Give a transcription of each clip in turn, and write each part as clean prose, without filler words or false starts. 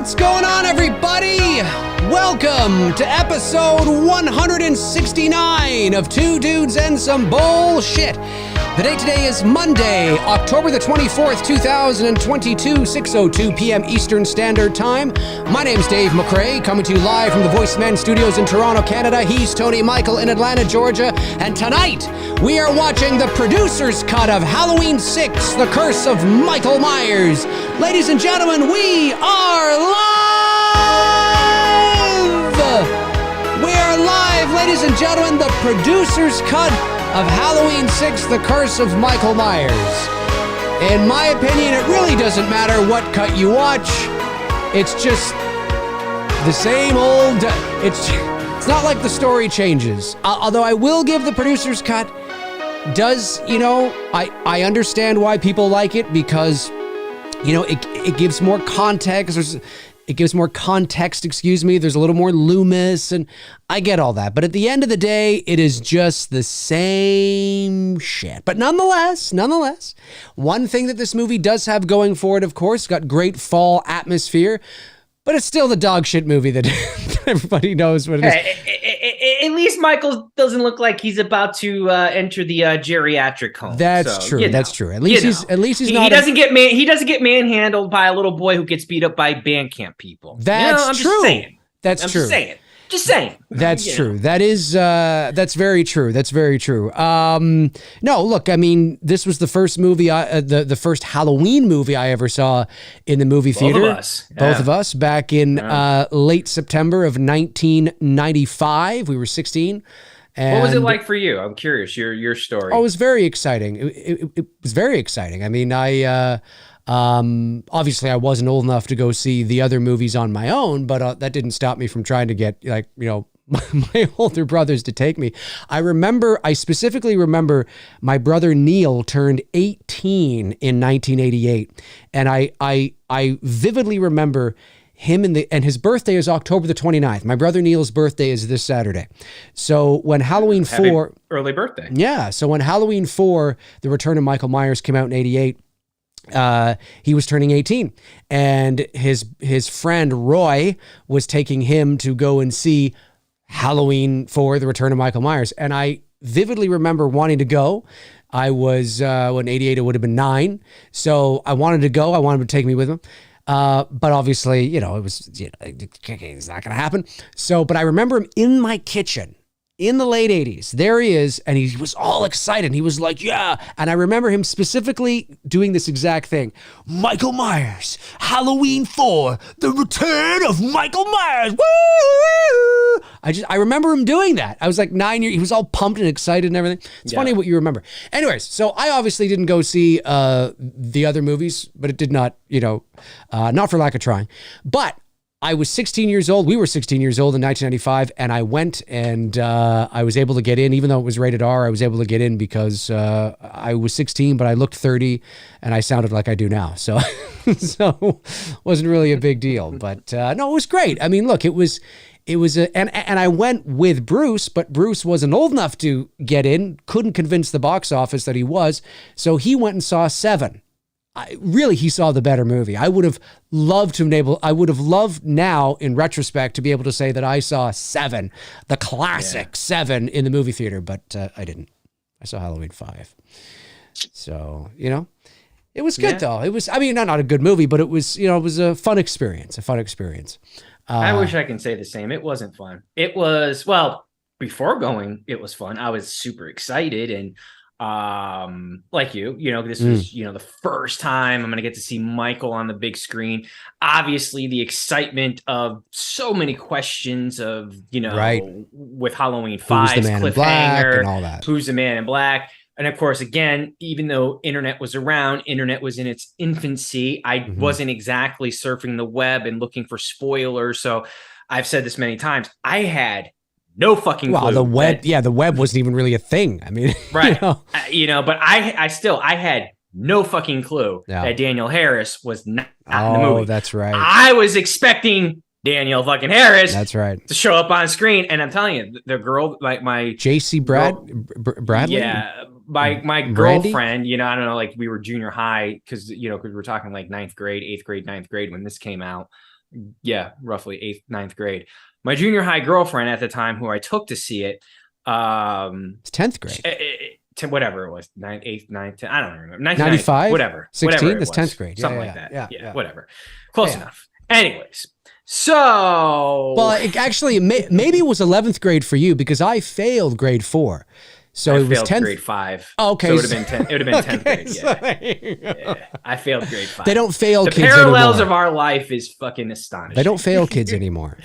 What's going on, everybody? Welcome to episode 169 of Two Dudes and Some Bullshit. The date today is Monday, October the 24th, 2022, 6:02 p.m. Eastern Standard Time. My name's Dave McRae, coming to you live from the VoiceMann Studios in Toronto, Canada. He's Tony Michael in Atlanta, Georgia. And tonight, we are watching the producer's cut of Halloween 6, The Curse of Michael Myers. Ladies and gentlemen, we are live! We are live, ladies and gentlemen, the producer's cut of Halloween 6, The Curse of Michael Myers. In my opinion, it really doesn't matter what cut you watch. It's just the same old... It's not like the story changes. Although I will give the producer's cut does, I understand why people like it because, it gives more context. There's a little more Loomis, and I get all that. But at the end of the day, it is just the same shit. But nonetheless, one thing that this movie does have going for it, of course, got great fall atmosphere, but it's still the dog shit movie that everybody knows what it is. At least Michael doesn't look like he's about to enter the geriatric home. That's true. That's true. At least he's not. He doesn't get manhandled by a little boy who gets beat up by band camp people. That's true. Just saying. That's true. Just saying. That's true. That is, that's very true. That's very true. No, look, I mean, this was the first movie, the first Halloween movie I ever saw in the movie theater. Both of us back in late September of 1995. We were 16. And what was it like for you? I'm curious, your story. Oh, it was very exciting. It was very exciting. I mean, obviously I wasn't old enough to go see the other movies on my own, but that didn't stop me from trying to get my older brothers to take me. I specifically remember my brother Neil turned 18 in 1988. And I vividly remember him and his birthday is October the 29th. My brother Neil's birthday is this Saturday. So when Halloween 4... Early birthday. Yeah. So when Halloween 4, The Return of Michael Myers came out in 88, he was turning 18, and his friend Roy was taking him to go and see Halloween 4, The Return of Michael Myers. And I vividly remember wanting to go. I was, in 88, it would have been 9. So I wanted to go. I wanted him to take me with him. But obviously, it was, it's not going to happen. So, but I remember him in my kitchen in the late 80s. There he is, and he was all excited. He was like, yeah. And I remember him specifically doing this exact thing. Michael Myers, Halloween 4, The Return of Michael Myers. Woo! I remember him doing that. I was like 9 years. He was all pumped and excited and everything. It's funny what you remember. Anyways, so I obviously didn't go see the other movies, but it did not, not for lack of trying. But I was 16 years old. We were 16 years old in 1995, and I went and I was able to get in, even though it was rated R. I was able to get in because I was 16, but I looked 30, and I sounded like I do now. So, so wasn't really a big deal. But no, it was great. I mean, look, it was and I went with Bruce, but Bruce wasn't old enough to get in. Couldn't convince the box office that he was, so he went and saw 7. He saw the better movie. I would have loved now in retrospect to be able to say that I saw 7, the classic 7 in the movie theater, but I didn't. I saw Halloween 5. So, it was good though. It was, not a good movie, but it was, it was a fun experience, I wish I can say the same. It wasn't fun. It was, before going, it was fun. I was super excited and, like this was, the first time I'm going to get to see Michael on the big screen. Obviously the excitement of so many questions of, with Halloween 5's cliffhanger and all that. Who's the man in black? And of course, again, even though internet was around, internet was in its infancy. I wasn't exactly surfing the web and looking for spoilers. So I've said this many times. I had no fucking clue. Well, the web, the web wasn't even really a thing. I mean, right. But I had no fucking clue that Daniel Harris was not in the movie. Oh, that's right. I was expecting Daniel fucking Harris. That's right. To show up on screen. And I'm telling you, the girl, like my JC Bradley. Yeah. My girlfriend, I don't know, like we were junior high because we were talking like 9th grade, 8th grade, 9th grade when this came out. Yeah, roughly 8th, 9th grade. My junior high girlfriend at the time, who I took to see it, it's 10th grade. Whatever it was, 9th, 8th, 9th, 10th, I don't remember. 95? Whatever. 16? Whatever That's 10th grade. Something like that. Yeah. Whatever. Close enough. Anyways, so... Well, actually, maybe it was 11th grade for you because I failed grade 4. So it was 10th grade 5. Oh, okay. So it would have been 10th. It would have been 10th grade. So Yeah. I failed grade 5. They don't fail the kids anymore. The parallels of our life is fucking astonishing. They don't fail kids anymore.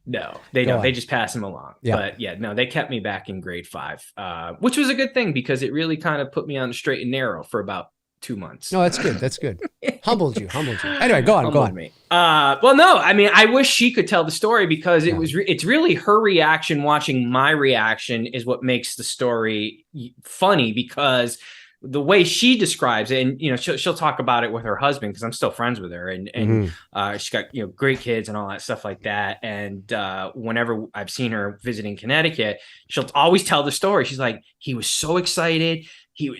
No, they don't. They just pass them along. Yep. But yeah, no, they kept me back in grade 5, which was a good thing because it really kind of put me on the straight and narrow for about 2 months. No, that's good. That's good. Humbled you. Anyway, go on. Me. Well, no, I mean, I wish she could tell the story because it's really her reaction. Watching my reaction is what makes the story funny because the way she describes it, and, you know, she'll talk about it with her husband because I'm still friends with her, and she's got, you know, great kids and all that stuff like that. And whenever I've seen her visiting Connecticut, she'll always tell the story. She's like, he was so excited. He was,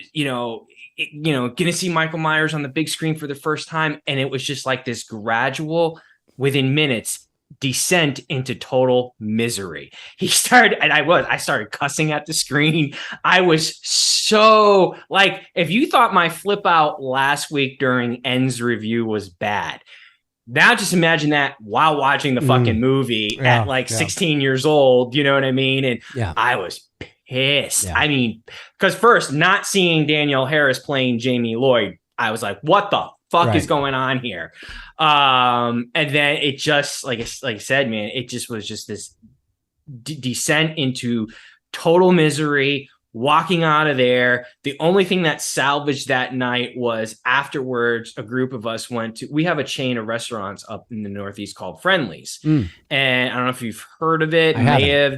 gonna see Michael Myers on the big screen for the first time, and it was just like this gradual, within minutes, descent into total misery. I started cussing at the screen. I was so like, if you thought my flip out last week during N's review was bad, now just imagine that while watching the fucking movie at 16 years old, you know what I mean? And I was pissed. I mean, because first, not seeing Danielle Harris playing Jamie Lloyd, I was like, what the fuck is going on here? And then it just, like I said, man, it just was just this descent into total misery, walking out of there. The only thing that salvaged that night was afterwards, a group of us we have a chain of restaurants up in the Northeast called Friendly's. And I don't know if you've heard of it.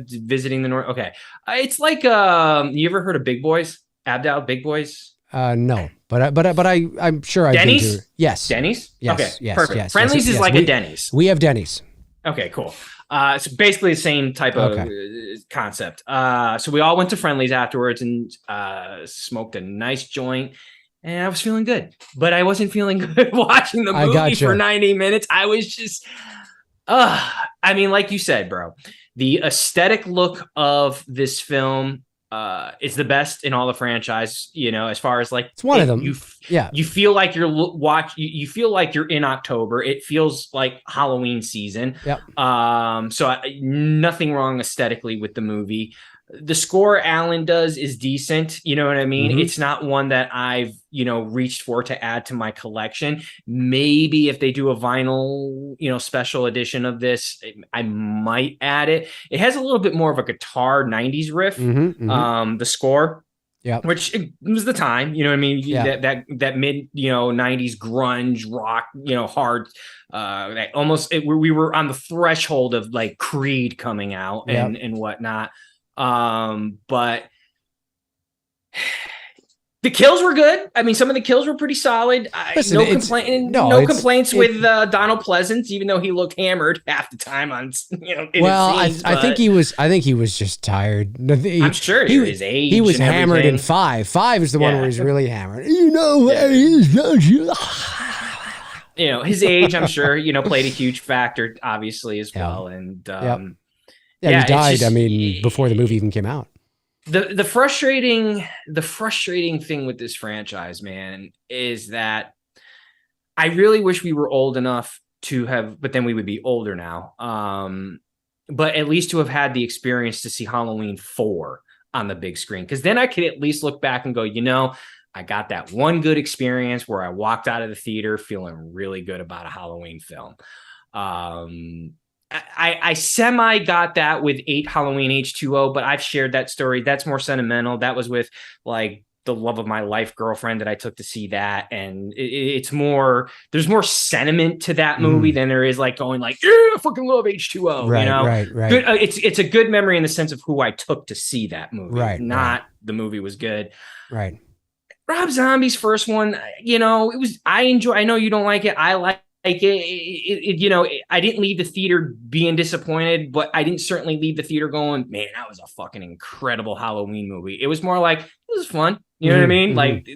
Visiting the North. Okay. It's like, you ever heard of Big Boys? Abdal Big Boys? No, but I'm sure I've been to. Yes. Denny's? Yes. Okay. Yes. Perfect. Yes, Friendly's is like a Denny's. We have Denny's. Okay, cool. So basically the same type of concept. So we all went to Friendly's afterwards and smoked a nice joint, and I was feeling good, but I wasn't feeling good watching the movie for 90 minutes. I was just, I mean, like you said, bro, the aesthetic look of this film is the best in all the franchise, you know, as far as like, it's one of them. You feel like you feel like you're in October. It feels like Halloween season. Yep. So nothing wrong aesthetically with the movie. The score Alan does is decent. You know what I mean? It's not one that I've, reached for to add to my collection. Maybe if they do a vinyl, special edition of this, I might add it. It has a little bit more of a guitar 90s riff. The score. Yeah, which it was the time, you know what I mean? Yeah. That mid, 90s grunge rock, hard, that almost, we were on the threshold of like Creed coming out and whatnot. But the kills were good. I mean, some of the kills were pretty solid. No complaints with Donald Pleasance, even though he looked hammered half the time on, I think he was just tired. I'm sure his age. He was hammered everything. In 5. 5 is the one where he's really hammered. His age, I'm sure, played a huge factor, obviously, as well. And he died. Before the movie even came out. The frustrating thing with this franchise, man, is that I really wish we were old enough to have, but then we would be older now. But at least to have had the experience to see Halloween 4 on the big screen, because then I could at least look back and go, I got that one good experience where I walked out of the theater feeling really good about a Halloween film. I semi got that with 8 Halloween H2O, but I've shared that story. That's more sentimental. That was with like the love of my life girlfriend that I took to see that. And it's more, there's more sentiment to that movie than there is like going like, I fucking love H2O, Right. Good, it's a good memory in the sense of who I took to see that movie, the movie was good. Right. Rob Zombie's first one, I know you don't like it. I like it, I didn't leave the theater being disappointed, but I didn't certainly leave the theater going, man, that was a fucking incredible Halloween movie. It was more like, it was fun. You know what I mean? Like,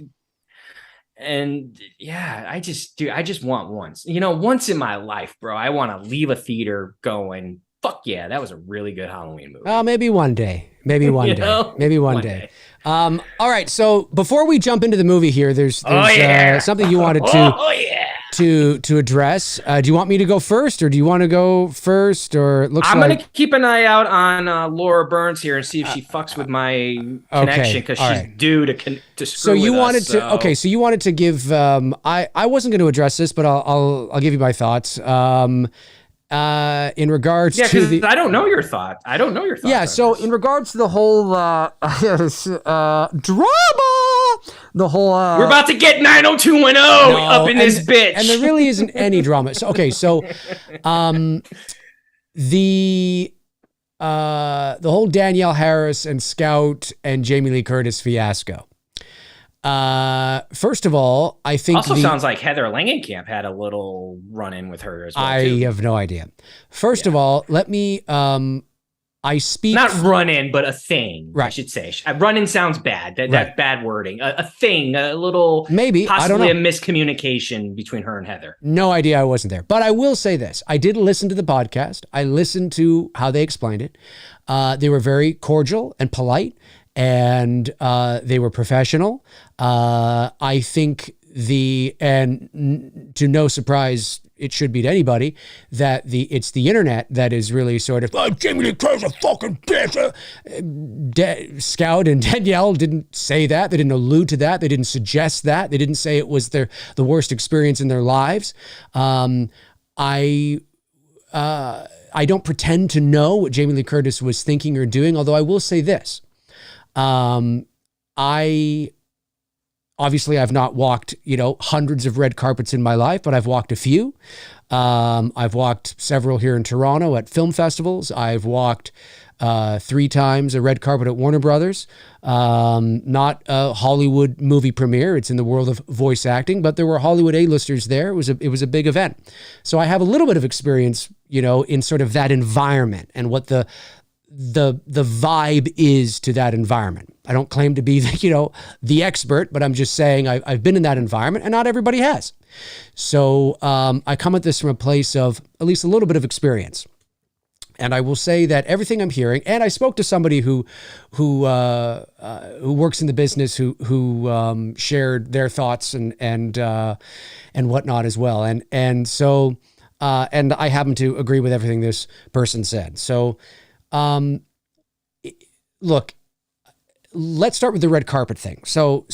And yeah, I just want once, once in my life, bro. I want to leave a theater going, fuck yeah, that was a really good Halloween movie. Oh, maybe one day. Maybe one day. Maybe one day. All right. So before we jump into the movie here, there's something you wanted to address. Do you want me to go first, or do you want to go first? Or it looks I'm gonna keep an eye out on Laura Burns here and see if she fucks with my connection, because she's due to screw so you with wanted us, to okay. So you wanted to give. I wasn't going to address this, but I'll give you my thoughts. In regards to the, I don't know your thoughts. Yeah. So in regards to the whole drama, the whole we're about to get 90210 up in this bitch, and there really isn't any drama. So the whole Danielle Harris and Scout and Jamie Lee Curtis fiasco. First of all, I think also sounds like Heather Langenkamp had a little run-in with her as well. I have no idea. First of all, let me I speak not run-in, but a thing. Right. I should say run-in sounds bad. That's bad wording. A thing, a little maybe possibly a miscommunication between her and Heather. No idea. I wasn't there, but I will say this: I did listen to the podcast. I listened to how they explained it. They were very cordial and polite. And they were professional. I think to no surprise, it should be to anybody, that it's the internet that is really sort of, oh, Jamie Lee Curtis a fucking bitch. Scout and Danielle didn't say that. They didn't allude to that. They didn't suggest that. They didn't say it was the worst experience in their lives. I don't pretend to know what Jamie Lee Curtis was thinking or doing, although I will say this. I've not walked, hundreds of red carpets in my life, but I've walked a few. I've walked several here in Toronto at film festivals. I've walked 3 times a red carpet at Warner Brothers. Not a Hollywood movie premiere. It's in the world of voice acting, but there were Hollywood A-listers there. It was a big event. So I have a little bit of experience, in sort of that environment and what the vibe is to that environment. I don't claim to be the expert, but I'm just saying I've been in that environment, and not everybody has. So I come at this from a place of at least a little bit of experience. And I will say that everything I'm hearing, and I spoke to somebody who works in the business who shared their thoughts and whatnot as well. And so I happen to agree with everything this person said. So look, let's start with the red carpet thing. So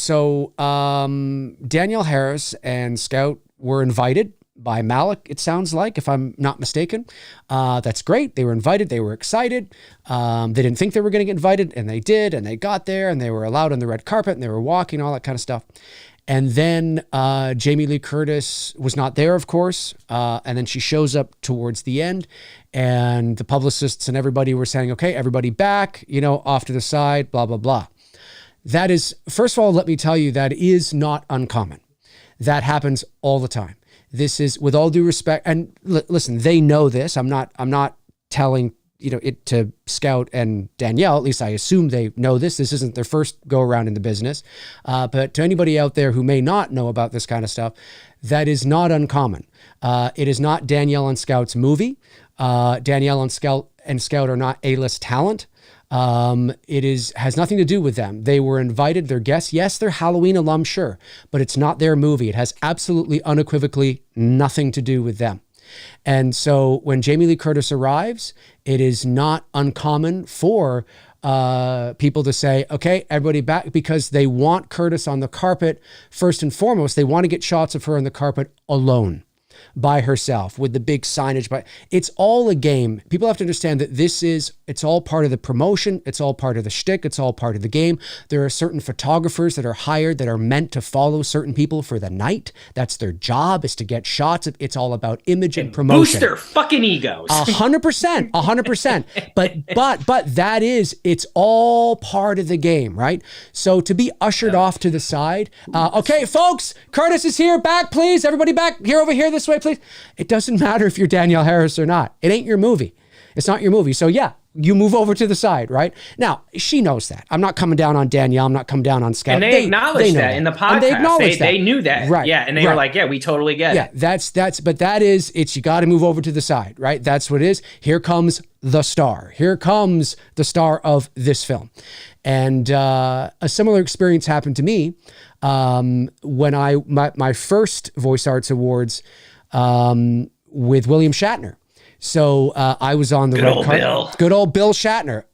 Danielle Harris and Scout were invited by Malik, it sounds like, if I'm not mistaken. That's great. They were invited. They were excited. They didn't think they were going to get invited, and they did, and they got there, and they were allowed on the red carpet, and they were walking, all that kind of stuff. And then Jamie Lee Curtis was not there, of course. And then she shows up towards the end, and the publicists and everybody were saying, okay, everybody back, off to the side, blah, blah, blah. That is, first of all, let me tell you, that is not uncommon. That happens all the time. This is, with all due respect, and listen, they know this. I'm not telling it to Scout and Danielle. At least I assume they know this. This isn't their first go around in the business. But to anybody out there who may not know about this kind of stuff, that is not uncommon. It is not Danielle and Scout's movie. Danielle and Scout are not A-list talent. It has nothing to do with them. They were invited, they're guests. Yes, they're Halloween alum, sure, but it's not their movie. It has absolutely unequivocally nothing to do with them. And so when Jamie Lee Curtis arrives, it is not uncommon for people to say, okay, everybody back, because they want Curtis on the carpet. First and foremost, they want to get shots of her on the carpet alone, by herself, with the big signage. But it's all a game. People have to understand that it's all part of the promotion. It's all part of the shtick. It's all part of the game. There are certain photographers that are hired that are meant to follow certain people for the night. That's their job, is to get shots. It's all about image and promotion. Boost their fucking egos. 100%. But it's all part of the game, right? So to be ushered off to the side, okay, folks, Curtis is here. Back, please. Everybody back here, over here, this way, please. It doesn't matter if you're Danielle Harris or not. It ain't your movie. It's not your movie. So yeah, you move over to the side, right? Now, she knows that. I'm not coming down on Danielle. I'm not coming down on Scout. And they acknowledged that in the podcast. And they knew that. Right. Yeah. And they were like, yeah, we totally get it. Yeah, but it's, you got to move over to the side, right? That's what it is. Here comes the star. Here comes the star of this film. And a similar experience happened to me when my first Voice Arts Awards with William Shatner. So I was on the red carpet. Good old Bill Shatner.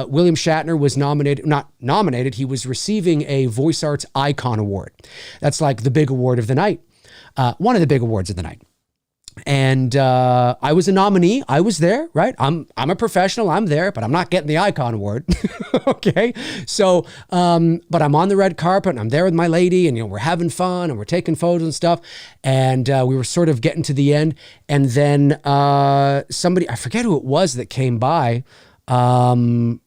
William Shatner was not nominated. He was receiving a Voice Arts Icon Award. That's like the big award of the night. One of the big awards of the night. And I was a nominee. I was there, right? I'm a professional. I'm there, but I'm not getting the Icon Award. Okay. So, but I'm on the red carpet and I'm there with my lady and, we're having fun and we're taking photos and stuff. And we were sort of getting to the end. And then somebody, I forget who it was that came by. I don't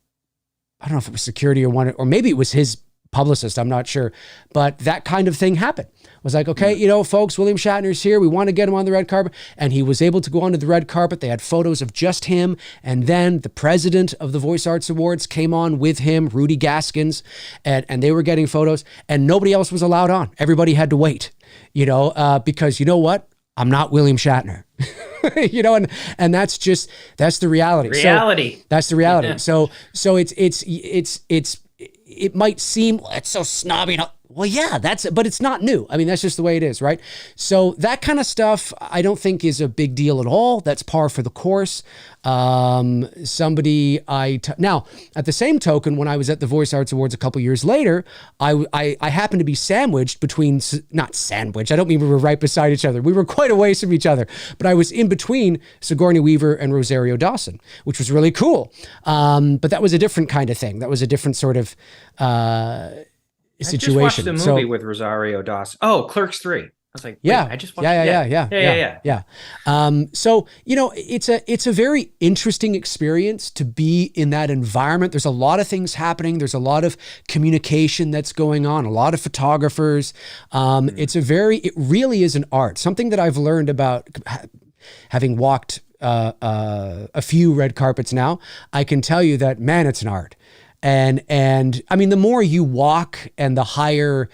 know if it was security or maybe it was his publicist. I'm not sure. But that kind of thing happened. Was like, okay, folks, William Shatner's here. We want to get him on the red carpet. And he was able to go onto the red carpet. They had photos of just him. And then the president of the Voice Arts Awards came on with him, Rudy Gaskins, and they were getting photos and nobody else was allowed on. Everybody had to wait, because you know what? I'm not William Shatner, and that's the reality. So, that's the reality. Yeah. So it might seem it's so snobby. Well, yeah, but it's not new. I mean, that's just the way it is, right? So that kind of stuff, I don't think is a big deal at all. That's par for the course. Now, at the same token, when I was at the Voice Arts Awards a couple years later, I happened to be sandwiched between, not sandwiched, I don't mean we were right beside each other. We were quite a ways from each other, but I was in between Sigourney Weaver and Rosario Dawson, which was really cool. But that was a different kind of thing. That was a different sort of situation. I just watched a movie with Rosario Dawson. Oh, Clerks 3. I was like, I just watched Yeah. So, it's a very interesting experience to be in that environment. There's a lot of things happening. There's a lot of communication that's going on, a lot of photographers. It really is an art. Something that I've learned about having walked a few red carpets now, I can tell you that, man, it's an art. And I mean, the more you walk and the higher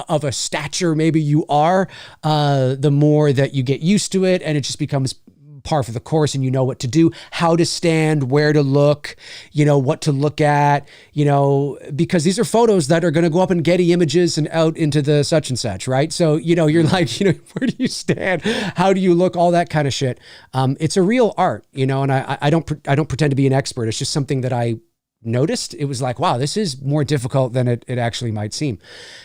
of a stature maybe you are, the more that you get used to it and it just becomes par for the course and you know what to do, how to stand, where to look, what to look at, because these are photos that are going to go up in Getty Images and out into the such and such, right? So, you're like, where do you stand? How do you look? All that kind of shit. It's a real art, and I don't pretend to be an expert. It's just something that I noticed. It was like, wow, this is more difficult than it actually might seem.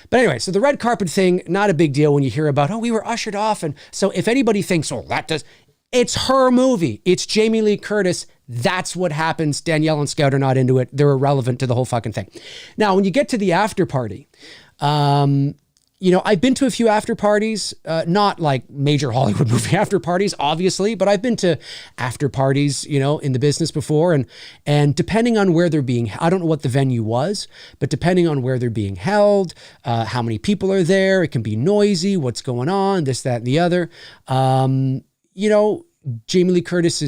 But anyway, so the red carpet thing, not a big deal when you hear about, we were ushered off. And so if anybody thinks, it's her movie. It's Jamie Lee Curtis. That's what happens. Danielle and Scout are not into it. They're irrelevant to the whole fucking thing. Now, when you get to the after party, I've been to a few after parties, not like major Hollywood movie after parties, obviously, but I've been to after parties, in the business before. And depending on where they're being, I don't know what the venue was, but depending on where they're being held, how many people are there, it can be noisy, what's going on, this, that, and the other. Jamie Lee Curtis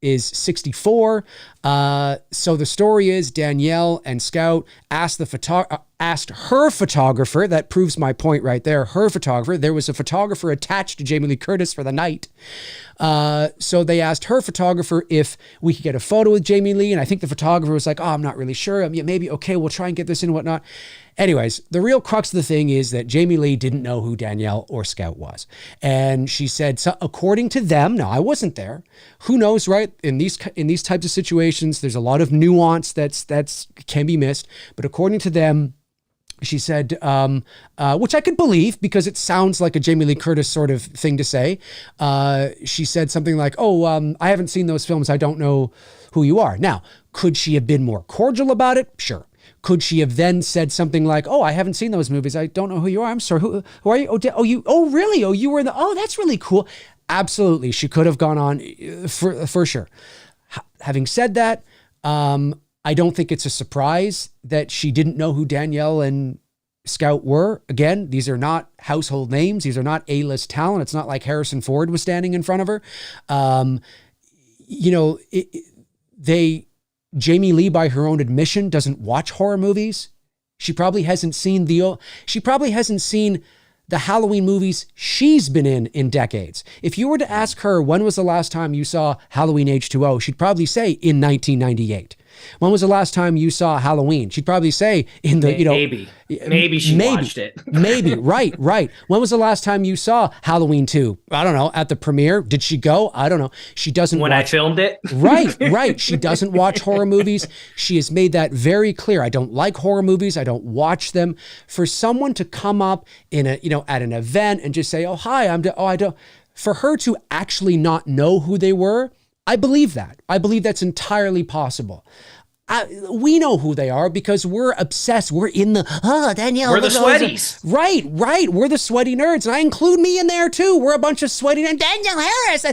is 64. So the story is Danielle and Scout asked her photographer. That proves my point right there. Her photographer. There was a photographer attached to Jamie Lee Curtis for the night. So they asked her photographer if we could get a photo with Jamie Lee. And I think the photographer was like, I'm not really sure. Maybe, okay, we'll try and get this in and whatnot. Anyways, the real crux of the thing is that Jamie Lee didn't know who Danielle or Scout was. And she said, so according to them, now I wasn't there, who knows, right? In these types of situations, there's a lot of nuance that's can be missed. But according to them, she said, which I could believe because it sounds like a Jamie Lee Curtis sort of thing to say. She said something like, I haven't seen those films. I don't know who you are. Now, could she have been more cordial about it? Sure. Could she have then said something like, I haven't seen those movies. I don't know who you are. I'm sorry. Who are you? Really? You were that's really cool. Absolutely. She could have gone on for sure. Having said that, I don't think it's a surprise that she didn't know who Danielle and Scout were. Again, these are not household names. These are not A-list talent. It's not like Harrison Ford was standing in front of her. Jamie Lee, by her own admission, doesn't watch horror movies. She probably hasn't seen the Halloween movies she's been in decades. If you were to ask her, when was the last time you saw Halloween H2O? She'd probably say in 1998. When was the last time you saw Halloween? She'd probably say in the, maybe she watched it. Maybe. Right. When was the last time you saw Halloween 2? I don't know. At the premiere? Did she go? I don't know. She doesn't I filmed it. Right. She doesn't watch horror movies. She has made that very clear. I don't like horror movies. I don't watch them. For someone to come up at an event and just say, "Oh, hi, I don't," for her to actually not know who they were, I believe that. I believe that's entirely possible. We know who they are because we're obsessed. We're in Danielle. We're the sweaties. Right. We're the sweaty nerds. And I include me in there too. We're a bunch of sweaty nerds. Danielle Harris.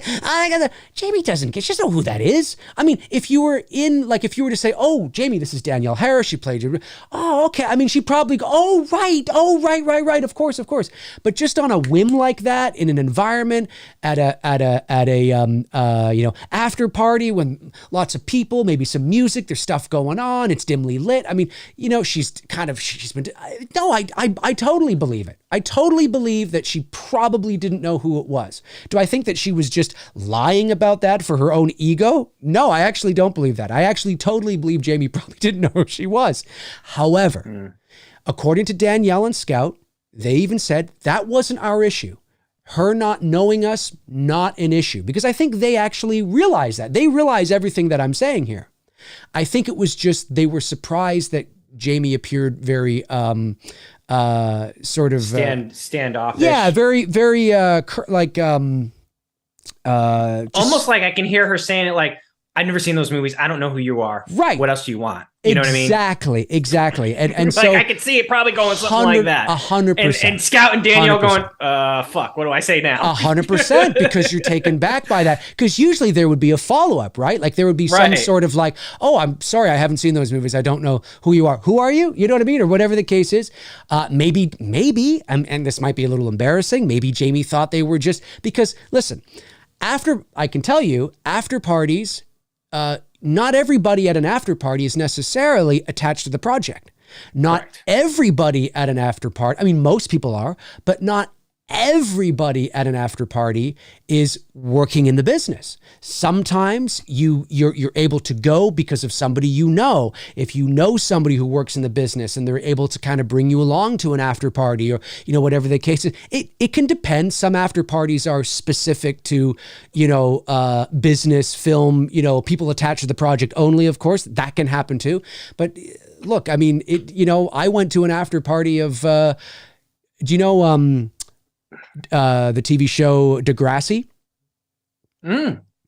Jamie doesn't get, she doesn't know who that is. I mean, if you were to say, "Oh, Jamie, this is Danielle Harris. She played you." Oh, okay. I mean, she'd probably go, "Oh, right. Of course. But just on a whim like that, in an environment at a after party when lots of people, maybe some music, there's stuff going on, it's dimly lit. I mean, she's been, no, I totally believe it. I totally believe that she probably didn't know who it was. Do I think that she was just lying about that for her own ego? No, I actually don't believe that. I actually totally believe Jamie probably didn't know who she was. However, according to Danielle and Scout, they even said that wasn't our issue. Her not knowing us, not an issue. Because I think they actually realize that. They realize everything that I'm saying here. I think it was just they were surprised that Jamie appeared very sort of standoffish. Yeah, very almost like I can hear her saying it like, "I've never seen those movies. I don't know who you are. Right. What else do you want?" You know what I mean? Exactly. And like, so I could see it probably going something like that. 100%. And Scout and Danielle 100%. Going, fuck, what do I say now? 100%, because you're taken back by that. Because usually there would be a follow-up, right? Like there would be some sort of like, "Oh, I'm sorry, I haven't seen those movies. I don't know who you are. Who are you?" You know what I mean? Or whatever the case is. Maybe, and this might be a little embarrassing, maybe Jamie thought they were just, because listen, I can tell you, after parties, not everybody at an after party is necessarily attached to the project. Not Correct. Everybody at an after party, I mean, most people are, but not everybody at an after party is working in the business. Sometimes you're able to go because of somebody you know. If you know somebody who works in the business and they're able to kind of bring you along to an after party, or whatever the case is, it can depend. Some after parties are specific to business, film, people attached to the project only. Of course, that can happen too. But look, I mean, I went to an after party of the TV show Degrassi.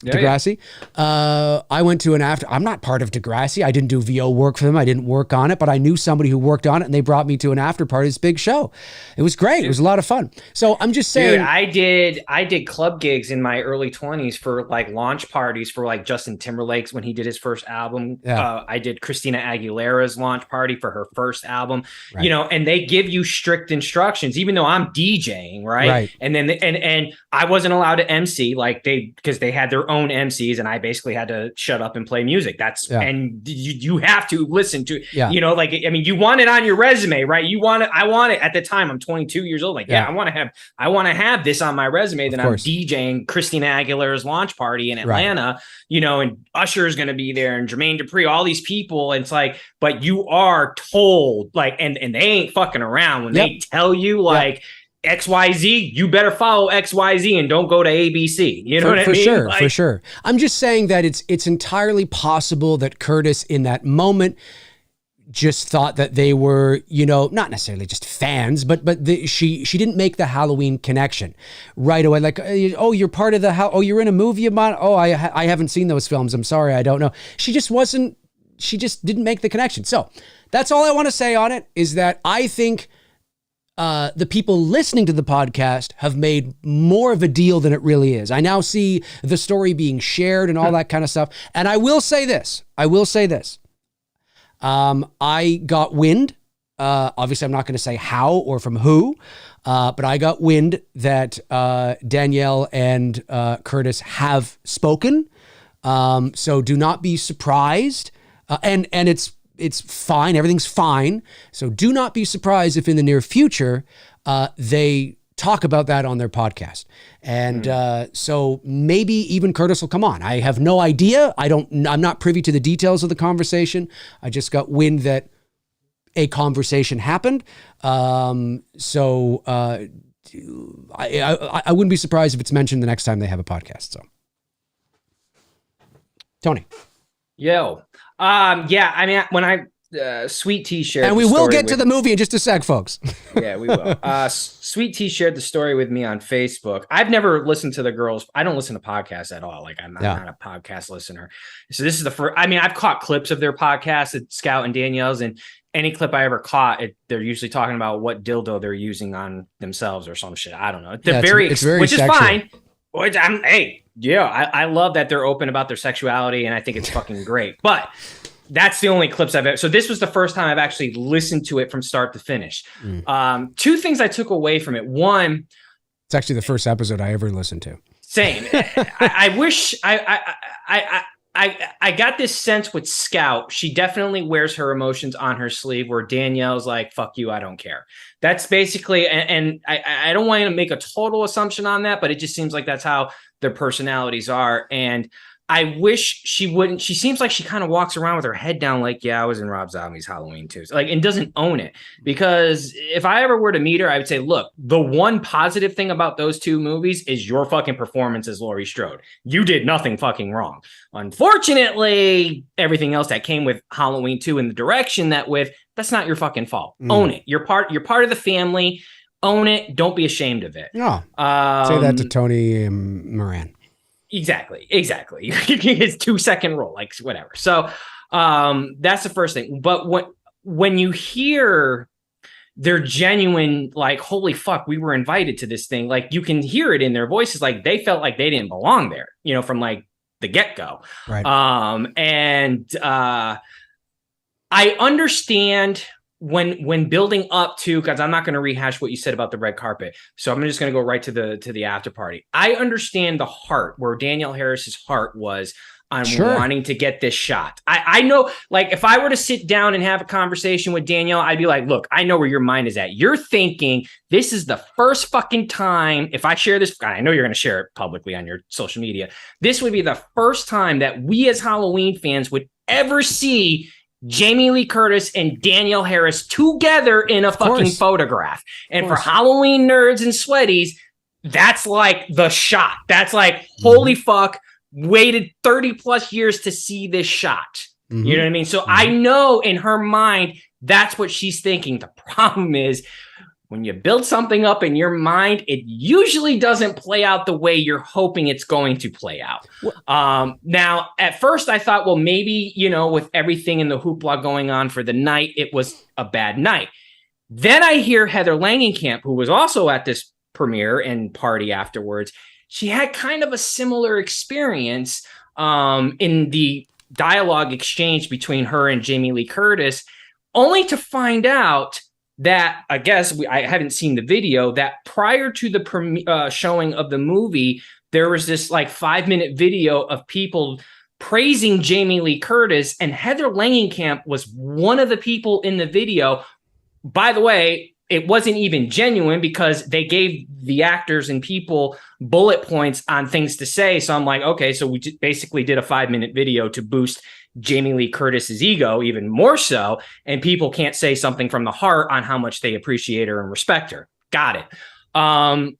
Degrassi. I went to an after. I'm not part of Degrassi. I didn't do VO work for them. I didn't work on it, but I knew somebody who worked on it, and they brought me to an after party. This big show. It was great. It was a lot of fun. So I'm just saying. Dude, I did club gigs in my early 20s for like launch parties for like Justin Timberlake's when he did his first album. Yeah. I did Christina Aguilera's launch party for her first album. Right. And they give you strict instructions, even though I'm DJing, right? And then and I wasn't allowed to MC because they had their own MCs, and I basically had to shut up and play music. And you have to listen to, you want it on your resume, right? I want it at the time. I'm 22 years old. I want to have this on my resume that I'm DJing Christina Aguilera's launch party in Atlanta, and Usher is going to be there, and Jermaine Dupri, all these people. And it's like, but you are told and they ain't fucking around when they tell you XYZ, you better follow XYZ and don't go to ABC. You know what I mean? For sure. I'm just saying that it's entirely possible that Curtis in that moment just thought that they were, not necessarily just fans, but she didn't make the Halloween connection right away. Like, "Oh, you're part of you're in a movie about, oh, I haven't seen those films. I'm sorry, I don't know." She just didn't make the connection. So that's all I want to say on it, is that I think the people listening to the podcast have made more of a deal than it really is. I now see the story being shared and all that kind of stuff. And I will say this. I got wind. Obviously, I'm not going to say how or from who, but I got wind that Danielle and Curtis have spoken So do not be surprised. And it's fine. Everything's fine. So do not be surprised if in the near future, they talk about that on their podcast. And so maybe even Curtis will come on. I have no idea. I'm not privy to the details of the conversation. I just got wind that a conversation happened. So I wouldn't be surprised if it's mentioned the next time they have a podcast. So Tony. Yo. Yeah, I mean, when I Sweet Tea shared, and we will get to the movie in just a sec, folks. Yeah, we will. Sweet Tea shared the story with me on Facebook. I've never listened to the girls. I don't listen to podcasts at all. Like I'm not a podcast listener. So this is the first. I mean, I've caught clips of their podcast at Scout and Danielle's, and any clip I ever caught, they're usually talking about what dildo they're using on themselves or some shit. I don't know. They're it's very which sexual. Is fine. Which I love that they're open about their sexuality, and I think it's fucking great. But that's the only clips I've ever. So this was the first time I've actually listened to it from start to finish. Two things I took away from it. One, it's actually the first episode I ever listened to. Same. I wish I got this sense with Scout. She definitely wears her emotions on her sleeve, where Danielle's like, fuck you, I don't care. That's basically, and I don't want to make a total assumption on that, but it just seems like that's how their personalities are. And I wish she wouldn't. She seems like she kind of walks around with her head down like, yeah, I was in Rob Zombie's Halloween too. Like, and doesn't own it. Because if I ever were to meet her, I would say, look, the one positive thing about those two movies is your fucking performance as Laurie Strode. You did nothing fucking wrong. Unfortunately, everything else that came with Halloween 2 and the direction that's not your fucking fault. Own it. You're part of the family. Own it. Don't be ashamed of it. No. Say that to Tony Moran. Exactly. His 2-second rule, like whatever. So that's the first thing. But when you hear their genuine, like, holy fuck, we were invited to this thing. Like, you can hear it in their voices. Like, they felt like they didn't belong there, from like the get-go. Right. I understand when building up to, because I'm not going to rehash what you said about the red carpet, so I'm just going to go right to the after party. I understand the heart, where Danielle Harris's heart was on wanting to get this shot. I know, like, if I were to sit down and have a conversation with Danielle, I'd be like, look, I know where your mind is at. You're thinking this is the first fucking time, if I share this, I know you're going to share it publicly on your social media, this would be the first time that we as Halloween fans would ever see Jamie Lee Curtis and Danielle Harris together in a fucking photograph. And for Halloween nerds and sweaties, that's like the shot. That's like, holy fuck, waited 30 plus years to see this shot. You know what I mean? So I know in her mind, that's what she's thinking. The problem is, when you build something up in your mind, it usually doesn't play out the way you're hoping it's going to play out. Now, at first I thought, well, maybe, with everything in the hoopla going on for the night, it was a bad night. Then I hear Heather Langenkamp, who was also at this premiere and party afterwards. She had kind of a similar experience in the dialogue exchange between her and Jamie Lee Curtis, only to find out that, I guess, I haven't seen the video, that prior to the showing of the movie, there was this like 5-minute video of people praising Jamie Lee Curtis, and Heather Langenkamp was one of the people in the video. By the way, it wasn't even genuine, because they gave the actors and people bullet points on things to say. So I'm like, okay, so we basically did a 5-minute video to boost Jamie Lee Curtis's ego even more so, and people can't say something from the heart on how much they appreciate her and respect her. Got it. I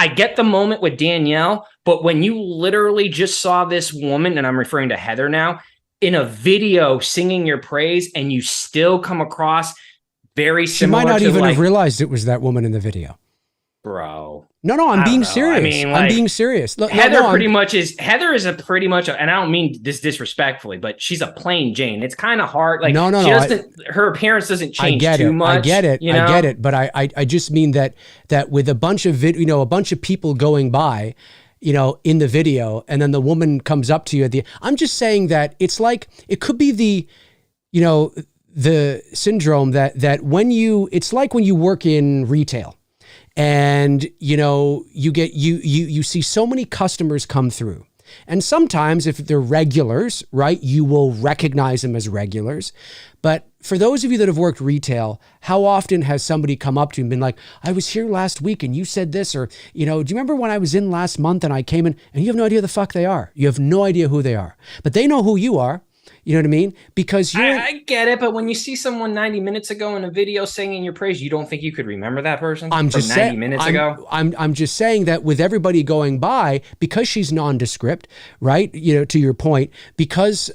get the moment with Danielle, but when you literally just saw this woman, and I'm referring to Heather now, in a video singing your praise, and you still come across very similar. She might not even have realized it was that woman in the video. Bro. No, I'm being serious. I mean, like, I'm being serious. Heather is a pretty much, and I don't mean this disrespectfully, but she's a plain Jane. It's kind of hard. Like, her appearance doesn't change too much. I get it. But I just mean that with a bunch of a bunch of people going by, in the video, and then the woman comes up to you I'm just saying that it's like, it could be the syndrome that when it's like when you work in retail. And, you see so many customers come through, And sometimes if they're regulars, right, you will recognize them as regulars. But for those of you that have worked retail, how often has somebody come up to you and been like, I was here last week and you said this, or, you know, do you remember when I was in last month and I came in, and you have no idea who the fuck they are. You have no idea who they are, but they know who you are. You know what I mean? Because I get it, but when you see someone 90 minutes ago in a video singing your praise, you don't think you could remember that person from 90 minutes ago? I'm just saying that with everybody going by, because she's nondescript, right? You know, to your point, because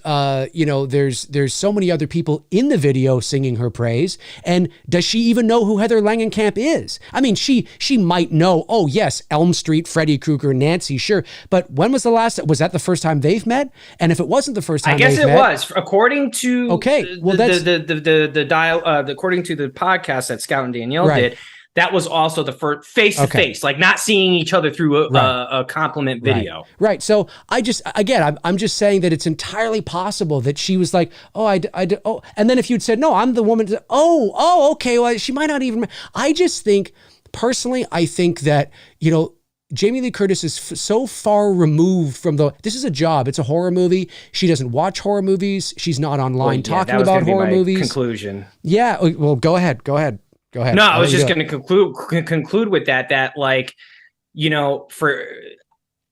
you know, there's so many other people in the video singing her praise, and does she even know who Heather Langenkamp is? I mean, she might know. Oh yes, Elm Street, Freddy Krueger, Nancy, sure. But when was that the first time they've met? And if it wasn't the first time, I guess it was. According to according to the podcast that Scout and Danielle did, that was also the first face-to-face, like not seeing each other through a compliment video. Right. So I'm just saying that it's entirely possible that she was like, and then if you'd said, no, I'm the woman. Okay. Well, she might not even. I just think, personally, I think that, you know, Jamie Lee Curtis is so far removed from this is a job. It's a horror movie. She doesn't watch horror movies. She's not online talking about horror movies. Conclusion. Yeah. Well, go ahead. No, I was just going to conclude with that, like, you know,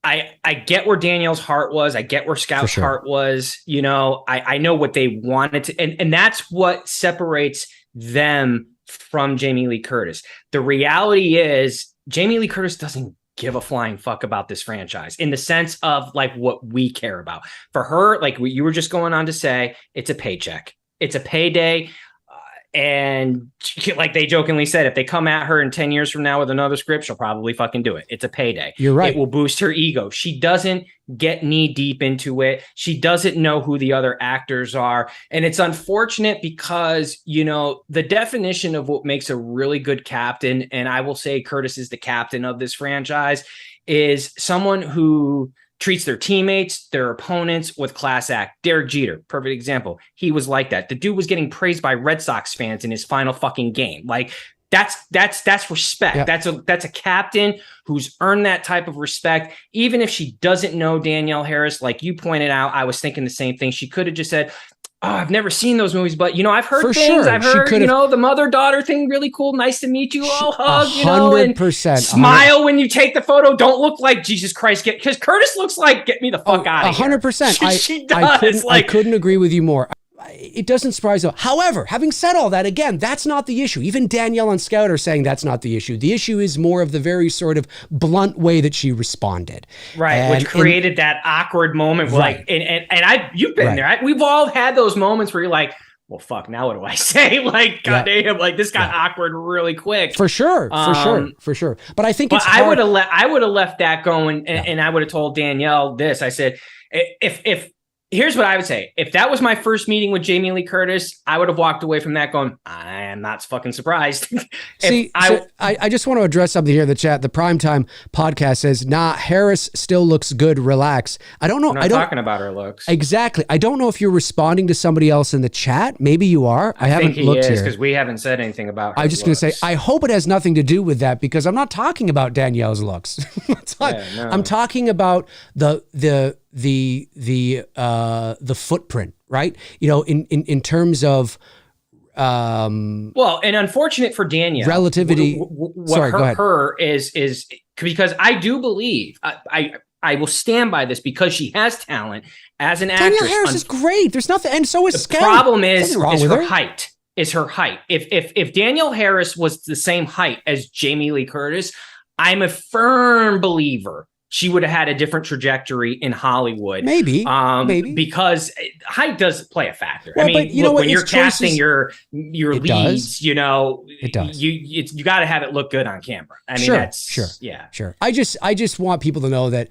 I get where Danielle's heart was. I get where Scout's heart was. You know, I know what they wanted to, and that's what separates them from Jamie Lee Curtis. The reality is Jamie Lee Curtis doesn't give a flying fuck about this franchise in the sense of like what we care about. For her, like what you were just going on to say, it's a paycheck. It's a payday. And like they jokingly said, if they come at her in 10 years from now with another script, she'll probably fucking do it. It's a payday. You're right. It will boost her ego. She doesn't get knee deep into it. She doesn't know who the other actors are. And it's unfortunate because, you know, the definition of what makes a really good captain, and I will say Curtis is the captain of this franchise, is someone who treats their teammates, their opponents with class act. Derek Jeter, perfect example. He was like that. The dude was getting praised by Red Sox fans in his final fucking game. Like that's respect. Yeah. That's a captain who's earned that type of respect. Even if she doesn't know Danielle Harris, like you pointed out, I was thinking the same thing. She could have just said, oh, I've never seen those movies, but, you know, I've heard things. Sure. I've heard, you know, the mother-daughter thing, really cool. Nice to meet you. All hug, you know, and 100%, smile when you take the photo. Don't look like Jesus Christ. Because Curtis looks like, get me the fuck out of here. 100%. She does. I couldn't agree with you more. It doesn't surprise me. However, having said all that, again, that's not the issue. Even Danielle and Scout are saying that's not the issue. The issue is more of the very sort of blunt way that she responded. Right, which created that awkward moment. Right. Like, you've been there. We've all had those moments where you're like, well, fuck, now what do I say? Like, goddamn, like this got awkward really quick. For sure. But I think I would have left that going, and I would have told Danielle this. I said, if here's what I would say. If that was my first meeting with Jamie Lee Curtis, I would have walked away from that going, I am not fucking surprised. I just want to address something here in the chat. The Primetime podcast says, nah, Harris still looks good. Relax. I don't know. I'm not talking about her looks. Exactly. I don't know if you're responding to somebody else in the chat. Maybe you are. I haven't looked here. Because we haven't said anything about her. I'm just going to say, I hope it has nothing to do with that, because I'm not talking about Danielle's looks. I'm talking about the footprint, right? You know, in terms of well, and unfortunate for Danielle, relativity. Sorry, go ahead. Her is because I do believe I will stand by this, because she has talent as an actress. Danielle Harris is great. There's nothing, and so is Scout. The problem is her height. Is her height. If Danielle Harris was the same height as Jamie Lee Curtis, I'm a firm believer she would have had a different trajectory in Hollywood. Maybe. Because height does play a factor. Well, I mean, you know, when you're casting your leads, does. You know, it does. You got to have it look good on camera. I mean, that's sure. I just want people to know that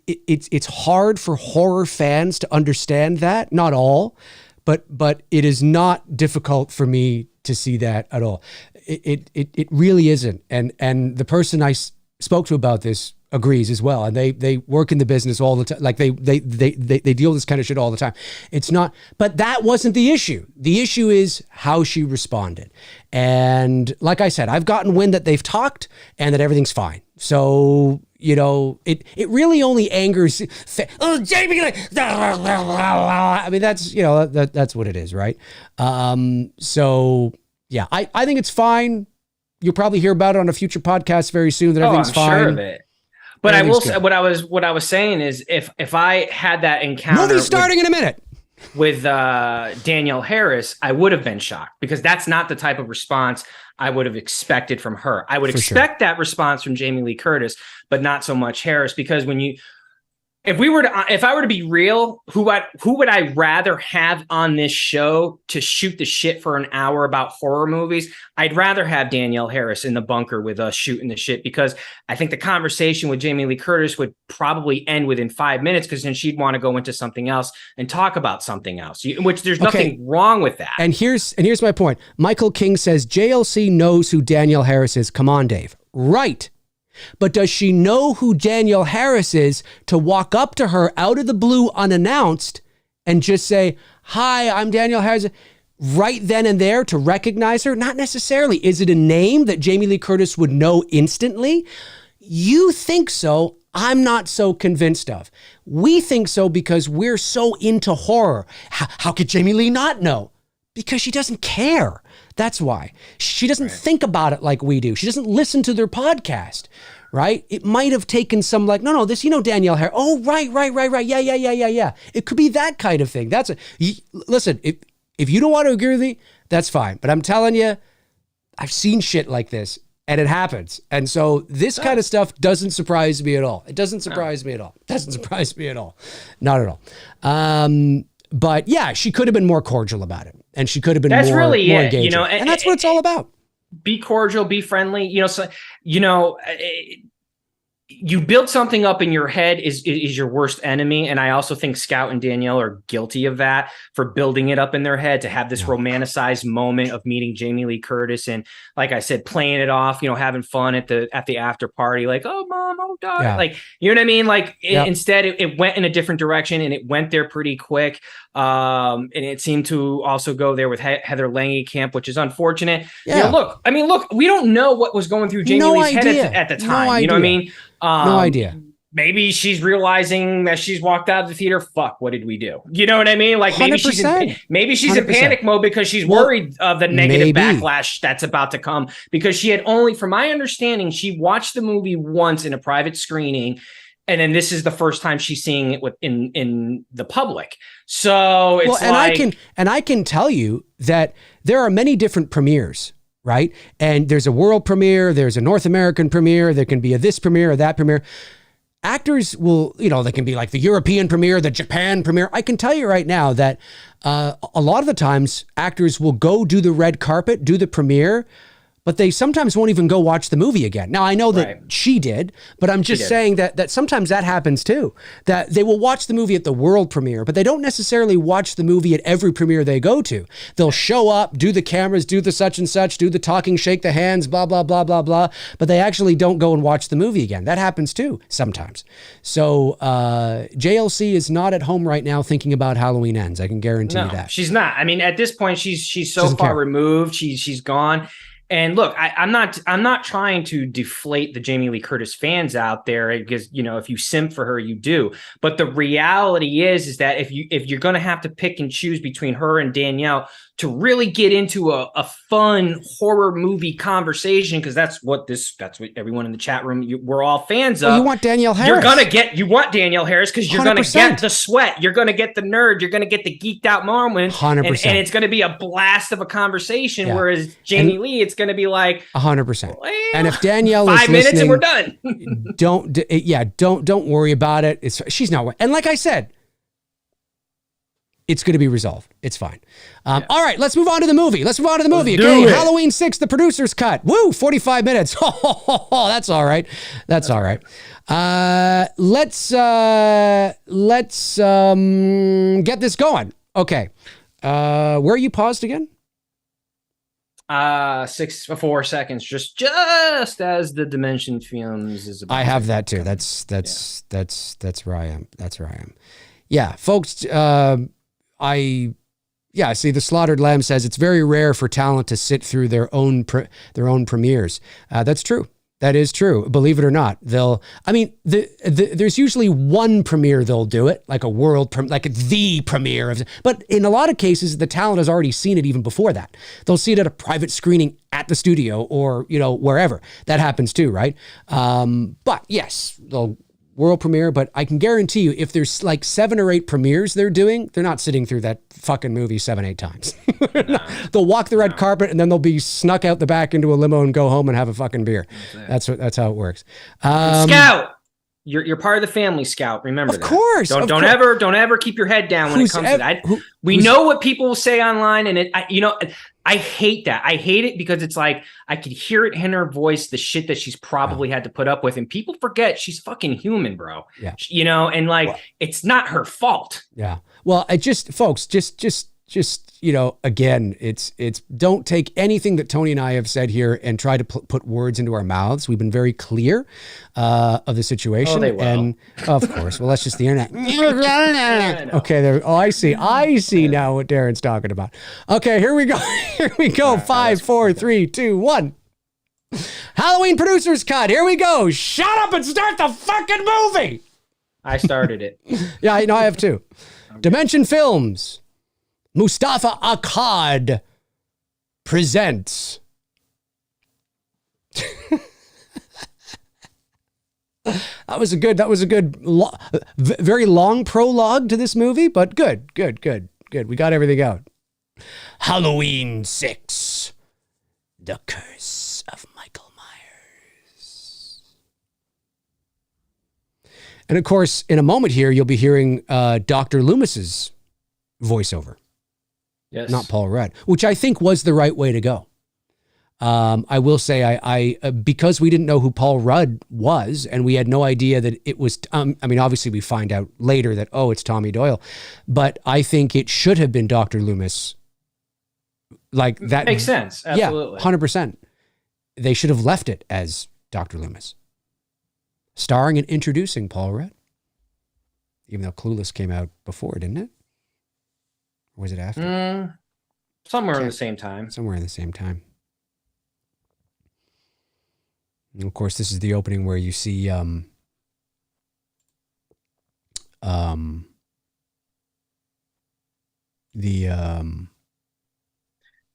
it's hard for horror fans to understand that. Not all, but it is not difficult for me to see that at all. It really isn't. And the person I spoke to about this agrees as well. And they work in the business all the time. Like they deal with this kind of shit all the time. It's not, but that wasn't the issue. The issue is how she responded. And like I said, I've gotten wind that they've talked and that everything's fine. So, it really only angers. Jamie, I mean, that's, that's what it is, right? So yeah, I think it's fine. You'll probably hear about it on a future podcast very soon. That everything's fine. Sure of it. But I will say, what I was saying is, if I had that encounter, movie starting in a minute, with Danielle Harris, I would have been shocked, because that's not the type of response I would have expected from her. I would expect that response from Jamie Lee Curtis, but not so much Harris, because if I were to be real, who would I rather have on this show to shoot the shit for an hour about horror movies? I'd rather have Danielle Harris in the bunker with us shooting the shit, because I think the conversation with Jamie Lee Curtis would probably end within 5 minutes, because then she'd want to go into something else and talk about something else, which there's nothing wrong with that. And here's my point. Michael King says JLC knows who Danielle Harris is. Come on, Dave. Right. But does she know who Danielle Harris is to walk up to her out of the blue unannounced and just say, "Hi, I'm Danielle Harris," right then and there, to recognize her? Not necessarily. Is it a name that Jamie Lee Curtis would know instantly? You think so. I'm not so convinced of. We think so because we're so into horror. How could Jamie Lee not know? Because she doesn't care. That's why. She doesn't think about it like we do. She doesn't listen to their podcast, right? It might have taken some no, this, Danielle Harris. Oh, right. Yeah. It could be that kind of thing. Listen, if you don't want to agree with me, that's fine. But I'm telling you, I've seen shit like this, and it happens. And so this kind of stuff doesn't surprise me at all. It doesn't surprise me at all. It doesn't surprise me at all. Not at all. But yeah, she could have been more cordial about it, and she could have been more engaging. And that's what it's all about. Be cordial, be friendly. You build something up in your head is your worst enemy. And I also think Scout and Danielle are guilty of that, for building it up in their head to have this romanticized moment of meeting Jamie Lee Curtis. And like I said, playing it off, having fun at the after party, like, "Oh, mom, oh, dad." Yeah. Like, you know what I mean? Like instead it went in a different direction, and it went there pretty quick. And it seemed to also go there with Heather Langenkamp, which is unfortunate. Yeah. Look, we don't know what was going through Jamie Lee's head at the time. You know what I mean? No idea. Maybe she's realizing that she's walked out of the theater. Fuck, what did we do? You know what I mean? Like, maybe she's in panic mode because she's worried of the negative backlash that's about to come, because she had only, from my understanding, she watched the movie once in a private screening. And then this is the first time she's seeing it in the public. So it's I can tell you that there are many different premieres, right? And there's a world premiere, there's a North American premiere, there can be a this premiere or that premiere. Actors will, they can be like the European premiere, the Japan premiere. I can tell you right now that a lot of the times actors will go do the red carpet, do the premiere, but they sometimes won't even go watch the movie again. Now, I know that she did, but I'm just saying that sometimes that happens too, that they will watch the movie at the world premiere, but they don't necessarily watch the movie at every premiere they go to. They'll show up, do the cameras, do the such and such, do the talking, shake the hands, blah, blah, blah, blah, blah, but they actually don't go and watch the movie again. That happens too sometimes. So JLC is not at home right now thinking about Halloween Ends. I can guarantee you that. She's not. I mean, at this point, she's so far removed. She's gone. And look, I'm not trying to deflate the Jamie Lee Curtis fans out there, because if you simp for her, you do. But the reality is that if you're going to have to pick and choose between her and Danielle to really get into a fun horror movie conversation, because that's what everyone in the chat room, we're all fans of. You want Danielle Harris. You want Danielle Harris because you're going to get the sweat, you're going to get the nerd, you're going to get the geeked out moment, 100%. And it's going to be a blast of a conversation. Whereas Jamie Lee, it's going to be like 100%. Well, and if Danielle 5 minutes and we're done. don't worry about it. She's not. And like I said, it's going to be resolved. It's fine. All right, let's move on to the movie. Okay, Halloween 6, the producer's cut. Woo, 45 minutes. That's all right. Let's get this going. Okay. Where are you paused again? 4 seconds, just as the dimension fumes is about. I have that too. That's where I am. Yeah, folks. See, the Slaughtered Lamb says it's very rare for talent to sit through their own premieres. That's true. That is true. Believe it or not, there's usually one premiere they'll do it, like a like the premiere of, but in a lot of cases, the talent has already seen it even before that. They'll see it at a private screening at the studio or, wherever. That happens too, right? But yes, they'll world premiere, but I can guarantee you if there's like 7 or 8 premieres they're doing, they're not sitting through that fucking movie 7, 8 times. No. They'll walk the red carpet and then they'll be snuck out the back into a limo and go home and have a fucking beer. That's how it works. Scout, you're part of the family, Scout. Remember that. Of course. Don't ever keep your head down when it comes to that. We know what people will say online, and I hate that. I hate it because it's like I could hear it in her voice, the shit that she's probably had to put up with, and people forget she's fucking human, bro. Yeah. It's not her fault. Yeah. Well, folks, again, it's don't take anything that Tony and I have said here and try to put words into our mouths. We've been very clear of the situation. Oh, they will. And of course, well, that's just the internet. Okay, there. Oh, I see now what Darren's talking about. Okay, here we go. Here we go. 5, 4, 3, 2, 1. Halloween producer's cut. Here we go. Shut up and start the fucking movie. I started it. Yeah, I have too. Okay. Dimension Films. Mustafa Akkad presents. That was a good, very long prologue to this movie, but good. We got everything out. Halloween 6, The Curse of Michael Myers. And of course, in a moment here, you'll be hearing Dr. Loomis's voiceover. Yes. Not Paul Rudd, which I think was the right way to go. I will say I because we didn't know who Paul Rudd was and we had no idea that it was, obviously we find out later that, it's Tommy Doyle, but I think it should have been Dr. Loomis. Like that makes sense. Absolutely. Yeah, 100%. They should have left it as Dr. Loomis, starring and introducing Paul Rudd, even though Clueless came out before, didn't it? Or was it after? Somewhere in the same time. Somewhere in the same time. And of course, this is the opening where you see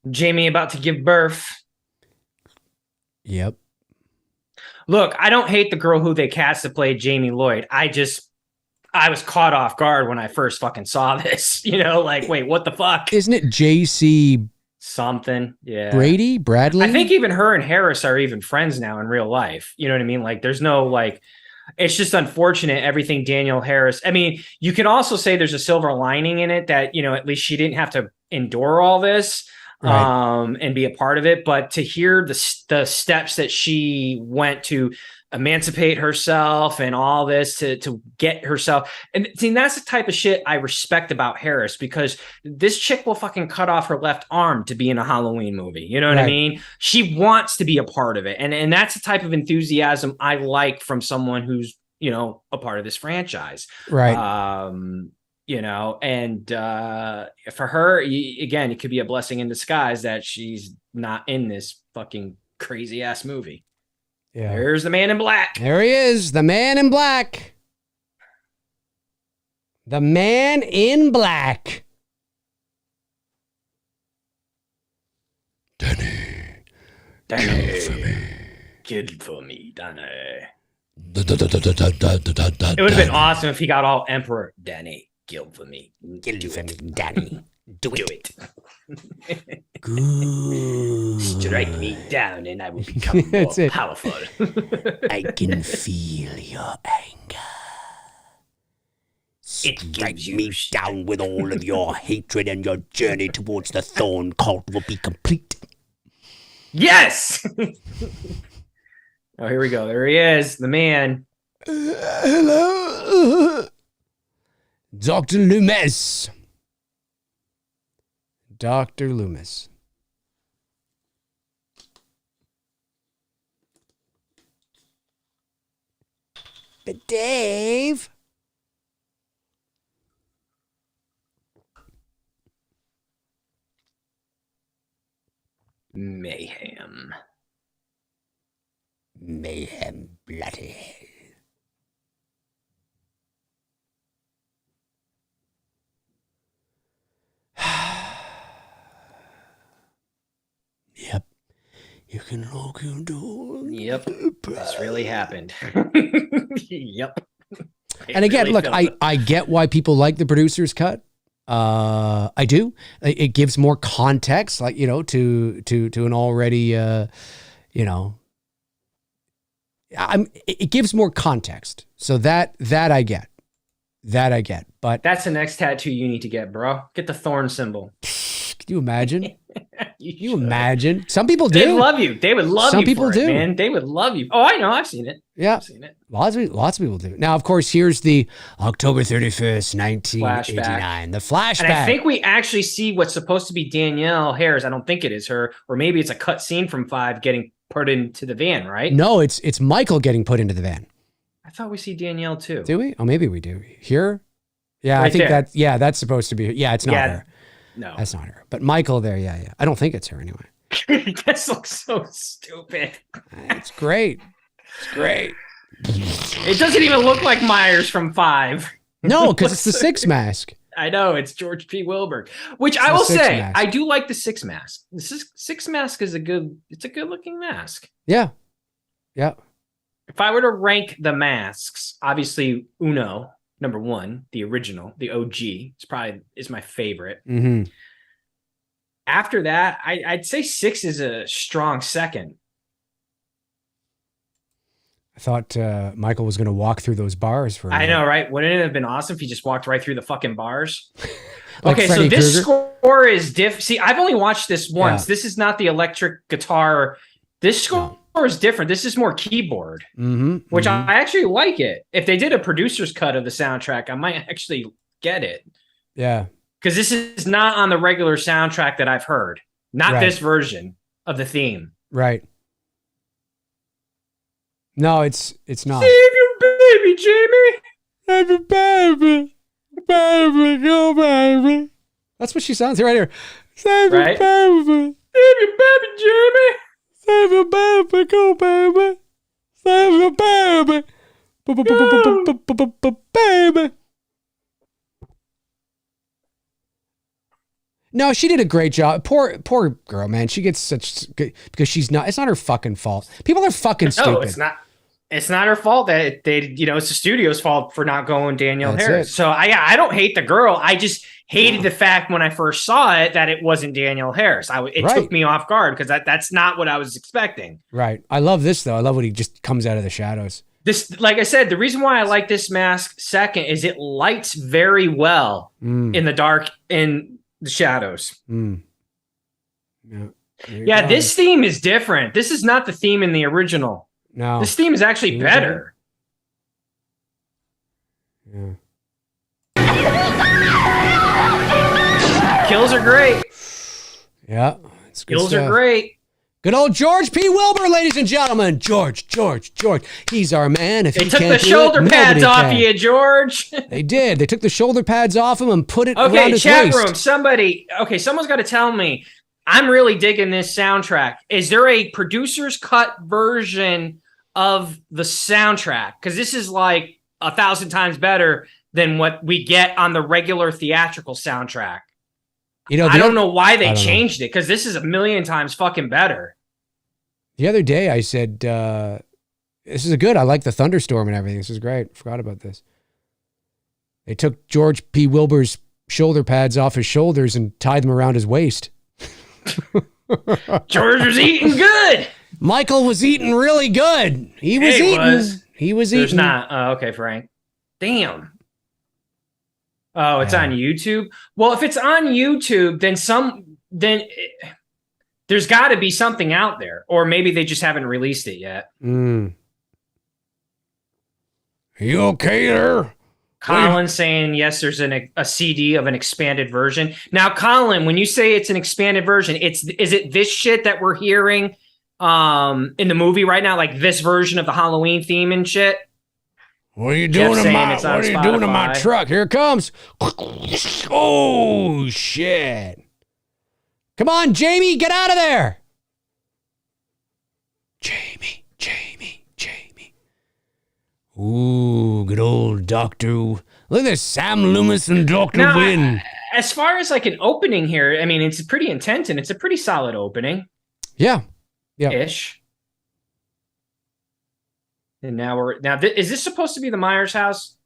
Jamie about to give birth. Yep. Look, I don't hate the girl who they cast to play Jamie Lloyd. I was caught off guard when I first fucking saw this. Wait, what the fuck? Isn't it JC something? Yeah. Bradley? I think even her and Harris are even friends now in real life. You know what I mean? Like, there's no, it's just unfortunate everything Danielle Harris. I mean, you could also say there's a silver lining in it that, at least she didn't have to endure all this. Right. And be a part of it. But to hear the steps that she went to emancipate herself and all this to get herself. And see, that's the type of shit I respect about Harris, because this chick will fucking cut off her left arm to be in a Halloween movie. You know what I mean? She wants to be a part of it. And that's the type of enthusiasm I like from someone who's, a part of this franchise. Right. And for her, again, it could be a blessing in disguise that she's not in this fucking crazy ass movie. Yeah. There's the man in black. There he is, the man in black. The man in black. Danny. Kill for me, Danny. It would have been awesome if he got all Emperor. Danny, kill for me. Kill for me, Danny. Do it. Good. Strike me down and I will become more powerful. I can feel your anger. Strike me down with all of your hatred, and your journey towards the Thorn Cult will be complete. Yes! Oh, here we go. There he is, the man. Hello. Dr. Loomis. Dr. Loomis. But Dave. Mayhem. Mayhem Bloody Hell. Yep. You can look into. Yep. This really happened. Yep. And again, look, I get why people like the producer's cut. I do. It gives more context, like, you know, to an already, you know, it gives more context. So that I get. That I get. But that's the next tattoo you need to get, bro. Get the thorn symbol. Can you imagine? you imagine? Some people do. They love you. They would love you. Some people do, man. They would love you. Oh, I know. I've seen it. Yeah. I've seen it. Lots of people do. Now, of course, here's the October 31st, 1989. The flashback. And I think we actually see what's supposed to be Danielle Harris. I don't think it is her. Or maybe it's a cut scene from 5 getting put into the van, right? No, it's Michael getting put into the van. I thought we see Danielle too. Do we? Oh, maybe we do. Here? Yeah, right I think there. that's supposed to be her. Yeah, it's not her. No. That's not her. But Michael there, yeah. I don't think it's her anyway. This looks so stupid. It's great. It's great. It doesn't even look like Myers from 5. No, because it's the 6 mask. I know, it's George P. Wilbur. Which I will say, I do like the 6 mask. The 6 mask is a good looking mask. Yeah. Yeah. If I were to rank the masks, obviously Uno, number 1, the original, the OG, is my favorite. Mm-hmm. After that, I'd say 6 is a strong second. I thought Michael was going to walk through those bars for. I know, right? Wouldn't it have been awesome if he just walked right through the fucking bars? Like okay, Freddy so this Krueger? score is different. See, I've only watched this once. Yeah. This is not the electric guitar. This score is different. This is more keyboard, which I actually like it. If they did a producer's cut of the soundtrack, I might actually get it. Yeah. Because this is not on the regular soundtrack that I've heard. Not this version of the theme. Right. No, it's not. Save your baby, Jamie. Save your baby. Baby, go baby. That's what she sounds right here. Save your baby. Save your baby, Jamie. Save your baby, go baby. Save your baby. Baby. No, she did a great job. Poor girl, man. She gets such good because she's not. It's not her fucking fault. People are fucking stupid. No, it's not. It's not her fault that they, it's the studio's fault for not going Danielle Harris. So I don't hate the girl. I just hated the fact when I first saw it that it wasn't Danielle Harris. It took me off guard because that's not what I was expecting. Right. I love this though. I love when he just comes out of the shadows. This, like I said, the reason why I like this mask second is it lights very well in the dark in the shadows. Yeah, this theme is different. This is not the theme in the original. No, this theme is actually better. Yeah. Kills are great. Yeah, it's good Kills stuff. are great. Good old George P. Wilbur, ladies and gentlemen. George. He's our man. If they took the shoulder pads off you, George. They did. They took the shoulder pads off him and put it around his chat waist. Room. Someone's got to tell me. I'm really digging this soundtrack. Is there a producer's cut version of the soundtrack? Because this is like 1,000 times better than what we get on the regular theatrical soundtrack. I don't know why they changed it, because this is 1,000,000 times fucking better. The other day I said, this is good. I like the thunderstorm and everything. This is great. Forgot about this. They took George P. Wilbur's shoulder pads off his shoulders and tied them around his waist. George was eating good. Michael was eating really good. He was eating. There's not. Okay, Frank. Damn. Oh, it's on YouTube. Well, if it's on YouTube, then there's got to be something out there, or maybe they just haven't released it yet. Are you okay there? Colin saying yes, there's a CD of an expanded version. Now, Colin, when you say it's an expanded version, is it this shit that we're hearing in the movie right now, like this version of the Halloween theme and shit? What are you doing to my truck? Here it comes. Oh, shit. Come on, Jamie, get out of there. Jamie. Ooh, good old Doctor. Look at this, Sam Loomis and Dr. Wynn. As far as like an opening here, I mean, it's pretty intense and it's a pretty solid opening. Yeah. Ish. And now is this supposed to be the Myers house?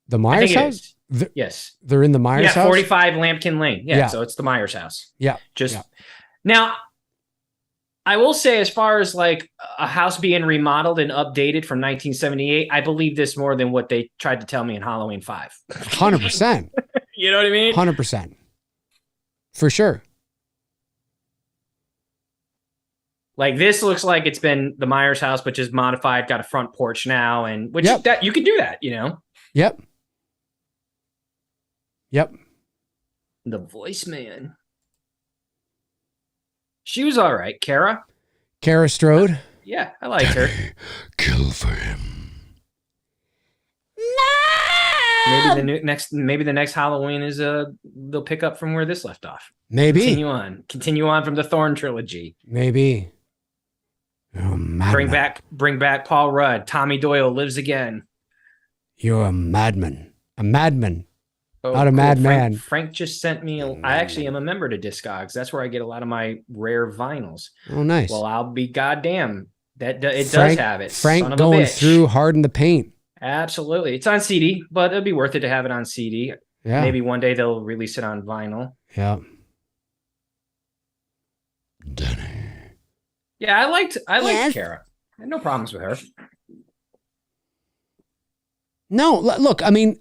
The Myers house? Yes. They're in the Myers house? 45 Lampkin Lane. Yeah, so it's the Myers house. Yeah. Now, I will say, as far as like a house being remodeled and updated from 1978, I believe this more than what they tried to tell me in Halloween 5. 100%. You know what I mean? 100%. For sure. Like this looks like it's been the Myers house, but just modified, got a front porch now, and that you can do that, you know? Yep. The VoiceMann. She was all right. Kara Strode. Yeah, I liked her. Kill for him. No! Maybe the next Halloween is they'll pick up from where this left off. Maybe. Continue on from the Thorn trilogy. Maybe. Oh, bring back Paul Rudd. Tommy Doyle lives again. You're a madman. A madman. Oh, not a madman. Frank just sent me. I actually am a member to Discogs. That's where I get a lot of my rare vinyls. Oh, nice. Well, I'll be goddamn. Does have it. Frank going through hard in the paint. Absolutely. It's on CD, but it'll be worth it to have it on CD. Yeah. Maybe one day they'll release it on vinyl. Yeah. Denny. Yeah, I liked Kara. I had no problems with her. No, look, I mean,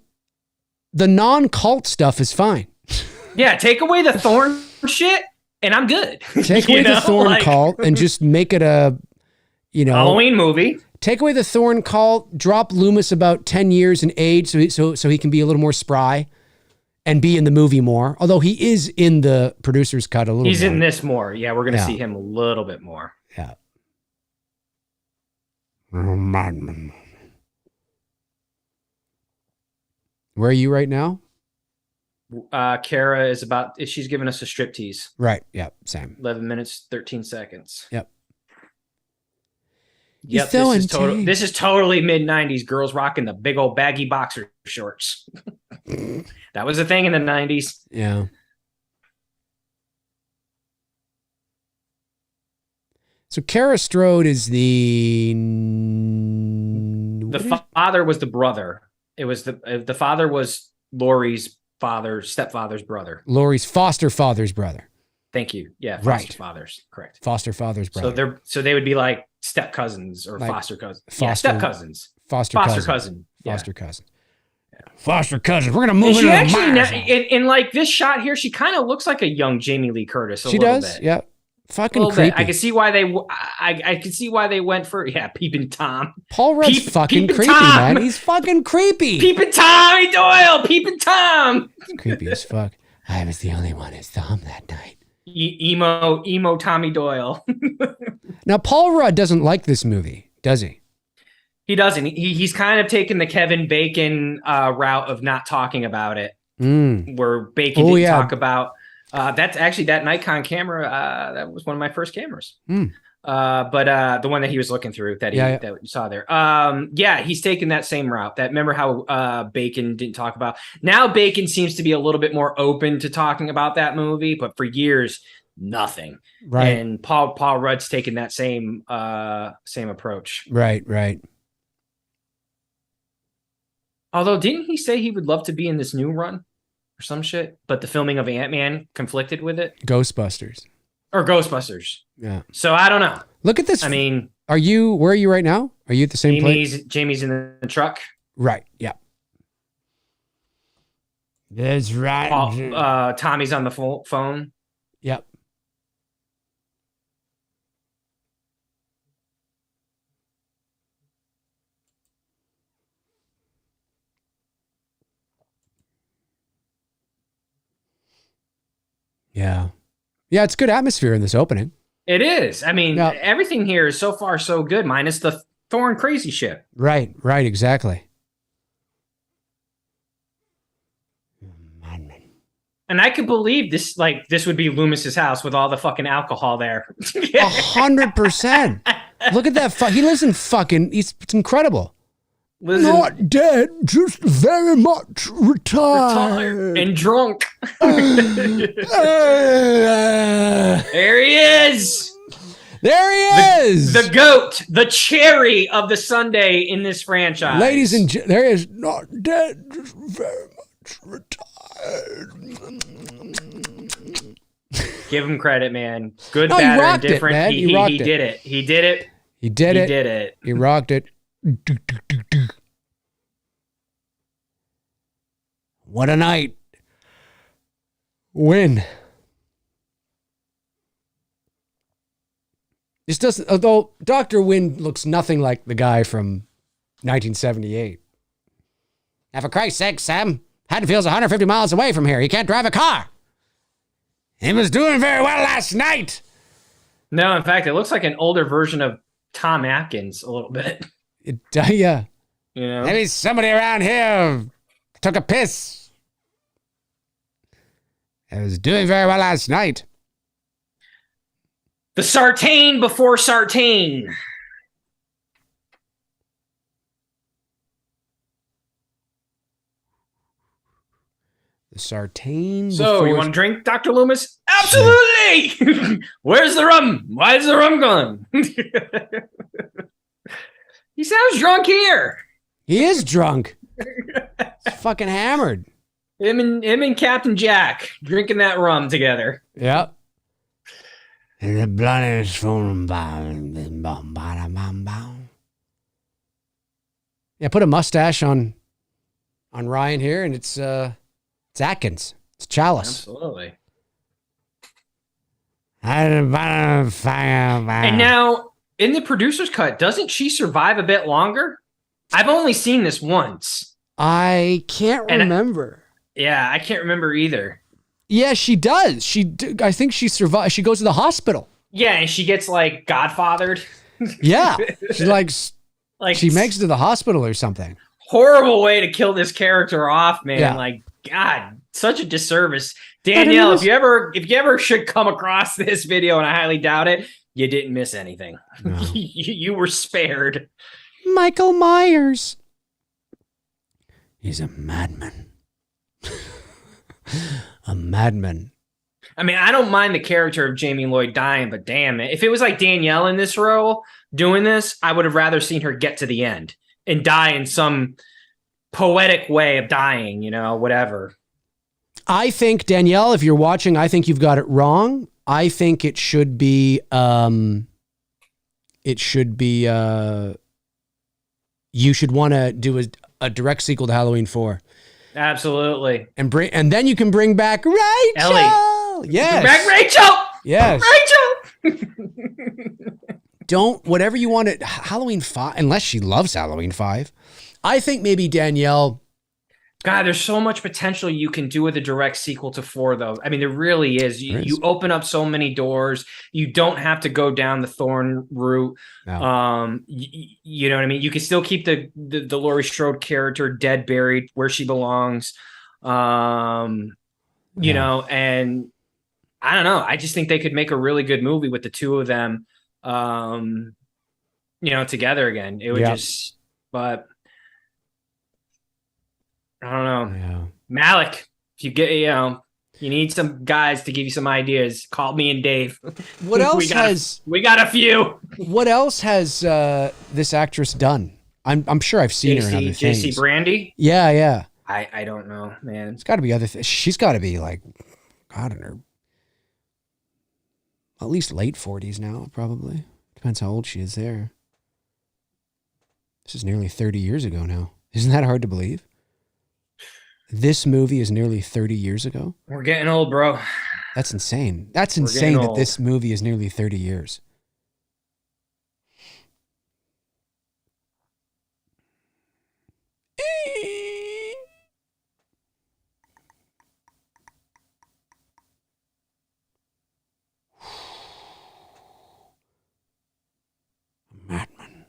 the non-cult stuff is fine. Yeah, take away the Thorn shit, and I'm good. Take away the Thorn cult and just make it a, Halloween movie. Take away the Thorn cult, drop Loomis about 10 years in age so he can be a little more spry and be in the movie more. Although he is in the producer's cut a little bit. He's in this more. Yeah, we're going to see him a little bit more. Yeah. Where are you right now? Kara she's giving us a striptease. Right. Yeah. Same. 11 minutes, 13 seconds. Yep. Yep. This is totally mid-90s. Girls rocking the big old baggy boxer shorts. That was a thing in the 90s. Yeah. So Kara Strode is the father was the brother. It was the father was Laurie's stepfather's brother. Laurie's foster father's brother. Thank you. Yeah, foster father's correct. Foster father's brother. So they would be like step cousins or foster cousins. Step cousins. Foster cousin. Yeah. Foster cousin. Yeah. Foster cousins. We're gonna move into in like this shot here. She kind of looks like a young Jamie Lee Curtis. She does. Bit. Yeah. Fucking creepy. I can see why they. I can see why they went for Peeping Tom. Paul Rudd's fucking creepy, Tom. Man. He's fucking creepy. Peeping Tommy Doyle. Peeping Tom. It's creepy as fuck. I was the only one who saw him that night. Emo Tommy Doyle. Now Paul Rudd doesn't like this movie, does he? He doesn't. He's kind of taken the Kevin Bacon route of not talking about it. Where Bacon didn't talk about. That's actually that Nikon camera. That was one of my first cameras. But the one that he was looking through that you saw there. He's taken that same route. Remember how Bacon didn't talk about. Now Bacon seems to be a little bit more open to talking about that movie, but for years nothing. Right. And Paul Rudd's taken that same approach. Right. Although didn't he say he would love to be in this new run? Or some shit, but the filming of Ant-Man conflicted with it. Ghostbusters. Yeah. So I don't know. Look at this. I mean, where are you right now? Are you at the same place? Jamie's in the truck. Right. Yeah. That's right. Tommy's on the phone. Yep. Yeah. Yeah, it's good atmosphere in this opening. It is. I mean, everything here is so far so good, minus the Thorn crazy shit. Right, exactly. And I could believe this would be Loomis's house with all the fucking alcohol there. 100%. Look at that. He lives in fucking, it's incredible. Listen, Not dead, just very much retired. and drunk. There he is. There he is. The goat, the cherry of the Sunday in this franchise. Ladies and gentlemen, there is not dead, just very much retired. Give him credit, man. Good, No, he bad, or rocked it, indifferent. man. He He rocked it. did it. He did it. He did He it. did it. He rocked it. What a night. Win. This doesn't, although Dr. Wynn looks nothing like the guy from 1978. Now, for Christ's sake, Sam, Haddonfield's 150 miles away from here. He can't drive a car. He was doing very well last night. No, in fact, it looks like an older version of Tom Atkins a little bit. Yeah. You know? Maybe somebody around here took a piss. I was doing very well last night. The Sartain before Sartain. The Sartain. So, you want to drink, Dr. Loomis? Absolutely! Where's the rum? Why is the rum gone? He sounds drunk here. He is drunk. He's fucking hammered. Him and Captain Jack drinking that rum together. Yep. And the blood is from yeah, put a mustache on Ryan here, and it's Atkins. It's Chalice. Absolutely. And now, in the producer's cut, doesn't she survive a bit longer? I've only seen this once. I can't remember. Yeah, I can't remember either. Yeah, she does. I think she survived. She goes to the hospital. Yeah, and she gets like godfathered. Yeah, she's like she makes it to the hospital or something. Horrible way to kill this character off, man. Yeah. Like, God, such a disservice. Danielle, if you ever should come across this video, and I highly doubt it, you didn't miss anything. No. You were spared. Michael Myers. He's a madman. A madman. I mean, I don't mind the character of Jamie Lloyd dying, but damn it. If it was like Danielle in this role doing this, I would have rather seen her get to the end and die in some poetic way of dying, you know, whatever. I think, Danielle, if you're watching, I think you've got it wrong. I think it should be you should want to do a direct sequel to Halloween 4. Absolutely. And then you can bring back Rachel. Ellie. Yes. Bring back Rachel. Yes. Rachel. Don't, whatever you want to, Halloween 5, unless she loves Halloween 5. I think maybe Danielle. God, there's so much potential you can do with a direct sequel to 4, though. I mean, there really is. You open up so many doors. You don't have to go down the Thorn route. No. You know what I mean? You can still keep the Laurie Strode character dead, buried where she belongs. You know, and I don't know. I just think they could make a really good movie with the two of them, you know, together again. It would just, but I don't know. Yeah. Malik, if you get, you know, you need some guys to give you some ideas, call me and Dave. What else we got a few. What else has this actress done? I'm sure I've seen her in other things. JC Brandy? Yeah. I don't know, man. It's got to be other things. She's got to be like, God, in her at least late 40s now, probably. Depends how old she is there. This is nearly 30 years ago now. Isn't that hard to believe? This movie is nearly 30 years ago. We're getting old, bro. That's insane. That's insane that this movie is nearly 30 years. Madman.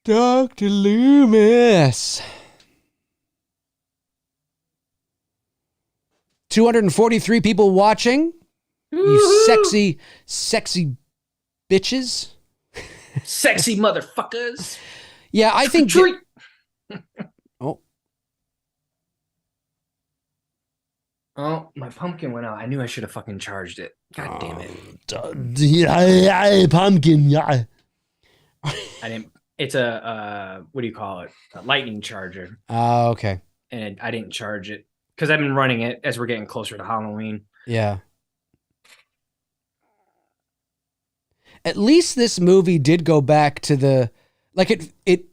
Dr. Loomis. 243 people watching. You sexy bitches. Sexy motherfuckers. Yeah, I think. Oh. Oh, my pumpkin went out. I knew I should have fucking charged it. God damn it. Pumpkin. Yeah. I didn't. It's a what do you call it? A lightning charger. Oh, okay. And I didn't charge it because I've been running it as we're getting closer to Halloween. Yeah. At least this movie did go back to the, like it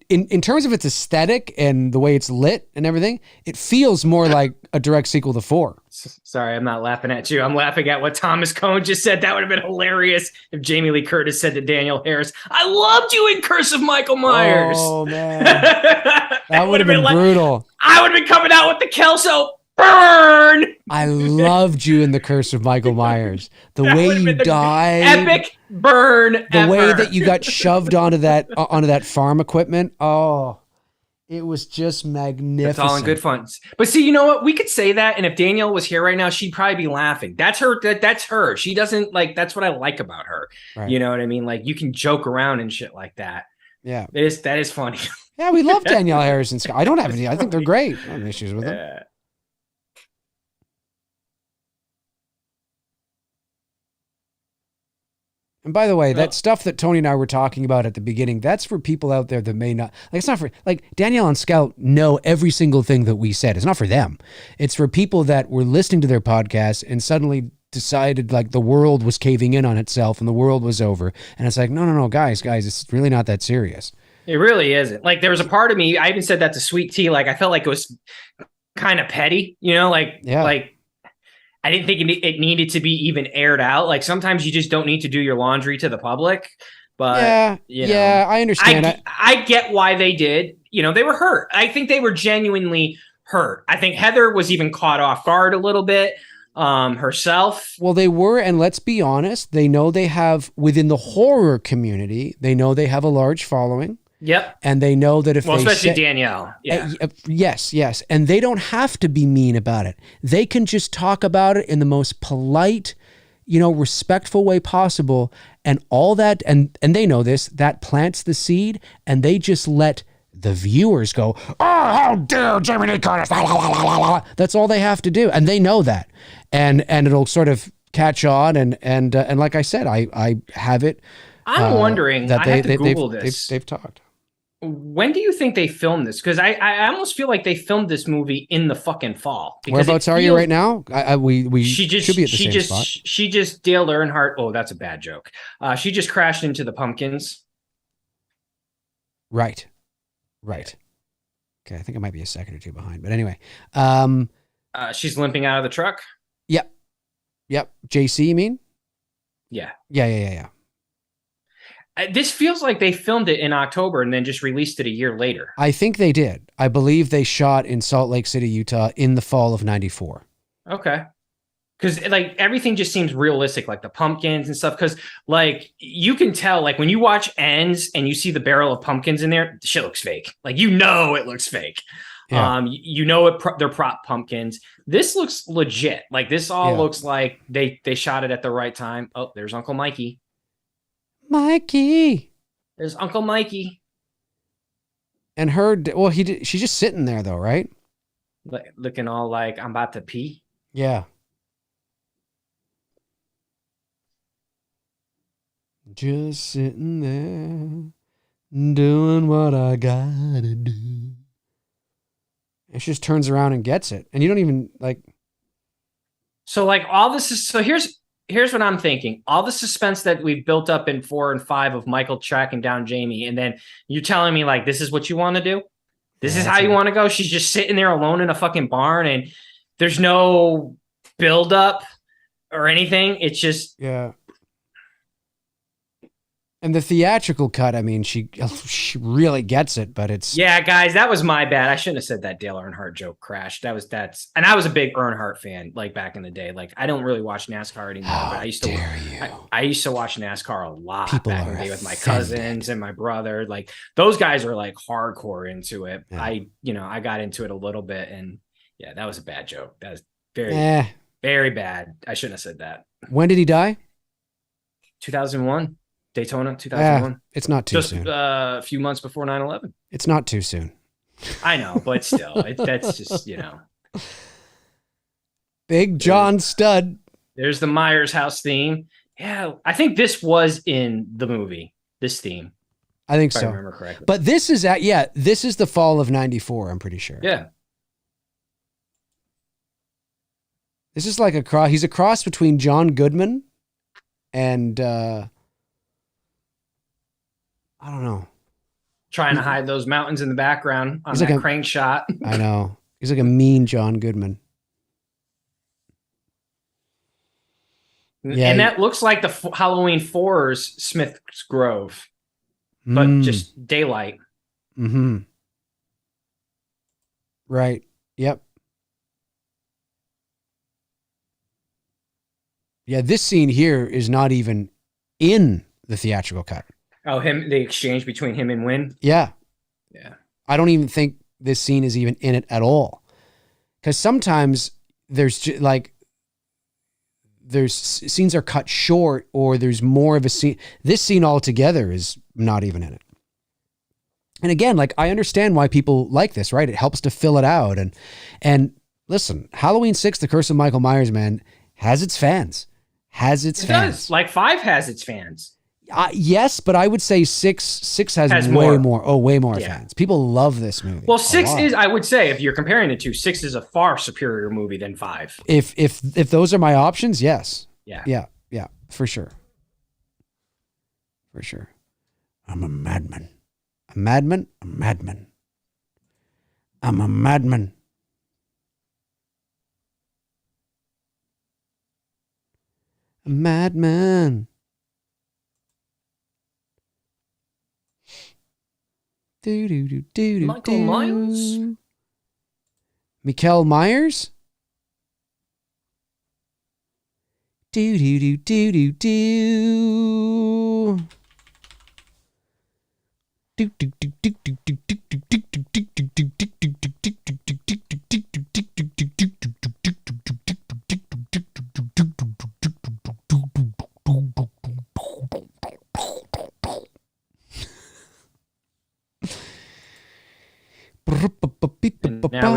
in terms of its aesthetic and the way it's lit and everything, it feels more like a direct sequel to 4. Sorry, I'm not laughing at you. I'm laughing at what Thomas Cohn just said. That would have been hilarious if Jamie Lee Curtis said to Daniel Harris, "I loved you in Curse of Michael Myers." Oh man, that would have been brutal. I would have been coming out with the Kelso burn. I loved you in the Curse of Michael Myers. The way you died, epic burn. The way that you got shoved onto that farm equipment. Oh. It was just magnificent. It's all in good fun. But see, you know what? We could say that, and if Danielle was here right now, she'd probably be laughing. That's her. That's her. She doesn't like. That's what I like about her. Right. You know what I mean? Like you can joke around and shit like that. Yeah, that is funny. Yeah, we love Danielle Harris and Scott. I don't have any. I think they're great. I don't have issues with them. And by the way, that stuff that Tony and I were talking about at the beginning, that's for people out there that may not, like, it's not for, like, Danielle and Scout know every single thing that we said. It's not for them. It's for people that were listening to their podcast and suddenly decided, like, the world was caving in on itself and the world was over. And it's like, no, guys, it's really not that serious. It really isn't. Like, there was a part of me, I even said that to Sweet Tea, like, I felt like it was kind of petty, you know, like, I didn't think it needed to be even aired out. Like sometimes you just don't need to do your laundry to the public. But yeah, I understand. I get why they did. You know, they were hurt. I think they were genuinely hurt. I think Heather was even caught off guard a little bit herself. Well, they were, and let's be honest, they know they have within the horror community, they know they have a large following. Yep. And they know that if especially Danielle. Yeah. Yes. And they don't have to be mean about it. They can just talk about it in the most polite, respectful way possible. And all that, and they know this, that plants the seed, and they just let the viewers go, "Oh, how dare Jamie Lee Curtis." That's all they have to do. And they know that. And it'll sort of catch on. And like I said, I have it. I'm wondering, that I have to Google this. They've talked. When do you think they filmed this? Because I almost feel like they filmed this movie in the fucking fall. Whereabouts are you right now? We should be at the same spot. She just Dale Earnhardt. Oh, that's a bad joke. She just crashed into the pumpkins. Right. Okay, I think I might be a second or two behind, but anyway. She's limping out of the truck. Yep. JC, you mean? Yeah. Yeah. This feels like they filmed it in October and then just released it a year later. I think they did. I believe they shot in Salt Lake City, Utah in the fall of '94. Okay. Because like everything just seems realistic, like the pumpkins and stuff. Because like you can tell, like when you watch Ends and you see the barrel of pumpkins in there, the shit looks fake. Like it looks fake. Yeah. They're prop pumpkins. This looks legit. Like this all looks like they shot it at the right time. Oh, there's Uncle Mikey. There's Uncle Mikey. And she's just sitting there though, right? Looking all like I'm about to pee. Yeah. Just sitting there, doing what I gotta do. And she just turns around and gets it. And you don't even like. So like all this is, so here's what I'm thinking. All the suspense that we've built up in 4 and 5 of Michael tracking down Jamie. And then you're telling me like, this is what you want to do. This is how you want to go. She's just sitting there alone in a fucking barn and there's no build up or anything. It's just. Yeah. And the theatrical cut, I mean, she really gets it, but it's. Yeah, guys, that was my bad. I shouldn't have said that Dale Earnhardt joke crashed. And I was a big Earnhardt fan, like back in the day. Like I don't really watch NASCAR anymore, but I used to watch NASCAR a lot back in the day with my cousins and my brother. Like those guys are like hardcore into it. Yeah. I got into it a little bit, and yeah, that was a bad joke. That was very, very bad. I shouldn't have said that. When did he die? 2001. Daytona 2001. It's not too Just soon. A few months before 9/11. It's not too soon. I know, but still, that's just, Big John Stud. There's the Myers house theme. Yeah, I think this was in the movie, this theme. I think if so. I remember correctly. But this is this is the fall of 94, I'm pretty sure. Yeah. This is like he's a cross between John Goodman and I don't know. Trying to hide those mountains in the background on that crane shot. I know. He's like a mean John Goodman. Yeah, and that looks like the Halloween 4's Smith's Grove, but just daylight. Mm-hmm. Right. Yep. Yeah, this scene here is not even in the theatrical cut. Oh, the exchange between him and Wynn? Yeah. Yeah. I don't even think this scene is even in it at all. Because sometimes there's scenes are cut short or there's more of a scene. This scene altogether is not even in it. And again, like, I understand why people like this, right? It helps to fill it out. And listen, Halloween 6, The Curse of Michael Myers, man, has its fans. It does. Like 5 has its fans. Yes, but I would say 6 has way more fans. People love this movie. Well, 6 is, I would say, if you're comparing the two, 6 is a far superior movie than 5. If those are my options, yes. Yeah, for sure. For sure. I'm a madman. A madman? A madman. I'm a madman. A madman. Michael Myers? Michael Myers? And now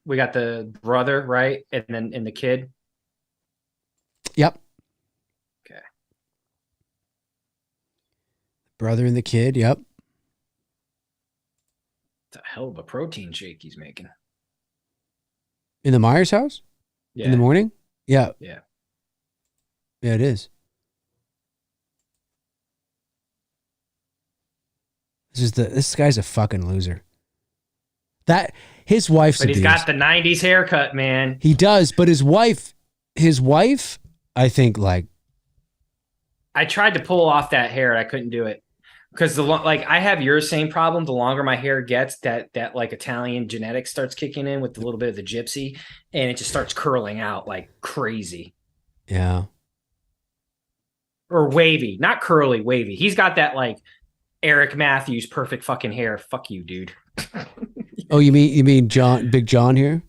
we got the brother, right? And the kid. Yep. Okay. Brother and the kid, yep. It's a hell of a protein shake he's making. In the Myers house? Yeah. In the morning? Yeah. Yeah. Yeah, it is. This guy's a fucking loser. His wife's But he's got the 90s haircut, man. He does, but his wife, I think, like, I tried to pull off that hair, I couldn't do it. Because I have your same problem. The longer my hair gets, that like Italian genetics starts kicking in with a little bit of the gypsy, and it just starts curling out like crazy. Yeah. Or wavy, not curly, wavy. He's got that like Eric Matthews perfect fucking hair. Fuck you, dude. Oh, you mean Big John here?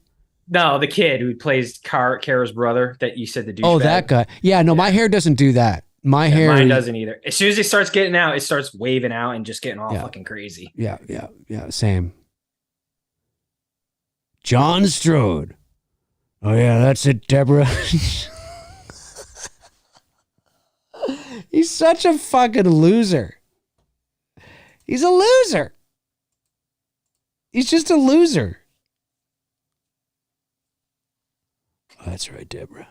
No, the kid who plays Kara's brother that you said the douchebag. Oh, that guy. Yeah, no, my hair doesn't do that. Mine doesn't either. As soon as it starts getting out, it starts waving out and just getting all fucking crazy. Yeah, same. John Strode. Oh, yeah, that's it, Deborah. He's such a fucking loser. He's a loser. He's just a loser. Oh, that's right, Deborah.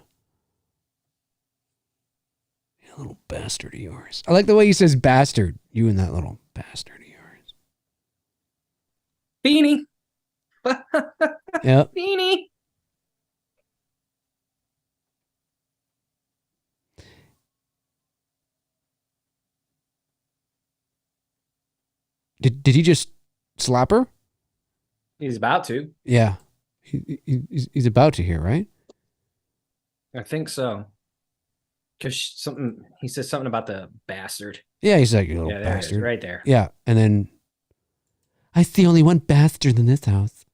You little bastard of yours. I like the way he says bastard. You and that little bastard of yours. Beanie. Yep. Beanie. Did he just slap her? He's about to. Yeah. He's about to here, right? I think so. Because he says something about the bastard. Yeah, he's like, you little bastard. Right there. Yeah, and then I see only one bastard in this house.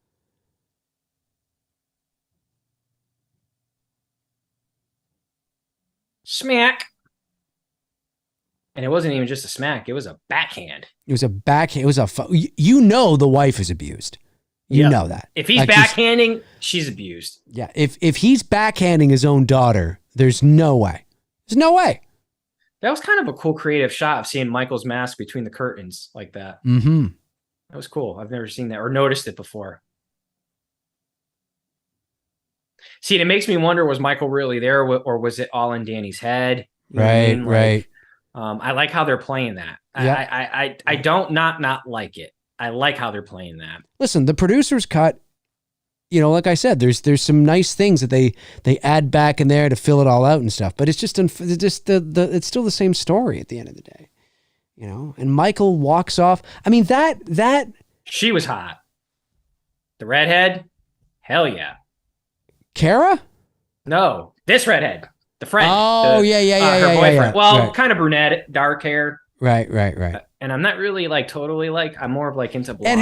Smack. And it wasn't even just a smack. It was a backhand. It was a backhand. It was the wife is abused. You know that. If he's backhanding, she's abused. Yeah. If he's backhanding his own daughter, there's no way. There's no way. That was kind of a cool creative shot of seeing Michael's mask between the curtains like that. Mm-hmm. That was cool. I've never seen that or noticed it before. See, it makes me wonder, was Michael really there or was it all in Danny's head? You know what I mean? Right. I like how they're playing that. Yeah. I don't not like it. I like how they're playing that. Listen, the producer's cut, you know, like I said, there's some nice things that they add back in there to fill it all out and stuff, but it's just it's still the same story at the end of the day, you know. And Michael walks off. I mean, that she was hot. The redhead, hell yeah. Kara? No, this redhead, the friend. Oh, yeah, her boyfriend. Yeah. Well, right. Kind of brunette, dark hair. Right. And I'm not really like totally like, I'm more of like into blondes. And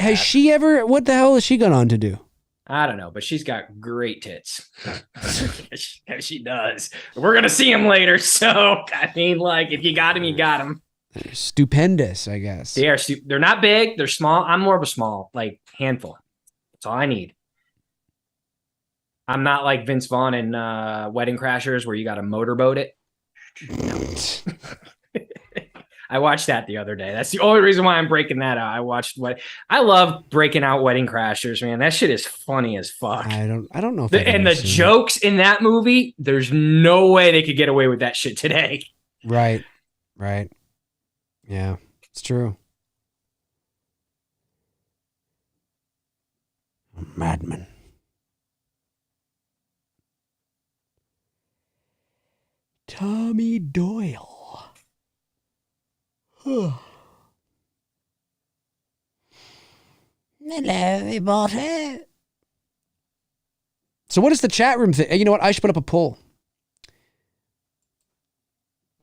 has she ever, what the hell has she gone on to do? I don't know, but she's got great tits. She does. We're going to see him later. So, I mean, like, if you got him, you got him. They're stupendous, I guess. They're not big. They're small. I'm more of a small, like, handful. That's all I need. I'm not like Vince Vaughn in Wedding Crashers where you got to motorboat it. No. I watched that the other day. That's the only reason why I'm breaking that out. I love breaking out Wedding Crashers, man. That shit is funny as fuck. I don't know. And the jokes in that movie, there's no way they could get away with that shit today. Right. Yeah, it's true. Madman. Tommy Doyle. Hello, everybody. So what is the chat room thing? You know what? I should put up a poll.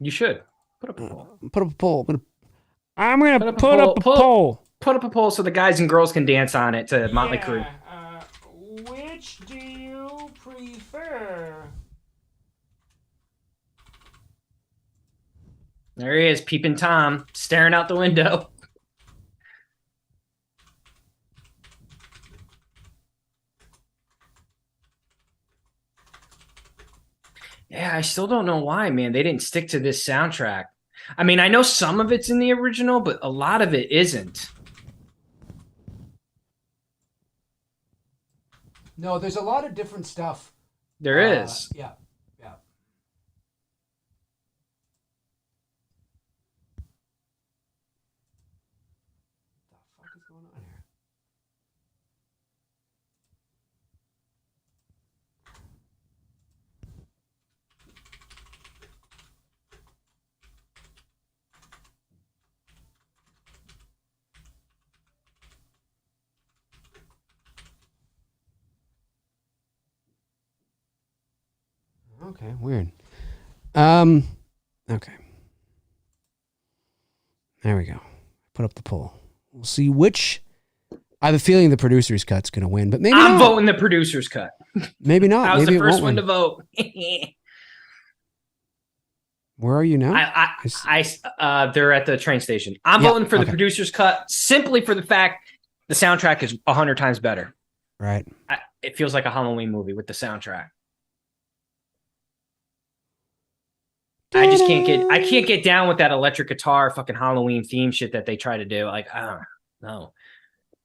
You should. Put up a poll. Put up a poll. I'm going to put up a poll. Put up a poll so the guys and girls can dance on it to Motley Crue. Which do you prefer? There he is, peeping Tom, staring out the window. Yeah, I still don't know why, man. They didn't stick to this soundtrack. I mean, I know some of it's in the original, but a lot of it isn't. No, there's a lot of different stuff. There is. Yeah. What the fuck is going on here? Okay, weird. Okay. There we go. Put up the poll. We'll see which. I have a feeling the producer's cut's going to win, but maybe I'm not. voting the producer's cut. Maybe not. I was maybe the first one win. to vote. Where are you now? They're at the train station. I'm voting for the producer's cut simply for the fact the soundtrack is 100 times better. Right. It feels like a Halloween movie with the soundtrack. I just can't get down with that electric guitar fucking Halloween theme shit that they try to do. Like, I don't know.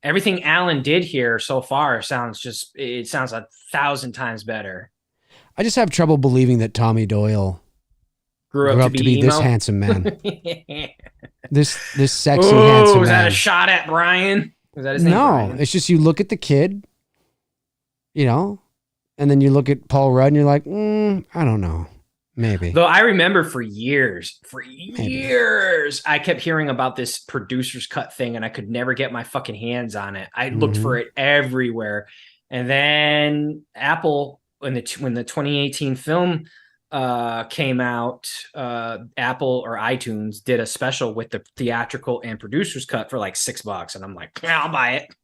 Everything Alan did here so far sounds 1,000 times better. I just have trouble believing that Tommy Doyle grew up to be this handsome man. this sexy, handsome man. Was that a shot at Brian? Was that his name? No, Brian? It's just you look at the kid, you know, and then you look at Paul Rudd and you're like, I don't know. Maybe. Though I remember for years, I kept hearing about this producer's cut thing and I could never get my fucking hands on it. I looked for it everywhere. And then Apple, when the 2018 film came out, Apple or iTunes did a special with the theatrical and producer's cut for like $6. And I'm like, yeah, I'll buy it.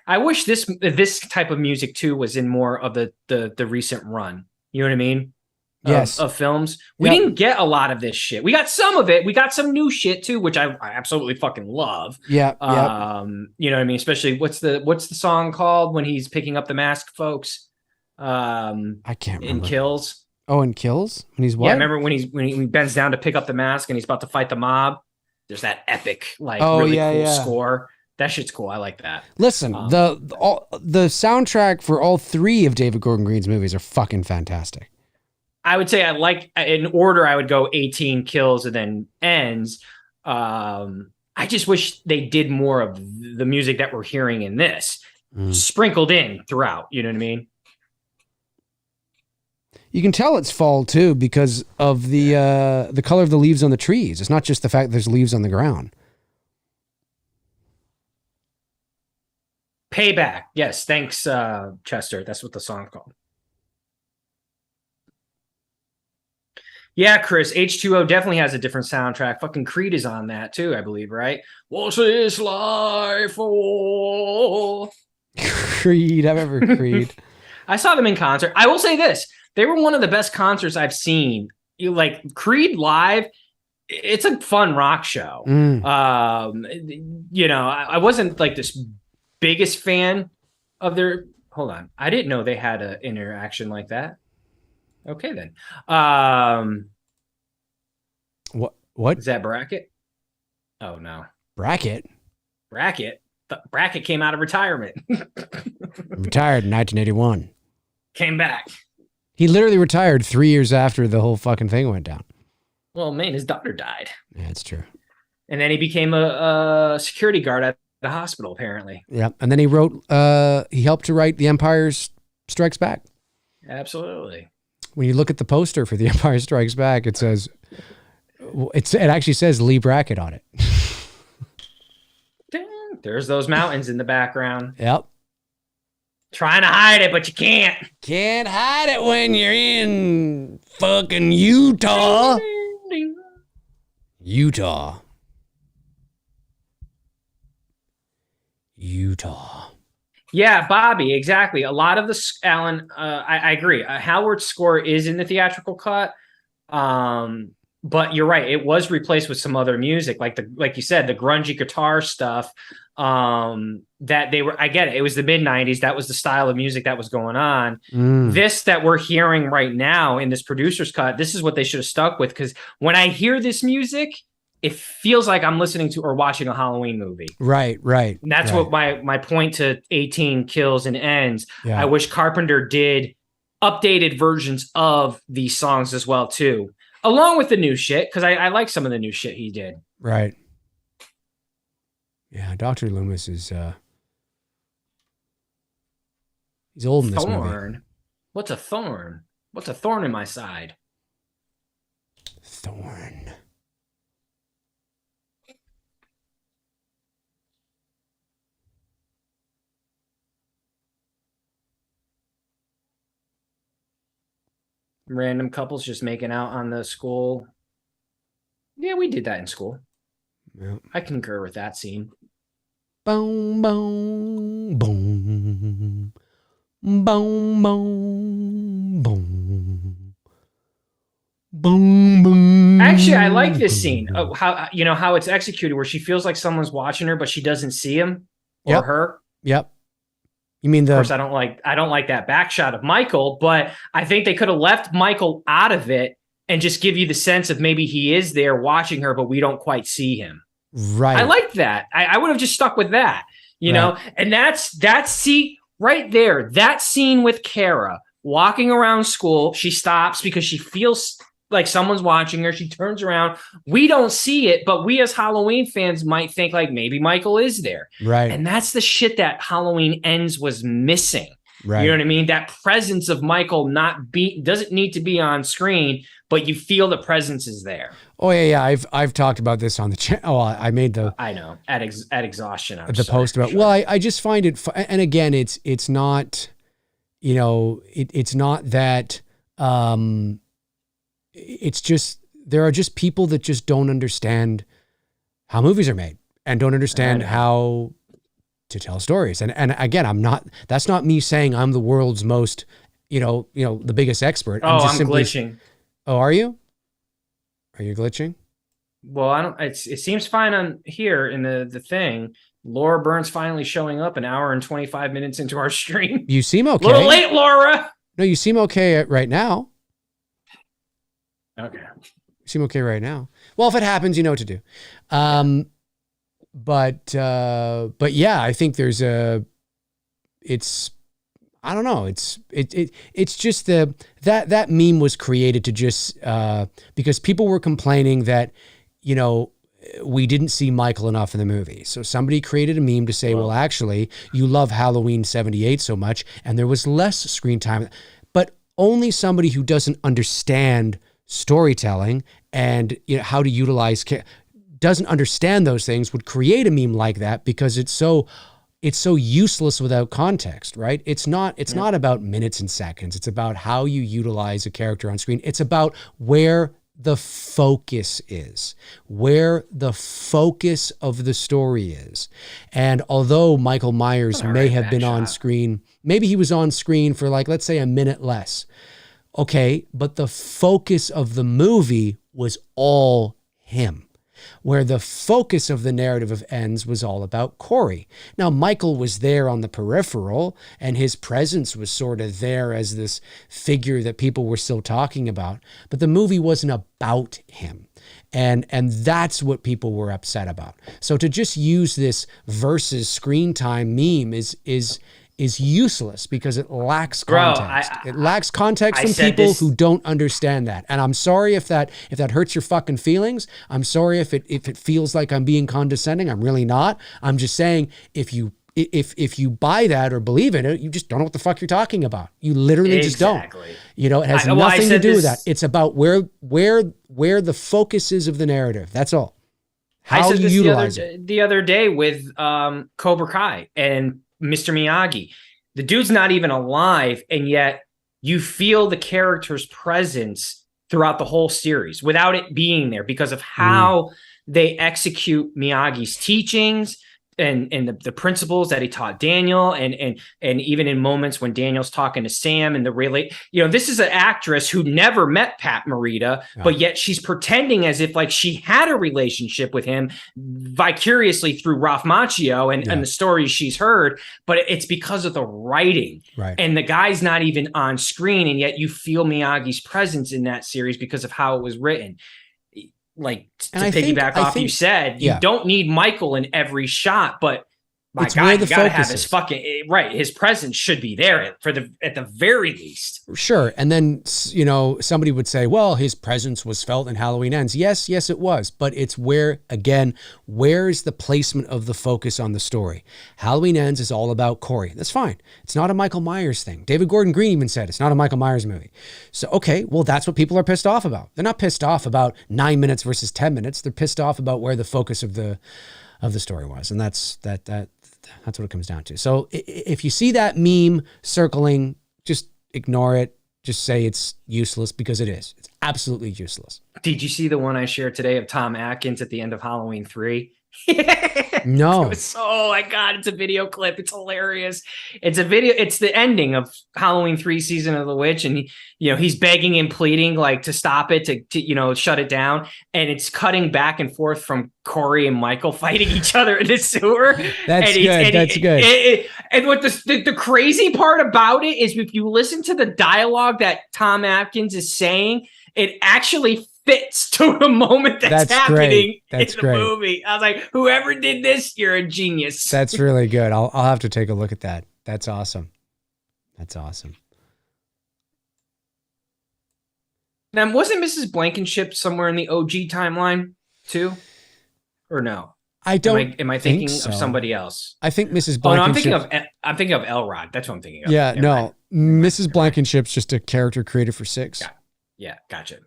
I wish this type of music too was in more of the recent run. You know what I mean? Yes. Of films. We didn't get a lot of this shit. We got some of it. We got some new shit too, which I absolutely fucking love. Yeah. You know what I mean? Especially what's the song called when he's picking up the mask, folks? I can't remember. In Kills. Oh, in Kills? When he's what? Yeah, remember when he bends down to pick up the mask and he's about to fight the mob? There's that epic, like really cool score. That shit's cool. I like that. Listen, the soundtrack for all 3 of David Gordon Green's movies are fucking fantastic. I would say I like, in order, I would go 18 Kills and then Ends. I just wish they did more of the music that we're hearing in this, sprinkled in throughout. You know what I mean? You can tell it's fall too because of the color of the leaves on the trees. It's not just the fact that there's leaves on the ground. Payback. Yes. Thanks, Chester. That's what the song's called. Yeah, Chris, H2O definitely has a different soundtrack. Fucking Creed is on that too, I believe, right? What's this life for? Creed. I remember Creed. I saw them in concert. I will say this. They were one of the best concerts I've seen. Like Creed live, it's a fun rock show. You know, I wasn't like this biggest fan of their... Hold on. I didn't know they had an interaction like that. Okay, then. What? Is that Bracket? Oh, no. Bracket? Bracket came out of retirement. Retired in 1981. Came back. He literally retired 3 years after the whole fucking thing went down. Well, man, his daughter died. Yeah, it's true. And then he became a security guard at the hospital, apparently. Yeah, and then he helped to write The Empire Strikes Back. Absolutely. When you look at the poster for The Empire Strikes Back, it actually says Lee Brackett on it. There's those mountains in the background. Yep. Trying to hide it, but you can't. Can't hide it when you're in fucking Utah. Utah. Yeah, Bobby, exactly. A lot of the Alan, I agree. Howard's score is in the theatrical cut, but you're right. It was replaced with some other music, like you said, the grungy guitar stuff. That they were. I get it. It was the mid-90s. That was the style of music that was going on. This that we're hearing right now in this producer's cut, this is what they should have stuck with. Because when I hear this music, it feels like I'm listening to or watching a Halloween movie. Right. And that's what my point to 18 Kills and Ends. Yeah. I wish Carpenter did updated versions of these songs as well too, along with the new shit, because I like some of the new shit he did. Right. Yeah, Dr. Loomis is he's old in this movie. What's a thorn? What's a thorn in my side? Thorn. Random couples just making out on the school. Yeah, we did that in school. Yep. I concur with that scene. Boom, boom, boom. Boom, boom, boom. Boom, boom. Actually, I like this scene. How it's executed, where she feels like someone's watching her, but she doesn't see him or her. Yep. You mean Of course, I don't like that back shot of Michael, but I think they could have left Michael out of it and just give you the sense of maybe he is there watching her, but we don't quite see him. Right. I like that. I would have just stuck with that, you know, and that's right there. That scene with Kara walking around school, she stops because she feels like someone's watching her. She turns around. We don't see it, but we as Halloween fans might think like maybe Michael is there. Right. And that's the shit that Halloween Ends was missing. Right. You know what I mean? That presence of Michael doesn't need to be on screen, but you feel the presence is there. Oh yeah. I've talked about this on the channel. Oh, I made I know at exhaustion. Post about. Sure. Well, I just find it, and again, it's not, you know, it's not that. It's just there are just people that just don't understand how movies are made and don't understand how to tell stories. And again, that's not me saying I'm the world's most the biggest expert. Oh, I'm glitching. Oh, are you? Are you glitching? Well, I don't. It seems fine on here in the thing. Laura Burns finally showing up an hour and 25 minutes into our stream. You seem okay. A little late, Laura. No, you seem okay right now. Okay. You seem okay right now. Well, if it happens, you know what to do. But yeah, I think there's I don't know. It's just that meme was created to just because people were complaining that, we didn't see Michael enough in the movie. So somebody created a meme to say, well, actually, you love Halloween 78 so much, and there was less screen time. But only somebody who doesn't understand storytelling and how to utilize, doesn't understand those things would create a meme like that, because it's so useless without context, right? It's not about minutes and seconds. It's about how you utilize a character on screen. It's about where the focus is, where the focus of the story is. And although Michael Myers may have been on screen, maybe he was on screen for let's say a minute less. Okay, but the focus of the movie was all him. Where the focus of the narrative of Ends was all about Corey. Now, Michael was there on the peripheral, and his presence was sort of there as this figure that people were still talking about, but the movie wasn't about him. And that's what people were upset about. So to just use this versus screen time meme is useless because it lacks context. It lacks context from people who don't understand that. And I'm sorry if that hurts your fucking feelings. I'm sorry if it feels like I'm being condescending. I'm really not. I'm just saying if you buy that or believe in it, you just don't know what the fuck you're talking about. You literally just don't. It has nothing to do with that. It's about where the focus is of the narrative. That's all. How you utilize it. The other day with Cobra Kai and Mr. Miyagi. The dude's not even alive, and yet you feel the character's presence throughout the whole series without it being there because of how they execute Miyagi's teachings and the principles that he taught Daniel, and even in moments when Daniel's talking to Sam and this is an actress who never met Pat Morita, but yet she's pretending as if she had a relationship with him vicariously through Ralph Macchio and the stories she's heard, but it's because of the writing. Right. And the guy's not even on screen, and yet you feel Miyagi's presence in that series because of how it was written. Piggyback off you said, you don't need Michael in every shot, but my God, you gotta have his his presence should be there at the very least. Sure. And then, somebody would say, well, his presence was felt in Halloween Ends. Yes, it was. But it's where's the placement of the focus on the story? Halloween Ends is all about Corey. That's fine. It's not a Michael Myers thing. David Gordon Green even said it's not a Michael Myers movie. So, okay, well, that's what people are pissed off about. They're not pissed off about 9 minutes versus 10 minutes. They're pissed off about where the focus of the story was. And that's what it comes down to. So if you see that meme circling, just ignore it. Just say it's useless, because it is. It's absolutely useless. Did you see the one I shared today of Tom Atkins at the end of Halloween 3? No. Oh my God, it's a video clip. It's hilarious. It's a video. It's the ending of Halloween 3 Season of the Witch. And he's begging and pleading to stop it, to shut it down. And it's cutting back and forth from Corey and Michael fighting each other in the sewer. That's good. And what the crazy part about it is, if you listen to the dialogue that Tom Atkins is saying, it actually fits to the moment that's happening in the movie. I was like, whoever did this, you're a genius. That's really good. I'll have to take a look at that. That's awesome. Now, wasn't Mrs. Blankenship somewhere in the OG timeline too? Or no? I don't. Am I thinking of somebody else? I think Mrs. Blankenship. Oh, no, I'm thinking of Elrod. That's what I'm thinking of. Yeah, no. Mrs. Blankenship's just a character created for 6. Yeah, gotcha.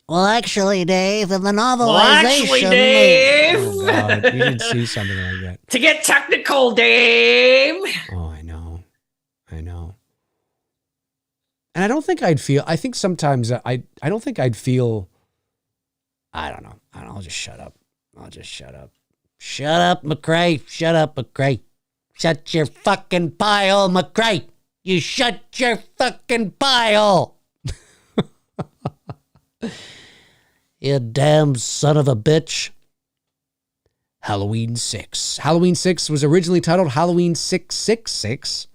Well, actually, Dave, in the novelization... Oh, God, you didn't see something like that. To get technical, Dave! Oh, I know. And I don't think I'd feel... I think sometimes I don't think I'd feel... I don't know. I'll just shut up. Shut up, McRae. Shut your fucking pile, McRae. You shut your fucking pile. You damn son of a bitch. Halloween 6. Halloween 6 was originally titled Halloween 666.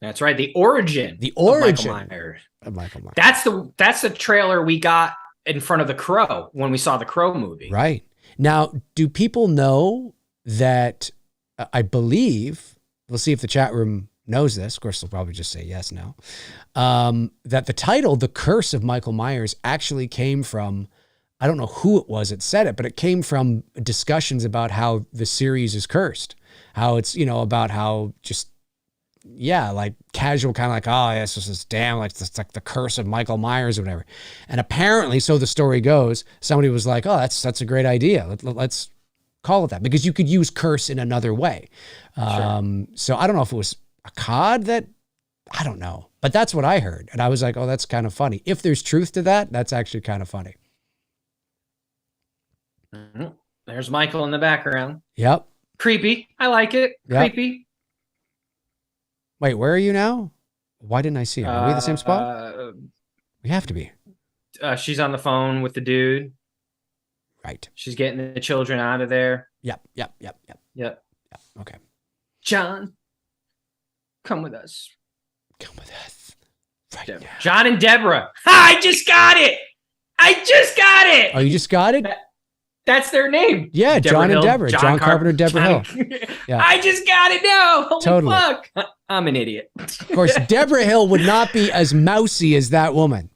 That's right. The origin. Of Michael Myers. That's the trailer we got in front of The Crow when we saw the Crow movie. Right. Now, do people know that I believe, we'll see if the chat room knows this. Of course, they'll probably just say yes now. That the title, The Curse of Michael Myers, actually came from, I don't know who it was that said it, but it came from discussions about how the series is cursed. How it's, about how just, like casual, kind of like, oh, yeah, it's just this damn, like, it's like the curse of Michael Myers or whatever. And apparently, so the story goes, somebody was like, oh, that's a great idea. Let's call it that, because you could use curse in another way. Sure. So I don't know if it was a cod that, I don't know, but that's what I heard. And I was like, oh, that's kind of funny. If there's truth to that, that's actually kind of funny. There's Michael in the background. Yep. Creepy. I like it. Yep. Creepy. Wait, where are you now? Why didn't I see him? Are we in the same spot? We have to be. She's on the phone with the dude. Right. She's getting the children out of there. Yep. Okay. John, come with us. Come with us. Right now. John and Deborah. I just got it. Oh, you just got it? That's their name. Yeah, John and Deborah. John Carpenter, Deborah Hill. Yeah. I just got it now. Holy totally. Fuck. I'm an idiot. Of course, Deborah Hill would not be as mousy as that woman.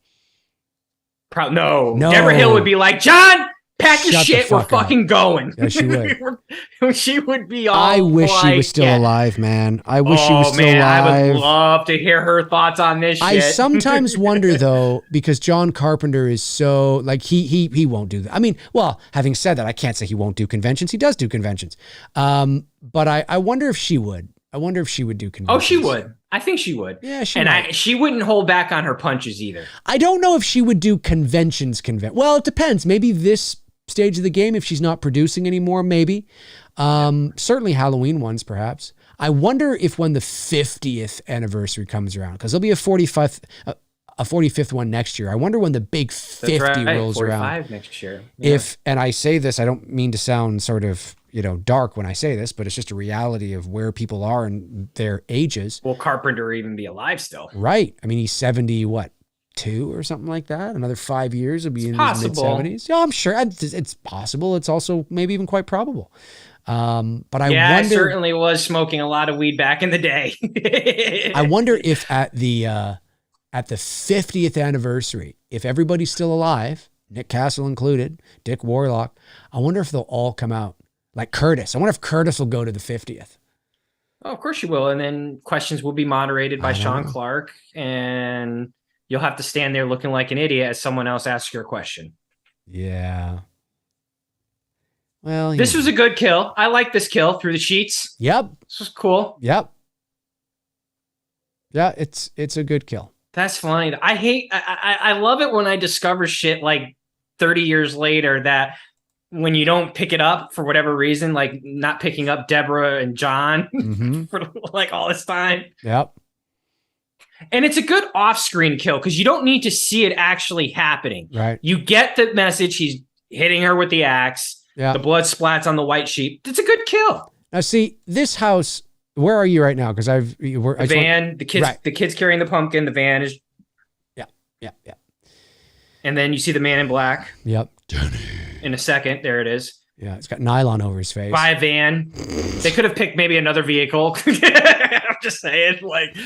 No. Deborah Hill would be like, John, pack your shit. We're fucking going. Yeah, she would. She would be all I wish she was still alive, man. I wish she was still alive. I would love to hear her thoughts on this shit. I sometimes wonder, though, because John Carpenter is so, like, he won't do that. I mean, well, having said that, I can't say he won't do conventions. He does do conventions. But I wonder if she would. I wonder if she would do conventions. Oh, she would. I think she would. Yeah, she might. She wouldn't hold back on her punches either. I don't know if she would do conventions. Well, it depends. Maybe this stage of the game, if she's not producing anymore, maybe. Certainly Halloween ones, perhaps. I wonder if when the 50th anniversary comes around, because there'll be a 45th one next year. I wonder when the big 50 rolls 45 around. Next year. Yeah. And I say this, I don't mean to sound sort of, dark when I say this, but it's just a reality of where people are in their ages. Will Carpenter even be alive still? Right. I mean, he's 70, what? 2 or something like that. Another 5 years will be in his mid-70s. Yeah, I'm sure it's possible. It's also maybe even quite probable. But I wonder. I certainly was smoking a lot of weed back in the day. I wonder if at the 50th anniversary, if everybody's still alive, Nick Castle included, Dick Warlock, I wonder if they'll all come out like Curtis. I wonder if Curtis will go to the 50th. Oh, of course you will. And then questions will be moderated by Sean Clark, and you'll have to stand there looking like an idiot as someone else asks your question. Yeah. Well, this was a good kill. I like this kill through the sheets. Yep. This was cool. Yep. Yeah, it's a good kill. That's funny. I love it when I discover shit like 30 years later that when you don't pick it up for whatever reason, like not picking up Deborah and John for like all this time. Yep. And it's a good off-screen kill because you don't need to see it actually happening. Right. You get the message. He's hitting her with the axe. Yeah. The blood splats on the white sheet. It's a good kill. Now, see, this house, where are you right now? Because the kids carrying the pumpkin. The van is. Yeah. And then you see the man in black. Yep. In a second, there it is. Yeah, it's got nylon over his face. By a van. They could have picked maybe another vehicle. I'm just saying, like,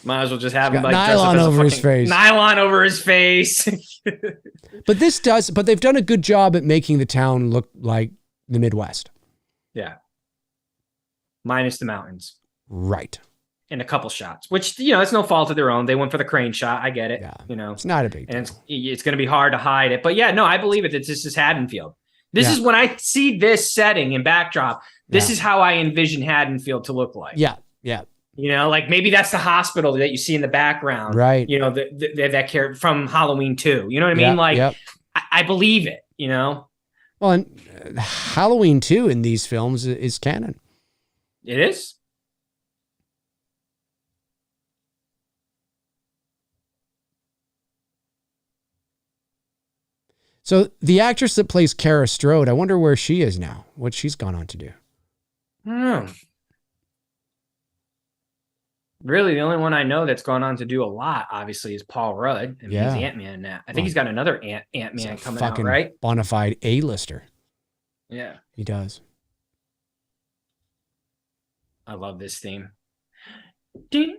might as well just have him like nylon over his face. Nylon over his face. But they've done a good job at making the town look like the Midwest. Yeah. Minus the mountains. Right. In a couple shots, which, it's no fault of their own. They went for the crane shot. I get it. Yeah. It's not a big deal. And it's going to be hard to hide it. But yeah, no, I believe it. This is Haddonfield. This is when I see this setting and backdrop. This is how I envision Haddonfield to look like. Yeah. Like maybe that's the hospital that you see in the background. Right. That care from Halloween 2. You know what I mean? Like, I believe it, Well, and Halloween 2 in these films is canon. It is. So the actress that plays Kara Strode, I wonder where she is now. What she's gone on to do. I don't know. Really, the only one I know that's gone on to do a lot, obviously, is Paul Rudd. And he's Ant-Man now. I think he's got another Ant-Man coming out, right? Bona fide A-lister. Yeah. He does. I love this theme. See,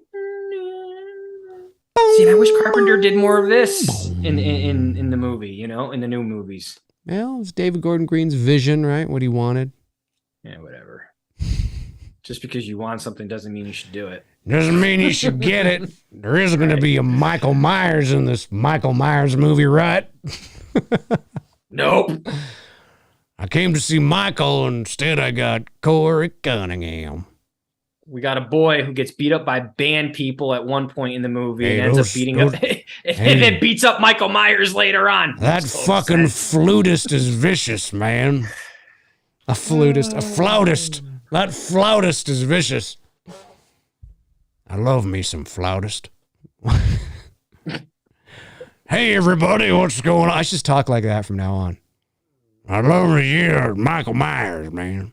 and I wish Carpenter did more of this in the movie, you know, in the new movies. Well, it's David Gordon Green's vision, right? What he wanted. Yeah, whatever. Just because you want something doesn't mean you should do it. Doesn't mean you should get it. There is going to be a Michael Myers in this Michael Myers movie, right? Nope. I came to see Michael. Instead, I got Corey Cunningham. We got a boy who gets beat up by band people at one point in the movie and ends up beating up and then beats up Michael Myers later on. That fucking flutist is vicious, man. A flautist. That flautist is vicious. I love me some flautist. Hey, everybody, what's going on? I should just talk like that from now on. I love to hear Michael Myers, man.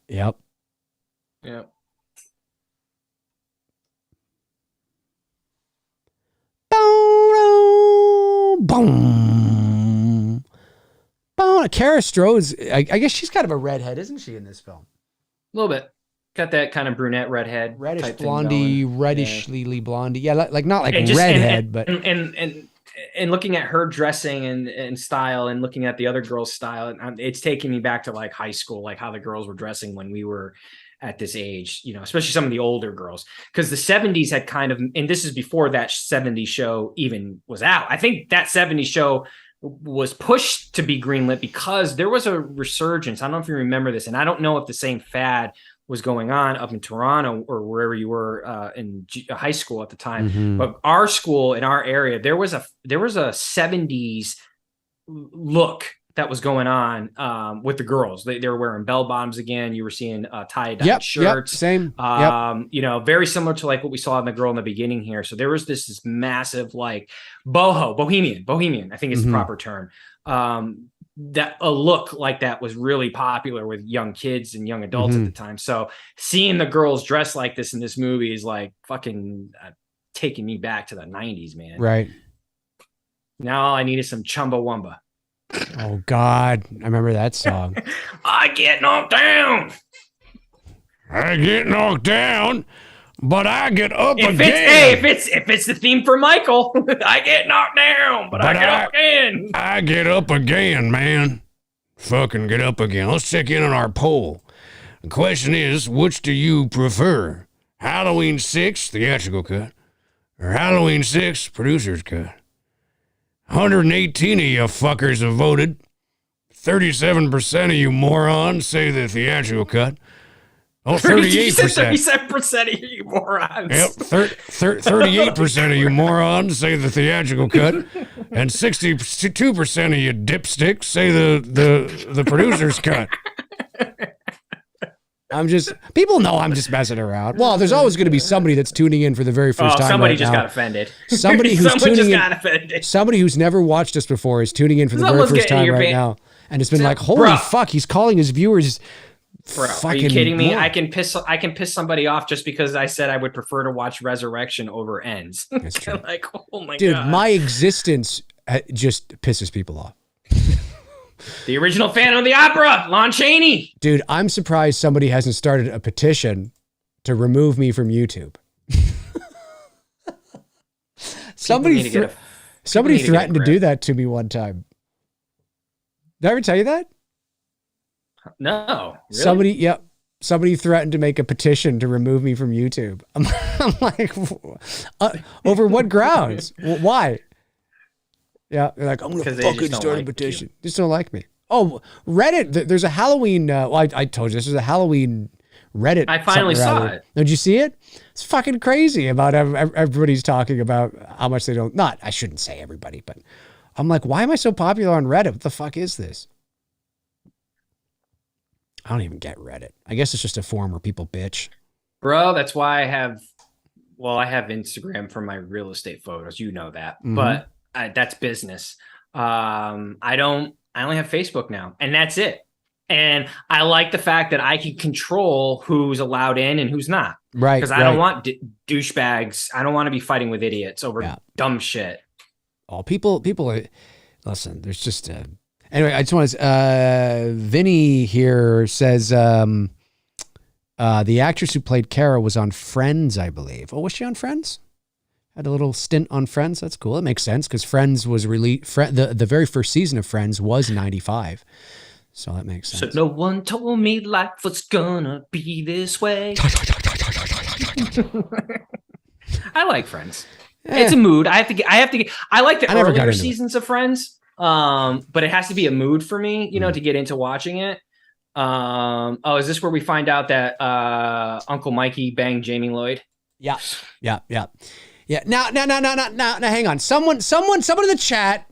Yep. Yep. Boom. Boom. Kara Strode's, I guess she's kind of a redhead, isn't she, in this film? A little bit. Got that kind of brunette redhead. Reddish blondie, reddishly blondie. Yeah, like not like just, redhead, but and looking at her dressing and style and looking at the other girls' style, it's taking me back to like high school, like how the girls were dressing when we were at this age, you know, especially some of the older girls, because the 70s had kind of, and this is before that 70s show even was out. I think that 70s show was pushed to be greenlit because there was a resurgence. I don't know if you remember this, and I don't know if the same fad was going on up in Toronto or wherever you were in high school at the time. But our school in our area, there was a 70s look that was going on with the girls. They were wearing bell bottoms again. You were seeing tie-dye shirts. Yep, same. You know, very similar to like what we saw in the girl in the beginning here. So there was this massive like bohemian, I think is the proper term. That a look like that was really popular with young kids and young adults at the time. So seeing the girls dressed like this in this movie is like fucking taking me back to the 90s, man. Right. Now all I need is some Chumbawamba. Oh God, I remember that song. I get knocked down. I get knocked down, but I get up again. If it's the theme for Michael, I get knocked down, but I get up again. I get up again, man. Fucking get up again. Let's check in on our poll. The question is, which do you prefer? Halloween 6, theatrical cut, or Halloween 6, producer's cut? 118 of you fuckers have voted. 37% of you morons say the theatrical cut. Oh, 38%. 37% of you morons. Yep, 38% of you morons say the theatrical cut, and 62% of you dipsticks say the producer's cut. People know I'm just messing around. Well, there's always going to be somebody that's tuning in for the very first time. Somebody right just now. got offended. Somebody who's somebody who's never watched us before is tuning in for the very first time right now, and it's been like, holy fuck, he's calling his viewers. Bro, are you kidding me? I can piss somebody off just because I said I would prefer to watch Resurrection over Ends. That's true. Like, oh my God. God. My existence just pisses people off. The original Phantom of the Opera, Lon Chaney. Dude, I'm surprised somebody hasn't started a petition to remove me from YouTube. Somebody threatened to do that to me one time. Did I ever tell you that? No. Really? Somebody threatened to make a petition to remove me from YouTube. I'm like, over what grounds? Why? Yeah, they're like, I'm going to fucking start a petition. Just don't like me. Oh, Reddit. There's a Halloween. I told you this was a Halloween Reddit. I finally saw it. Did you see it? It's fucking crazy about everybody's talking about how much they don't. Not, I shouldn't say everybody, but I'm like, why am I so popular on Reddit? What the fuck is this? I don't even get Reddit. I guess it's just a forum where people bitch. Bro, that's why I have Instagram for my real estate photos. You know that, but that's business. I only have Facebook now, and that's it. And I like the fact that I can control who's allowed in and who's not. Right. Because I don't want douchebags. I don't want to be fighting with idiots over dumb shit. Oh, people are, listen, there's just, anyway, I just want to, Vinny here says, the actress who played Kara was on Friends, I believe. Oh, was she on Friends? Had a little stint on Friends. That's cool. That makes sense because Friends was released. The very first season of Friends was 95. So that makes sense. So no one told me life was gonna be this way. I like Friends. It's a mood. I like the earlier seasons of Friends. But it has to be a mood for me, to get into watching it. Is this where we find out that Uncle Mikey banged Jamie Lloyd? Yeah. Now, hang on. Someone in the chat.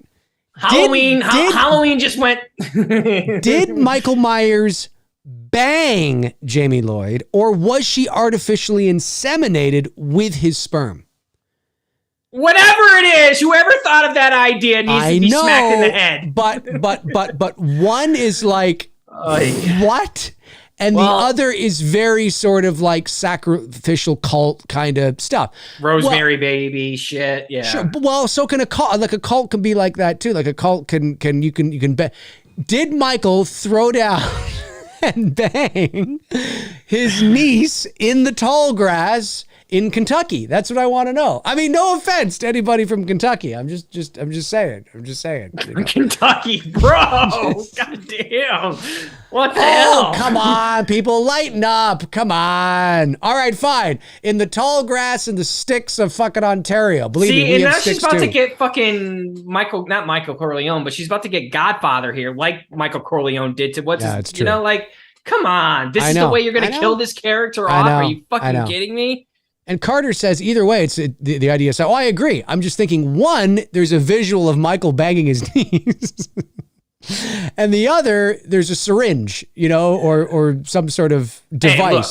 Halloween just went. Did Michael Myers bang Jamie Lloyd, or was she artificially inseminated with his sperm? Whatever it is, whoever thought of that idea needs to be smacked in the head. But one is like, what? And the other is very sort of like sacrificial cult kind of stuff. Rosemary baby shit. Yeah. Sure. Well, so can a cult. Like a cult can be like that too. Like a cult can bet. Did Michael throw down and bang his niece in the tall grass in Kentucky? That's what I want to know. I mean, no offense to anybody from Kentucky. I'm just saying. Kentucky, bro. God damn. What the hell? Come on, people, lighten up. Come on. All right, fine. In the tall grass and the sticks of fucking Ontario. Believe me, we have sticks she's about too. to get fucking not Michael Corleone, but she's about to get Godfather here, like Michael Corleone did to it's true. Come on. This is the way you're going to kill this character off? Are you fucking kidding me? And Carter says, either way, it's the idea. So, I agree. I'm just thinking, one, there's a visual of Michael banging his knees. And the other, there's a syringe, or some sort of device. Hey, look,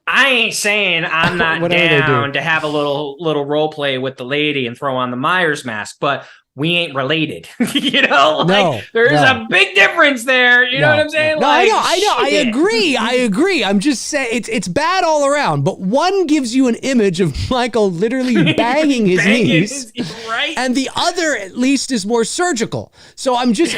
I ain't saying I'm not down to have a little role play with the lady and throw on the Myers mask, but we ain't related. There's a big difference there. You know what I'm saying? No, I know. I agree. I'm just saying it's bad all around, but one gives you an image of Michael literally banging his knees, right? And the other at least is more surgical. So I'm just,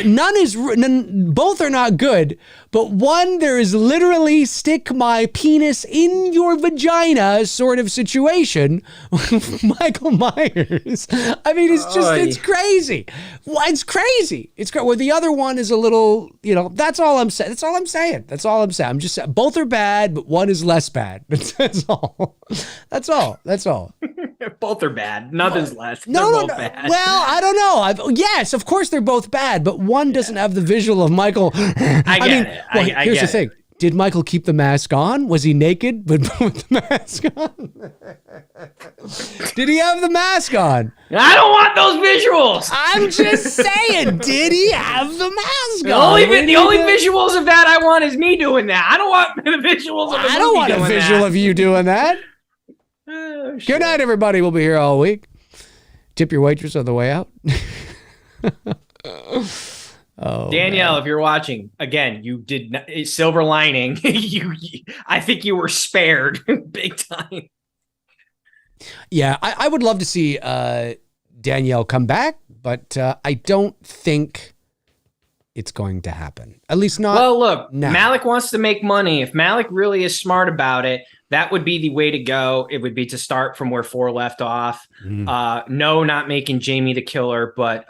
both are not good, but one, there is literally stick my penis in your vagina sort of situation with Michael Myers. I mean, it's crazy. It's crazy. Well, the other one is a little, that's all I'm saying. I'm just saying both are bad, but one is less bad. That's all. Both are bad. Nothing's less. No. Bad. Well, I don't know. Yes, of course they're both bad, but one doesn't have the visual of Michael. I get it. Here's the thing. Did Michael keep the mask on? Was he naked but with the mask on? Did he have the mask on? I don't want those visuals. I'm just saying, did he have the mask on? The only visuals of that I want is me doing that. I don't want the visuals of the movie. I don't want a visual of you doing that. Oh, good night, everybody. We'll be here all week. Tip your waitress on the way out. Danielle, if you're watching, again, you did not, silver lining. I think you were spared big time. Yeah, I would love to see Danielle come back, but I don't think it's going to happen. At least not. Well, look, now. Malik wants to make money. If Malik really is smart about it, that would be the way to go. It would be to start from where 4 left off. No, not making Jamie the killer, but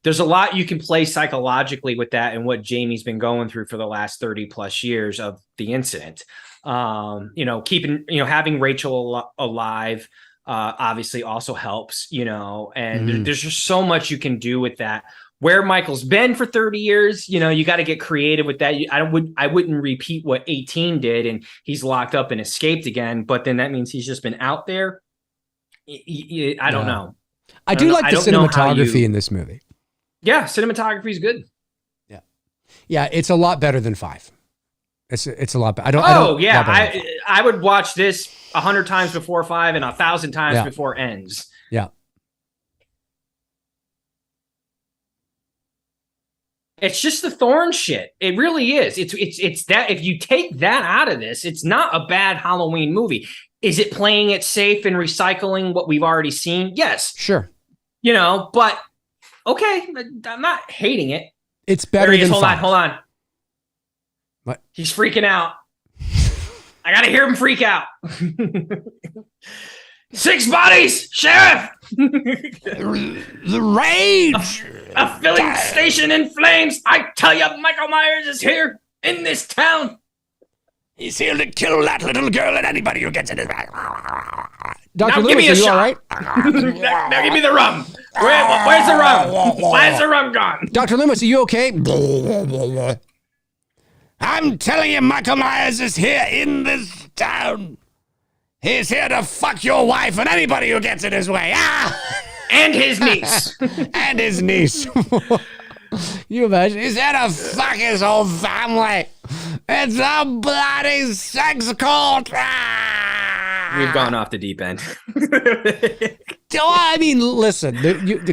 there's a lot you can play psychologically with that and what Jamie's been going through for the last 30 plus years of the incident. Having Rachel alive obviously also helps, and there's just so much you can do with that. Where Michael's been for 30 years, you got to get creative with that. I wouldn't repeat what 18 did and he's locked up and escaped again, but then that means he's just been out there. I don't know. I do like the cinematography in this movie. Yeah, cinematography is good. Yeah, it's a lot better than 5. It's a lot better. I would watch this 100 times before 5 and 1,000 times before Ends. Yeah. It's just the Thorn shit. It really is. It's that if you take that out of this, it's not a bad Halloween movie. Is it playing it safe and recycling what we've already seen? Yes. Sure. But okay, I'm not hating it. It's better than Hold five. on. What? He's freaking out. I gotta hear him freak out. 6 bodies, Sheriff! The rage! A filling station in flames! I tell you, Michael Myers is here in this town! He's here to kill that little girl and anybody who gets in his back. Dr. Now Lewis, give me a are you shot. all right? now give me the rum. Where's the rum? Why is the rum gone? Dr. Loomis, are you okay? I'm telling you, Michael Myers is here in this town. He's here to fuck your wife and anybody who gets in his way. And his niece. And his niece. You imagine? He's here to fuck his whole family. It's a bloody sex cult. We've gone off the deep end. I mean, listen,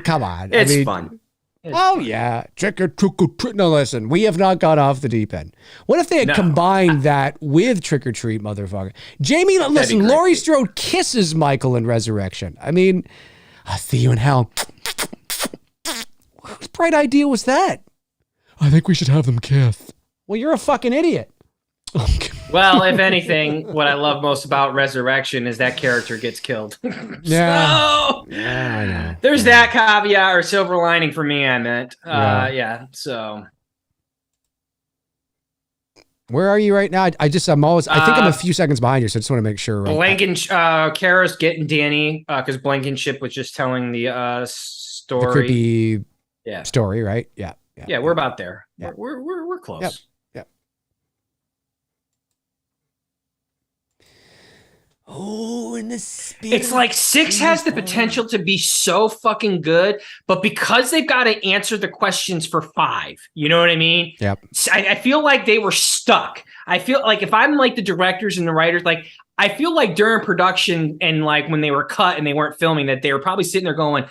come on. It's fun. Yeah. Trick or treat. No, listen, we have not got off the deep end. What if they had combined that with Trick or Treat, motherfucker? Jamie, listen, Laurie Strode kisses Michael in Resurrection. I mean, I'll see you in hell. Whose bright idea was that? I think we should have them kiss. Well, you're a fucking idiot. Well, if anything, what I love most about Resurrection is that character gets killed. Yeah. So, Yeah, I know. There's that caveat or silver lining for me, I meant. So. Where are you right now? I think I'm a few seconds behind you, so I just want to make sure. Kara's getting Danny, because Blankenship was just telling the story. The creepy story, right? Yeah. Yeah, we're about there. Yeah. We're close. Yep. Oh, in the spirit. It's like 6 has the potential to be so fucking good, but because they've got to answer the questions for 5, you know what I mean? Yep. I feel like they were stuck. I feel like if I'm like the directors and the writers, like I feel like during production and like when they were cut and they weren't filming, that they were probably sitting there going,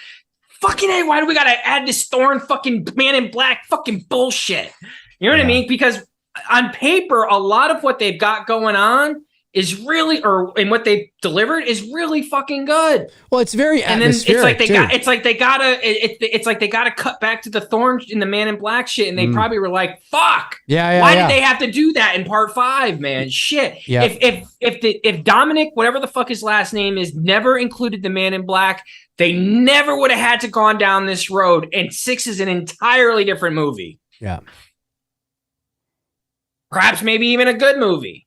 fucking hey, why do we got to add this Thorn fucking Man in Black fucking bullshit? You know what I mean? Because on paper, a lot of what they've got going on is really, and what they delivered is really fucking good. Well, it's very atmospheric. And then it's like they gotta cut back to the Thorn in the Man in Black shit, and they probably were like, "Fuck, why did they have to do that in part 5, man? Shit." Yeah. If Dominic, whatever the fuck his last name is, never included the Man in Black, they never would have had to gone down this road. And 6 is an entirely different movie. Yeah. Perhaps maybe even a good movie.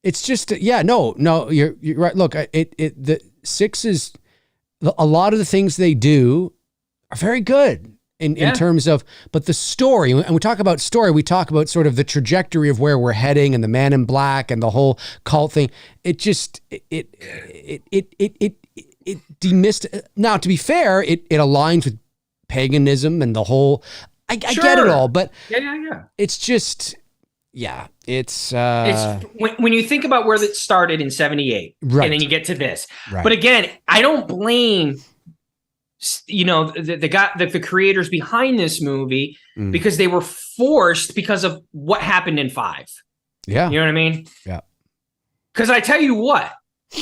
It's just, no, you're right. Look, the 6 is, a lot of the things they do are very good in terms of, but the story, and we talk about story, we talk about sort of the trajectory of where we're heading and the Man in Black and the whole cult thing. It just, it demystifies. Now, to be fair, it aligns with paganism and the whole, I get it all, but it's just, it's when you think about where it started in 78, right, and then you get to this. Right. But again, I don't blame, the creators behind this movie because they were forced because of what happened in 5. Yeah. You know what I mean? Yeah. Because I tell you what,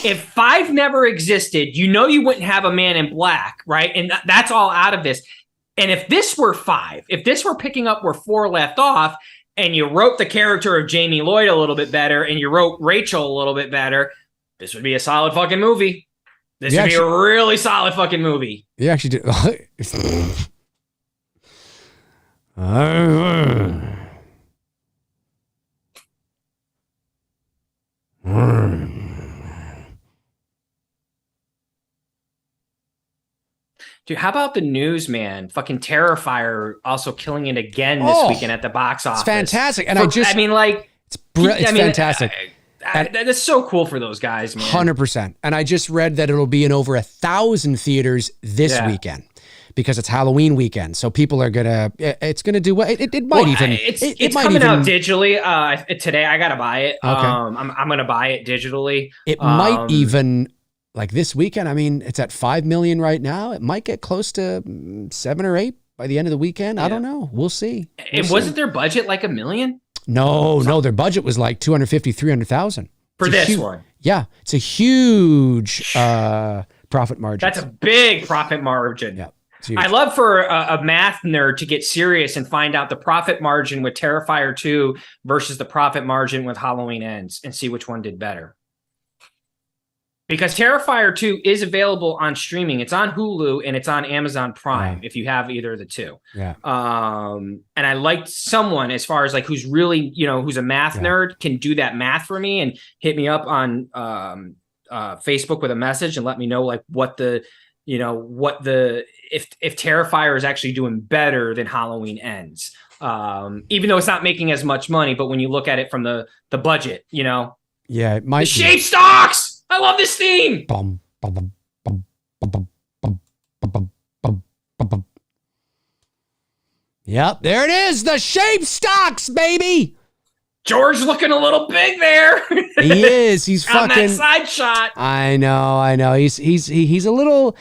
if 5 never existed, you wouldn't have a Man in Black, right? And that's all out of this. And if this were 5, if this were picking up where 4 left off, and you wrote the character of Jamie Lloyd a little bit better, and you wrote Rachel a little bit better, this would be a solid fucking movie. This would be a really solid fucking movie. You actually did. Dude, how about the news, man? Fucking Terrifier also killing it again this weekend at the box office. It's fantastic. And it's fantastic. That's so cool for those guys, man. 100%. And I just read that it'll be in over 1,000 theaters this weekend. because it's Halloween weekend. So people are it's gonna do what it might even. It's coming out digitally. Today I gotta buy it. Okay. I'm gonna buy it digitally. It might even, like this weekend. I mean, it's at 5 million right now. It might get close to 7 or 8 by the end of the weekend. I don't know. We'll see. And wasn't their budget like $1 million? No, their budget was like 250, 300,000 for this one. Yeah, it's a huge profit margin. That's a big profit margin. Yeah, I love for a math nerd to get serious and find out the profit margin with Terrifier 2 versus the profit margin with Halloween Ends and see which one did better. Because Terrifier 2 is available on streaming. It's on Hulu and it's on Amazon Prime if you have either of the two. Yeah. And I liked someone as far as like who's really, who's a math nerd can do that math for me and hit me up on Facebook with a message and let me know like if Terrifier is actually doing better than Halloween Ends. Even though it's not making as much money, but when you look at it from the budget, Yeah, it might. The shape stocks. I love this theme. Yep, there it is. The shape stocks, baby. George looking a little big there. He is. He's fucking. On that side shot. I know. He's a little.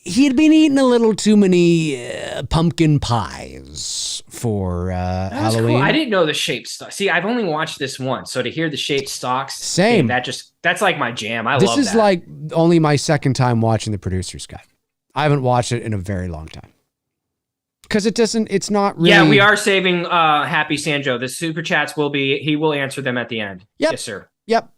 He'd been eating a little too many pumpkin pies for Halloween. Cool. I didn't know the shape stocks. See, I've only watched this once, so to hear the shape stocks, same. That's like my jam. This is like only my second time watching the producer's cut. I haven't watched it in a very long time because it's not really. Yeah, we are saving Happy Sanjo. The super chats he will answer them at the end. Yep. Yes, sir. Yep.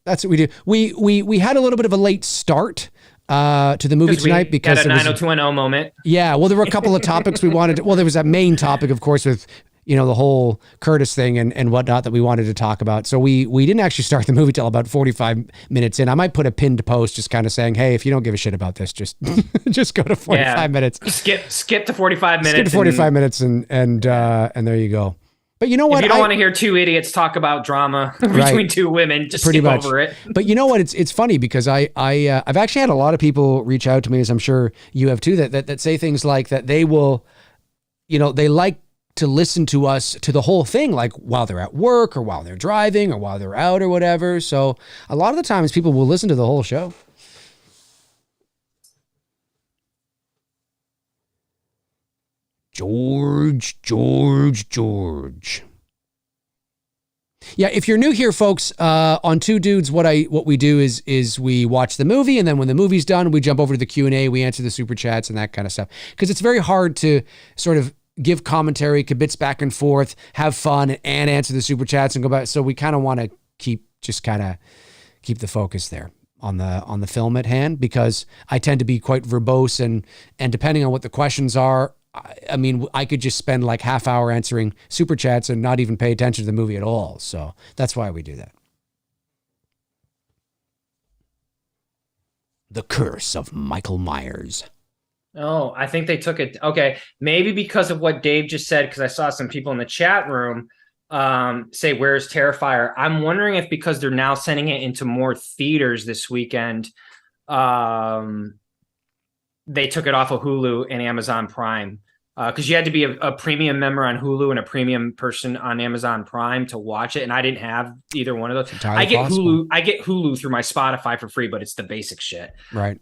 That's what we do. We had a little bit of a late start to the movie tonight because had a 90210 moment. Yeah, well, there were a couple of topics we wanted to, well, there was that main topic, of course, with, the whole Curtis thing and whatnot that we wanted to talk about. So we didn't actually start the movie till about 45 minutes in. I might put a pinned post just kind of saying, hey, if you don't give a shit about this, just go to 45 minutes. Skip to 45 minutes. Skip to 45 minutes and there you go. But you know what? If you don't want to hear two idiots talk about drama between two women, just skip over it. But you know what? It's funny because I've actually had a lot of people reach out to me, as I'm sure you have too, that say things like that they will, they like to listen to us to the whole thing, like while they're at work or while they're driving or while they're out or whatever. So a lot of the times people will listen to the whole show. George. Yeah, if you're new here, folks, on Two Dudes, what we do is we watch the movie, and then when the movie's done, we jump over to the Q&A, we answer the super chats and that kind of stuff. Because it's very hard to sort of give commentary, kibitz back and forth, have fun, and answer the super chats and go back. So we kind of want to keep the focus there on the film at hand, because I tend to be quite verbose and depending on what the questions are, I mean, I could just spend like half hour answering super chats and not even pay attention to the movie at all. So that's why we do that. The Curse of Michael Myers. Oh, I think they took it. Okay. Maybe because of what Dave just said, because I saw some people in the chat room say, where's Terrifier? I'm wondering if because they're now sending it into more theaters this weekend, they took it off of Hulu and Amazon Prime. Because you had to be a premium member on Hulu and a premium person on Amazon Prime to watch it, and I didn't have either one of those. I get Hulu through my Spotify for free, but it's the basic shit. Right.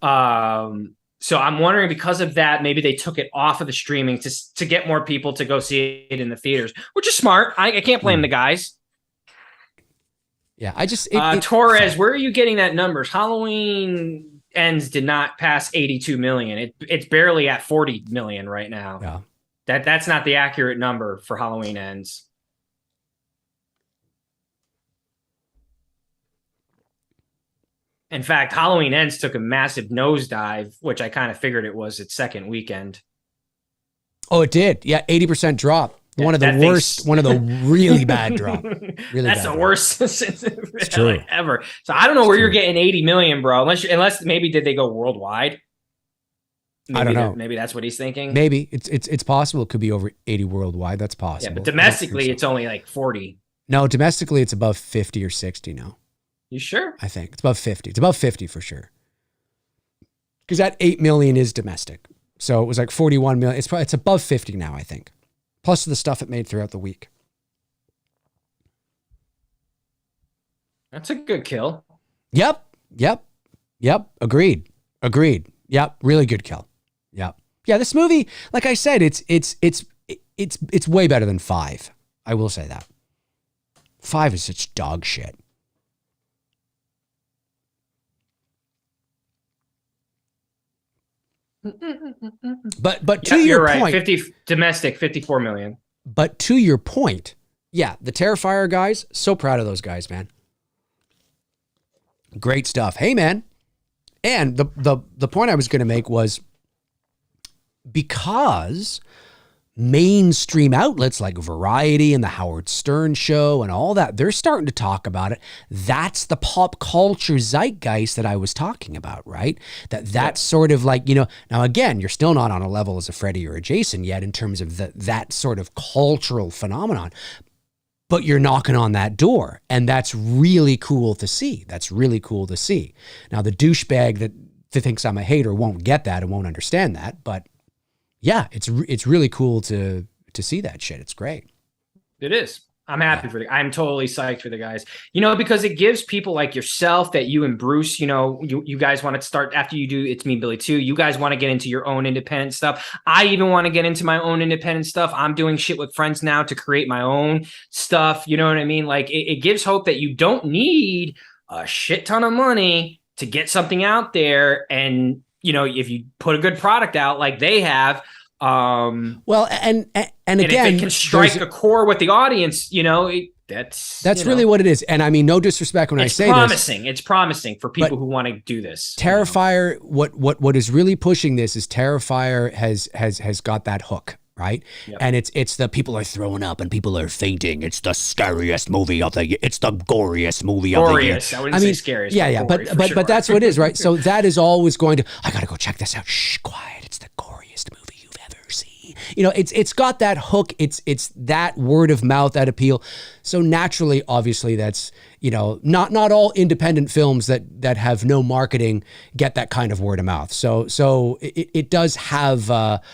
So I'm wondering because of that, maybe they took it off of the streaming to get more people to go see it in the theaters, which is smart. I can't blame the guys. Yeah, I just Torres, where are you getting that numbers? Halloween Ends did not pass 82 million. It's barely at 40 million right now. Yeah. That's not the accurate number for Halloween Ends. In fact, Halloween Ends took a massive nosedive, which I kind of figured it was its second weekend. Oh, it did. Yeah, 80% drop. One of the worst, one of the really bad drop. That's the worst ever. So I don't know where you're getting 80 million, bro. Unless maybe did they go worldwide? Maybe I don't know. Maybe that's what he's thinking. Maybe it's possible. It could be over 80 worldwide. That's possible. Yeah, but domestically, it's only like 40. No, domestically, it's above 50 or 60 now. You sure? I think it's above 50. It's above 50 for sure. Because that 8 million is domestic. So it was like 41 million. It's above 50 now, I think. Plus the stuff it made throughout the week. That's a good kill. Yep. Agreed. Yep. Really good kill. Yep. Yeah. This movie, like I said, it's way better than 5. I will say that. 5 is such dog shit. But to your point, 50 domestic, 54 million. But to your point, yeah, the Terrifier guys, so proud of those guys, man. Great stuff. Hey, man. And the point I was going to make was because mainstream outlets like Variety and the Howard Stern Show and all that, they're starting to talk about it. That's the pop culture zeitgeist that I was talking about, right? That's sort of like, now again, you're still not on a level as a Freddy or a Jason yet in terms of that sort of cultural phenomenon, but you're knocking on that door, and that's really cool to see. Now, the douchebag that thinks I'm a hater won't get that and won't understand that, but yeah, it's really cool to see that shit. It's great. It is. I'm happy for I'm totally psyched for the guys, because it gives people like yourself that you and Bruce, you guys want to start after you do It's Me, Billy too. You guys want to get into your own independent stuff. I even want to get into my own independent stuff. I'm doing shit with friends now to create my own stuff. You know what I mean? Like it gives hope that you don't need a shit ton of money to get something out there. And, if you put a good product out like they have, well, and again, if it can strike a core with the audience, that's really what it is. And I mean, no disrespect when I say promising. this. It's promising for people who want to do this. Terrifier, what is really pushing this is Terrifier has got that hook, right? Yep. And it's the people are throwing up and people are fainting. It's the scariest movie of the year. It's the goriest movie of the year. I wouldn't say scariest. Yeah, but sure. That's what it is, right? So that is always going to. I gotta go check this out. Shh, quiet. It's the goriest movie you've ever seen. It's got that hook. It's that word of mouth, that appeal. So naturally, obviously, that's not all independent films that have no marketing get that kind of word of mouth. So it does have that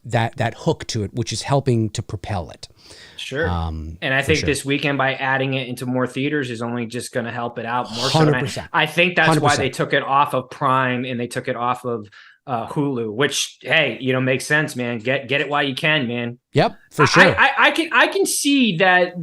that hook to it, which is helping to propel it. Sure. And I think this weekend, by adding it into more theaters, is only just going to help it out more. 100%. So I think that's 100%. why they took it off of Prime and they took it off of Hulu, which, hey, makes sense, man. Get it while you can, man. Yep, for sure. I can see that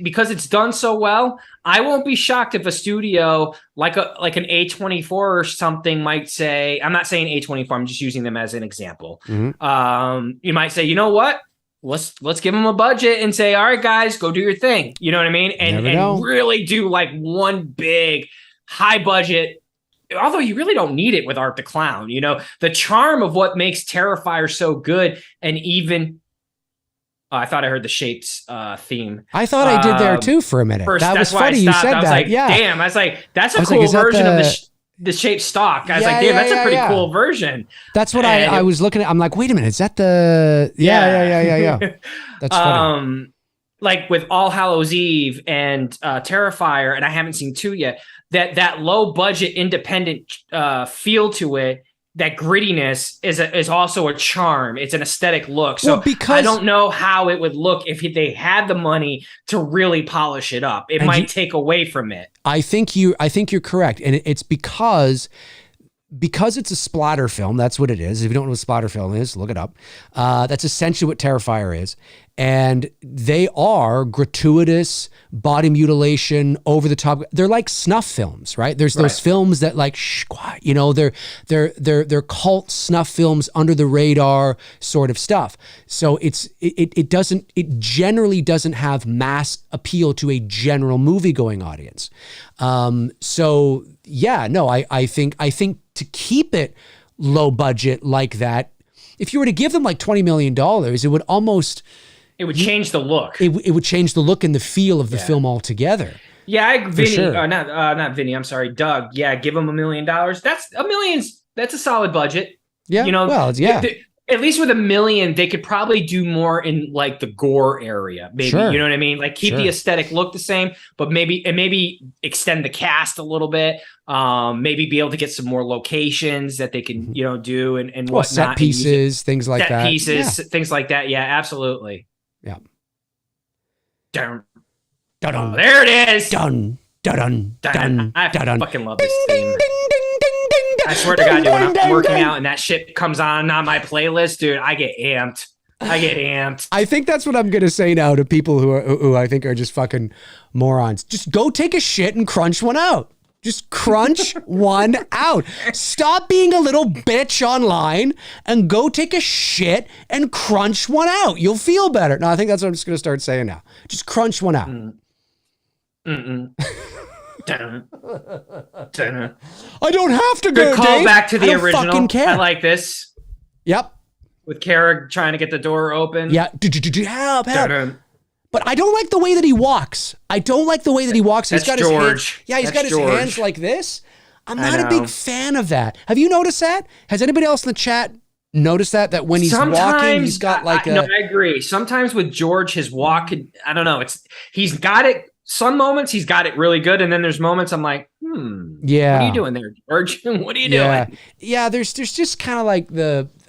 because it's done so well. I won't be shocked if a studio like an A24 or something might say. I'm not saying A24. I'm just using them as an example. Mm-hmm. You might say, you know what? Let's give them a budget and say, all right, guys, go do your thing. You know what I mean? And really do like one big high budget. Although you really don't need it with Art the Clown, the charm of what makes Terrifier so good. And even I thought I heard the Shapes theme. I thought I did there too for a minute. that was funny. You said that. I was like, damn. I was like, that's a cool version of the Shape stock. I was like, damn, that's a pretty cool version. That's what I was looking at. I'm like, wait a minute, is that the? Yeah. That's funny. Like with All Hallows Eve and Terrifier, and I haven't seen 2 yet. That low budget independent feel to it, that grittiness is also a charm. It's an aesthetic look. So I don't know how it would look if they had the money to really polish it up. It might take away from it. I think you're correct, and it's because it's a splatter film. That's what it is. If you don't know what a splatter film is, look it up. That's essentially what Terrifier is. And they are gratuitous, body mutilation, over the top. They're like snuff films, right? There's those films that like, shh, quiet, they're cult snuff films, under the radar sort of stuff. So it generally doesn't have mass appeal to a general movie-going audience. So yeah, no, I think to keep it low budget like that, if you were to give them like $20 million, it would almost... It would change the look. It would change the look and the feel of the film altogether. Yeah, Vinny, sure. Not Vinny. I'm sorry, Doug. Yeah, give them $1 million. That's $1 million. That's a solid budget. Yeah. Well, yeah. at least with $1 million, they could probably do more in like the gore area. Maybe, Sure. you know what I mean? Like keep the aesthetic look the same, but maybe extend the cast a little bit. Maybe be able to get some more locations that they can, do and whatnot. Set pieces, things like that. Set pieces, things like that. Yeah, absolutely. Yeah. Dun, dun, oh, there it is. Dun, dun, dun, I dun, fucking love this theme. I swear to God, dude, when I'm working out and that shit comes on my playlist, dude, I get amped. I think that's what I'm gonna say now to people who I think are just fucking morons. Just go take a shit and crunch one out. Just crunch one out. Stop being a little bitch online and go take a shit and crunch one out. You'll feel better. No, I think that's what I'm just gonna start saying now. Just crunch one out. I don't have to go. Good call Dave. back to the original. Fucking care. I like this. Yep. With Kara trying to get the door open. Yeah. Help. But I don't like the way that he walks. He's got his George. hands. Yeah, he's got his hands like this. I'm not a big fan of that. Have you noticed that? Has anybody else in the chat noticed that when he's walking, he's got like No, I agree. Sometimes with George, his walk, I don't know. He's got it. Some moments he's got it really good, and then there's moments I'm like, yeah, what are you doing there, George? What are you doing? Yeah, there's just kind of like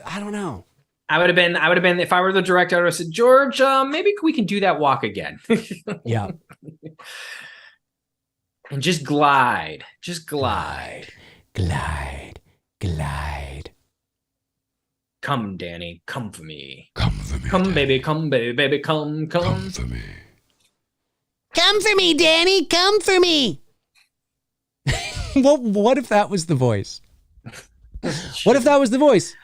I don't know. I would have been if I were the director, I would have said, George, maybe we can do that walk again. Yeah. And just glide. Glide. Come, Danny, come for me. Come for me. Come, baby, come, baby, come. Come for me. Come for me, Danny. Come for me. What if that was the voice? What if that was the voice?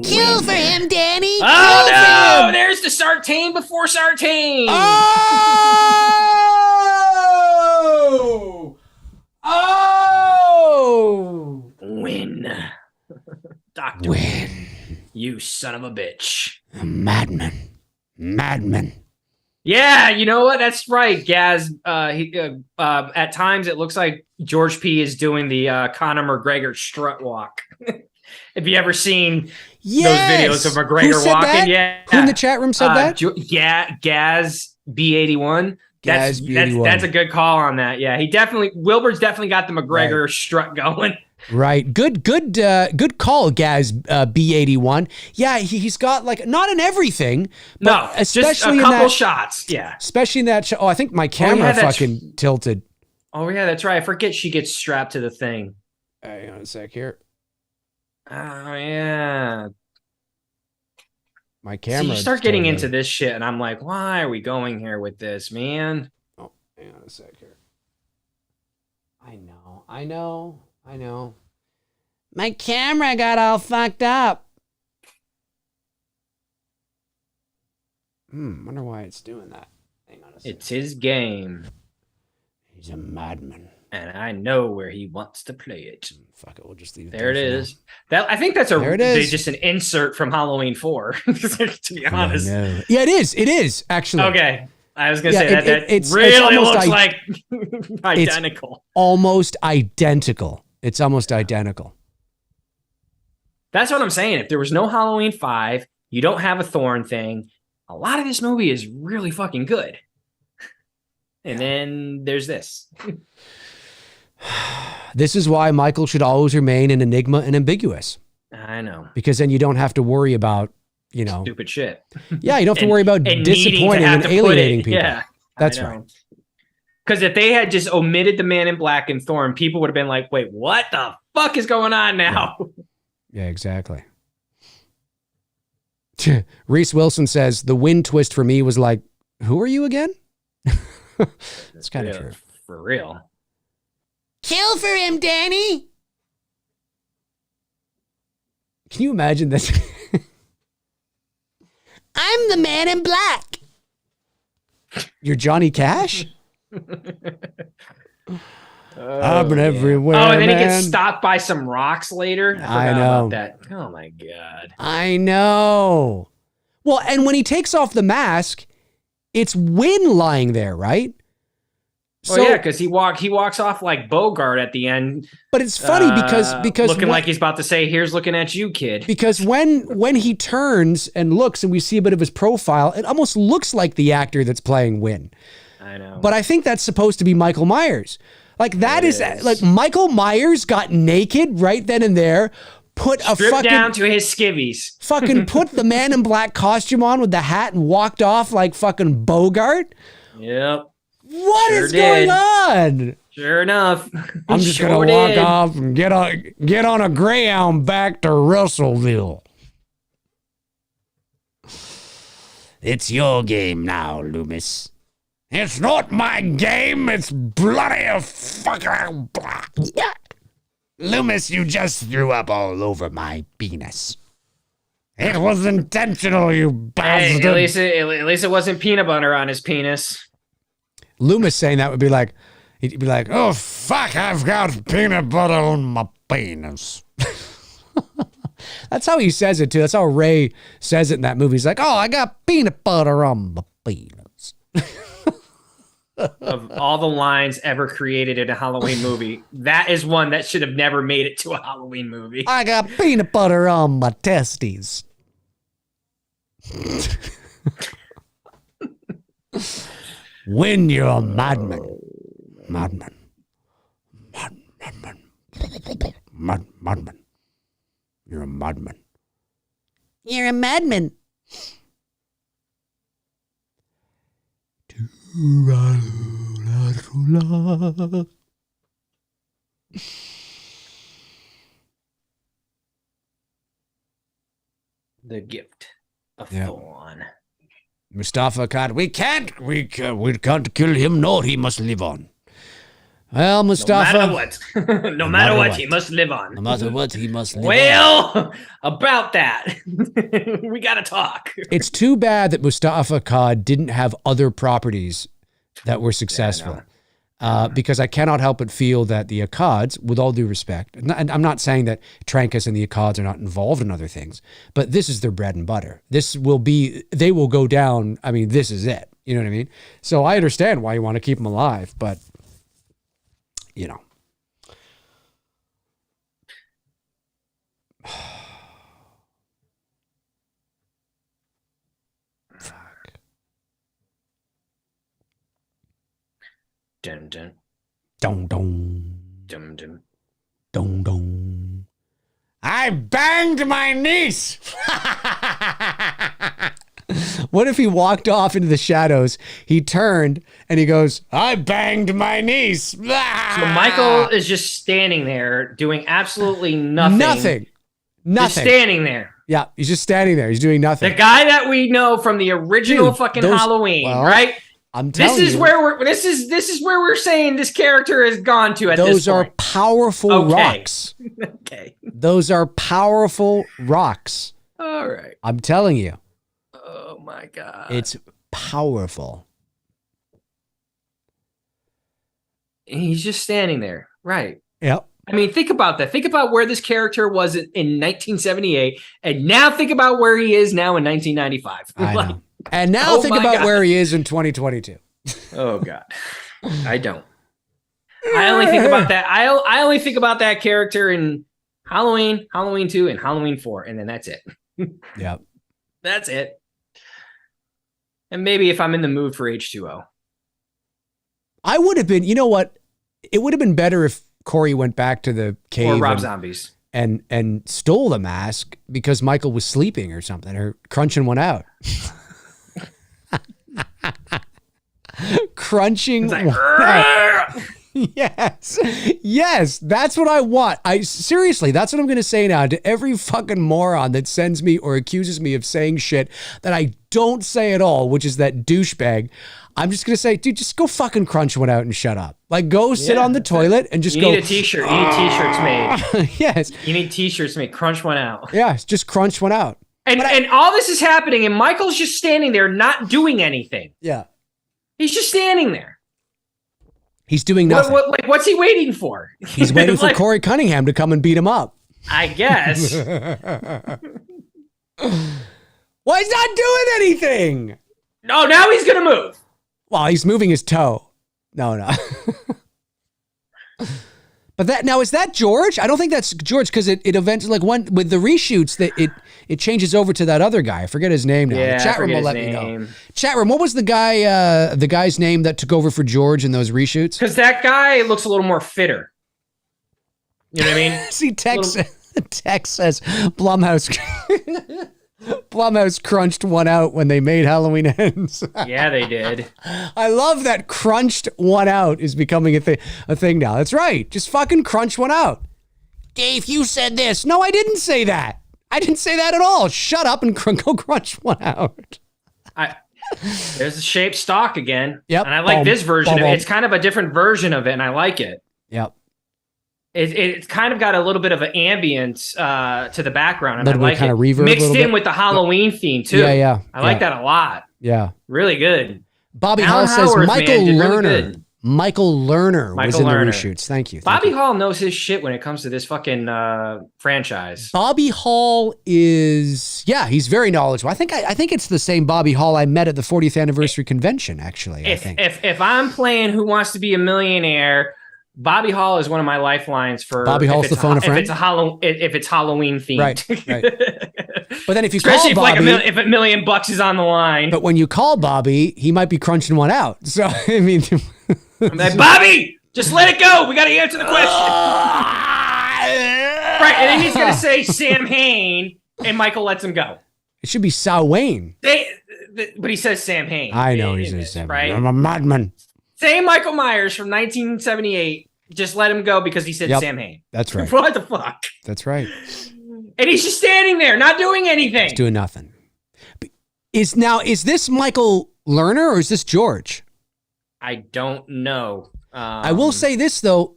Kill for him, Danny. Oh, no. There's the Sartain before Sartain. Oh! Win. Doctor. Win. You son of a bitch. A madman. Yeah, you know what? That's right, Gaz. At times, it looks like George P. is doing the Conor McGregor strut walk. Have you ever seen those videos of McGregor walking? That? Yeah. Who in the chat room said that? Gaz B81. That's a good call on that. Yeah, Wilbur's definitely got the McGregor strut going. Right. Good call, Gaz B81. Yeah, he's got like not in everything, but especially just a couple shots. Yeah. Especially in that I think my camera fucking tilted. Oh yeah, that's right. I forget she gets strapped to the thing. Hang on a sec here. Oh yeah. My camera. You start getting into this shit, and I'm like, why are we going here with this, man? Oh, hang on a sec here. I know. My camera got all fucked up. Wonder why it's doing that. Hang on a second. It's his game. He's a madman. And I know where he wants to play it. Fuck it, we'll just leave it there. It is. I think that's just an insert from Halloween 4. To be honest. Yeah, it is. It is actually. Okay. I was gonna say that really looks like identical. It's almost identical. That's what I'm saying. If there was no Halloween 5, you don't have a Thorn thing, a lot of this movie is really fucking good. And then there's this. This is why Michael should always remain an enigma and ambiguous. I know. Because then you don't have to worry about, stupid shit. Yeah, you don't have to worry about disappointing and alienating people. Yeah, that's right. Because if they had just omitted the Man in Black and Thorn, people would have been like, wait, what the fuck is going on now? Yeah, exactly. Reese Wilson says, the wind twist for me was like, who are you again? It's kind of true. For real. Kill for him, Danny. Can you imagine this? I'm the Man in Black. You're Johnny Cash? I've been everywhere. Oh, and then man. he gets stopped by some rocks later. I know about that. Oh my God. I know. Well, and when he takes off the mask, it's Wynn lying there, right? So, yeah, because he walks off like Bogart at the end. But it's funny because looking like he's about to say, "Here's looking at you, kid." Because when he turns and looks, and we see a bit of his profile, it almost looks like the actor that's playing Wynn. I know. But I think that's supposed to be Michael Myers. Like that is like Michael Myers got naked right then and there. Stripped down to his skivvies. Fucking put the Man in Black costume on with the hat and walked off like fucking Bogart. Yep. What is going on? Sure enough. I'm just gonna walk off and get on a Greyhound back to Russellville. It's your game now, Loomis. It's not my game. It's bloody fucking. Loomis, you just threw up all over my penis. It was intentional, you bastard. Hey, at least it wasn't peanut butter on his penis. Loomis saying that would be like, he'd be like, oh, fuck, I've got peanut butter on my penis. That's how he says it, too. That's how Ray says it in that movie. He's like, oh, I got peanut butter on my penis. Of all the lines ever created in a Halloween movie, that is one that should have never made it to a Halloween movie. I got peanut butter on my testes. When you're a madman. Madman. Madman. You're a madman. You're a madman. The gift of Thorn. Mustafa Khan, we can't kill him, nor he must live on. Well, Mustafa. No matter what, he must live on. No matter what, he must live on. Well, about that, we got to talk. It's too bad that Mustafa Khan didn't have other properties that were successful. Because I cannot help but feel that the Akkads, with all due respect, and I'm not saying that Trancas and the Akkads are not involved in other things, but this is their bread and butter. They will go down. I mean, this is it. You know what I mean? So I understand why you want to keep them alive, but, you know. Dun dun. Dun dun. Dum dum. Dun dun. I banged my niece. What if he walked off into the shadows? He turned and he goes, I banged my niece. So Michael is just standing there doing absolutely nothing. Nothing. Just standing there. Yeah, he's just standing there. He's doing nothing. The guy that we know from the original Halloween, right? I'm telling you. This is where we're saying this character has gone to at this point. Those are powerful rocks. Okay. Those are powerful rocks. All right. I'm telling you. Oh my God. It's powerful. He's just standing there. Right. Yep. I mean, think about that. Think about where this character was in 1978, and now think about where he is now in 1995. I know. And now think about where he is in 2022. Oh God, I don't. I only think about that. I only think about that character in Halloween, Halloween 2, and Halloween 4, and then that's it. Yep. That's it. And maybe if I'm in the mood for H2O. I would have been, you know what? It would have been better if Corey went back to the cave or Rob Zombies and stole the mask because Michael was sleeping or something or crunching one out. Crunching like, one out. Yes, that's what I want. Seriously, that's what I'm going to say now to every fucking moron that sends me or accuses me of saying shit that I don't say at all, which is that douchebag. I'm just going to say, dude, just go fucking crunch one out and shut up. Like, go sit on the toilet and just you go. You need a t-shirt. You need t-shirts made. Yes. You need t-shirts made. Crunch one out. Yeah, just crunch one out. And all this is happening, and Michael's just standing there not doing anything. Yeah. He's just standing there. He's doing nothing. What's he waiting for? He's waiting for Corey Cunningham to come and beat him up. I guess. Well, he's not doing anything. No, now he's going to move. Well, he's moving his toe. No. But is that George? I don't think that's George because it eventually, like one with the reshoots, that it changes over to that other guy. I forget his name now. Yeah, the chat room will let me know. Chat room, what was the guy's name that took over for George in those reshoots? Because that guy looks a little more fitter. You know what I mean? See, Tex says Blumhouse crunched one out when they made Halloween Ends. Yeah, they did. I love that crunched one out is becoming a thing now. That's right. Just fucking crunch one out. Dave, you said this. No, I didn't say that. I didn't say that at all. Shut up and go crunch one out. There's the shaped stock again. Yep. And I like this version of it. It's kind of a different version of it, and I like it. Yep. It's kind of got a little bit of an ambience to the background, and I like kind it. of reverb mixed in with the Halloween theme too. Yeah. I like that a lot. Yeah, really good. Bobby Alan Hall says Howarth, Michael man, did Lerner. really good. Michael Lerner was in the reshoots. Thank you. Bobby Hall knows his shit when it comes to this fucking franchise. Bobby Hall he's very knowledgeable. I think it's the same Bobby Hall I met at the 40th anniversary convention. Actually, if I'm playing Who Wants to Be a Millionaire, Bobby Hall is one of my lifelines for Bobby Hall's the phone a friend. If it's Halloween themed, right. But then if you especially call if Bobby, if $1 million is on the line. But when you call Bobby, he might be crunching one out. So I mean, I'm like, Bobby, just let it go. We got to answer the question. Right, and then he's gonna say Sam Hain, and Michael lets him go. It should be Sal Wayne. But he says Sam Hain. I know he says Sam. Right? I'm a madman. Same Michael Myers from 1978. Just let him go because he said Sam Hain. That's right. What the fuck? That's right. And he's just standing there, not doing anything. He's doing nothing. Is this Michael Lerner or is this George? I don't know. I will say this though.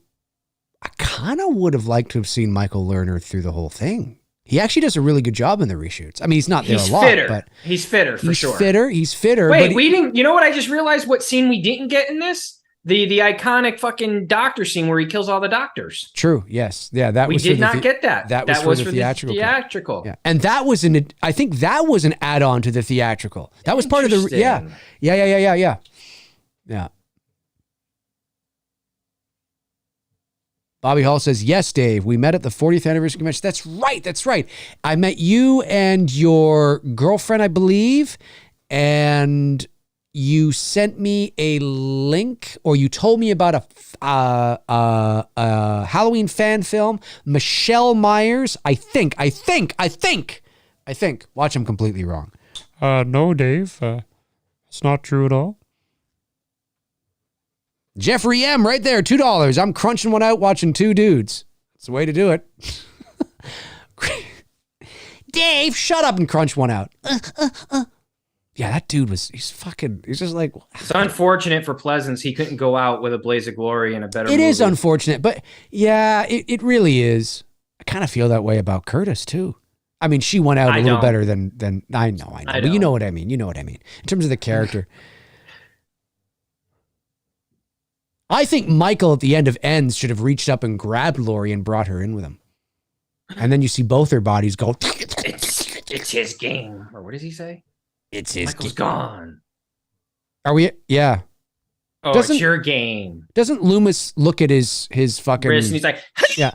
I kind of would have liked to have seen Michael Lerner through the whole thing. He actually does a really good job in the reshoots. I mean, he's not there a lot, but he's fitter for sure. He's fitter. Wait, we didn't. You know what? I just realized what scene we didn't get in this. The iconic fucking doctor scene where he kills all the doctors. True. Yes. Yeah. That we was did not get that. That was for the theatrical. Yeah. And that was I think that was an add-on to the theatrical. That was part of the. Yeah. Bobby Hall says, yes, Dave, we met at the 40th anniversary convention. That's right. I met you and your girlfriend, I believe, and you sent me a link, or you told me about a Halloween fan film, Michelle Myers. I think. Watch, I'm completely wrong. No, Dave. It's not true at all. Jeffrey M. right there, $2. I'm crunching one out watching two dudes. It's the way to do it. Dave, shut up and crunch one out. Yeah, that dude he's just like. It's unfortunate for Pleasance. He couldn't go out with a blaze of glory and a better movie. It is unfortunate, but yeah, it really is. I kind of feel that way about Curtis too. I mean, she went out a little better than I know. But you know what I mean. In terms of the character. I think Michael at the end of Ends should have reached up and grabbed Laurie and brought her in with him. And then you see both their bodies go. It's his game. Or what does he say? It's his Michael's gone. Are we? Yeah. Oh, it's your game. Doesn't Loomis look at his fucking wrist and he's like, yeah.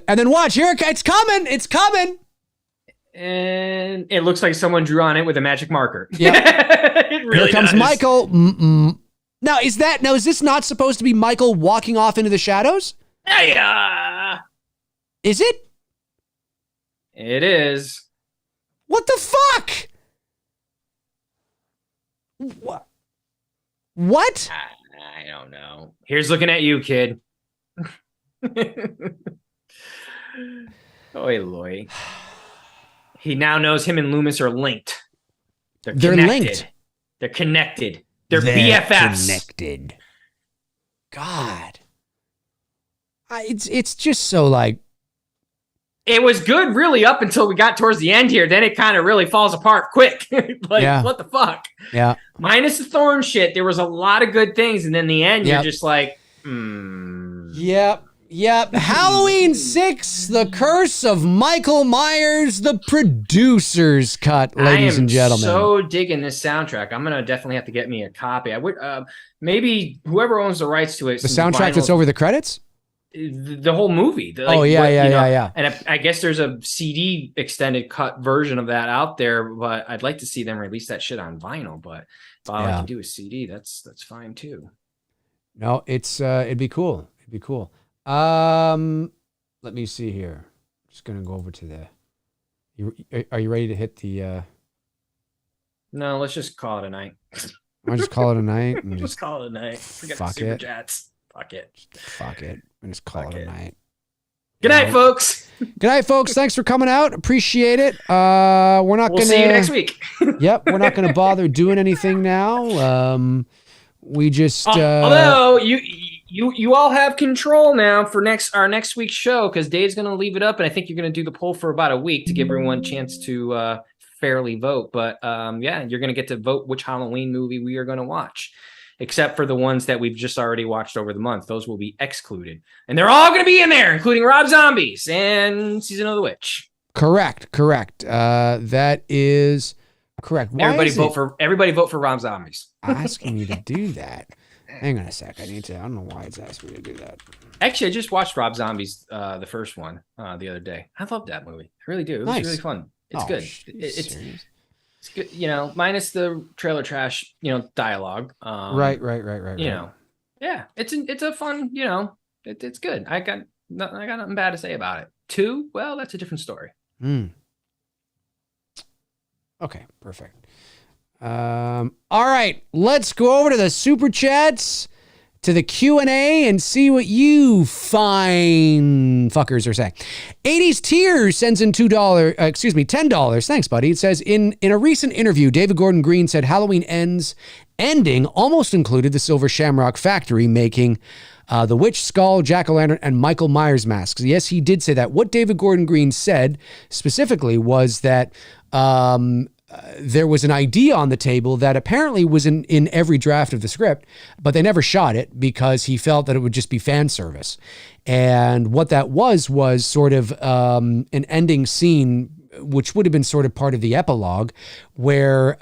And then watch, here it's coming. It's coming. And it looks like someone drew on it with a magic marker. Yeah. It really Here comes does. Michael. Now, is this not supposed to be Michael walking off into the shadows? Yeah. Is it? It is. What the fuck? What? I don't know. Here's looking at you, kid. Oy loy. He now knows him and Loomis are linked. They're linked. They're connected. They're BFFs. Connected. God. It's just so like. It was good really up until we got towards the end here. Then it kind of really falls apart quick. What the fuck? Yeah. Minus the Thorn shit, there was a lot of good things. And then the end, Yep. you're just like, Yep. Yep. Halloween 6, The Curse of Michael Myers, the producer's cut, ladies and gentlemen. I am so digging this soundtrack. I'm going to definitely have to get me a copy. I would maybe whoever owns the rights to it. The soundtrack that's over the credits? The whole movie. Yeah. And I guess there's a CD extended cut version of that out there, but I'd like to see them release that shit on vinyl. But if all I can do is CD, that's fine too. No, it'd be cool. It'd be cool. Let me see here. I'm just gonna go over to are you ready to hit the? No, let's just call it a night. I'll just call it a night. And just call it a night. Forget the super chats. Fuck it. Fuck it. And just call it a night. Good night, folks. Good night, folks. Thanks for coming out. Appreciate it. We'll see you next week. Yep, we're not gonna bother doing anything now. We just although you all have control now for our next week's show, because Dave's going to leave it up, and I think you're going to do the poll for about a week to give everyone a chance to fairly vote. But you're going to get to vote which Halloween movie we are going to watch, except for the ones that we've just already watched over the month. Those will be excluded, and they're all going to be in there, including Rob Zombies and Season of the Witch. Correct. That is correct. Everybody vote for Rob Zombies. Asking me to do that. Hang on a sec. I don't know why it's asking me to do that. Actually, I just watched Rob Zombies, the first one, the other day. I loved that movie. I really do. It was really fun. It's good. It's good. You know, minus the trailer trash, dialogue. Right. Yeah, it's a fun. It's good. I got nothing bad to say about it. 2, well, that's a different story. Okay, perfect. All right, let's go over to the super chats, to the Q&A, and see what you fine fuckers are saying. 80s Tears sends in $10. Thanks, buddy. It says, in a recent interview, David Gordon Green said Halloween ending almost included the Silver Shamrock Factory making the Witch, Skull, Jack-o'-lantern, and Michael Myers masks. Yes, he did say that. What David Gordon Green said specifically was that there was an idea on the table that apparently was in every draft of the script, but they never shot it because he felt that it would just be fan service. And what that was sort of an ending scene, which would have been sort of part of the epilogue, where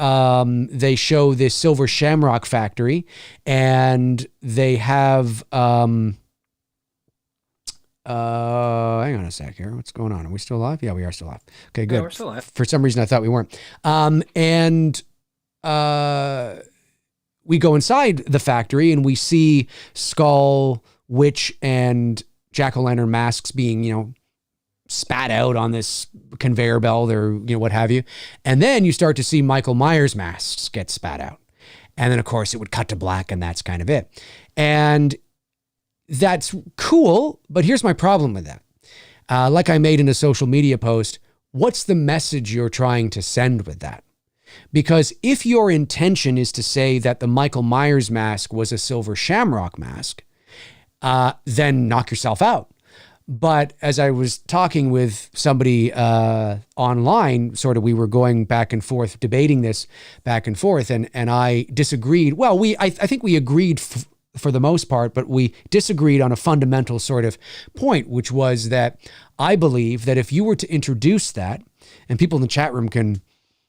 they show this Silver Shamrock Factory, and they have hang on a sec here. What's going on? Are we still live? Yeah, we are still live. Okay, good. Yeah, we're still live. For some reason, I thought we weren't. We go inside the factory and we see Skull, Witch, and Jack-o'-lantern masks being, spat out on this conveyor belt or, what have you. And then you start to see Michael Myers masks get spat out. And then, of course, it would cut to black, and that's kind of it. And that's cool, but here's my problem with that. Like I made in a social media post, what's the message you're trying to send with that? Because if your intention is to say that the Michael Myers mask was a Silver Shamrock mask, then knock yourself out. But as I was talking with somebody online, sort of we were going back and forth, debating this back and forth, and I disagreed. Well, I think we agreed for the most part, but we disagreed on a fundamental sort of point, which was that I believe that if you were to introduce that, and people in the chat room can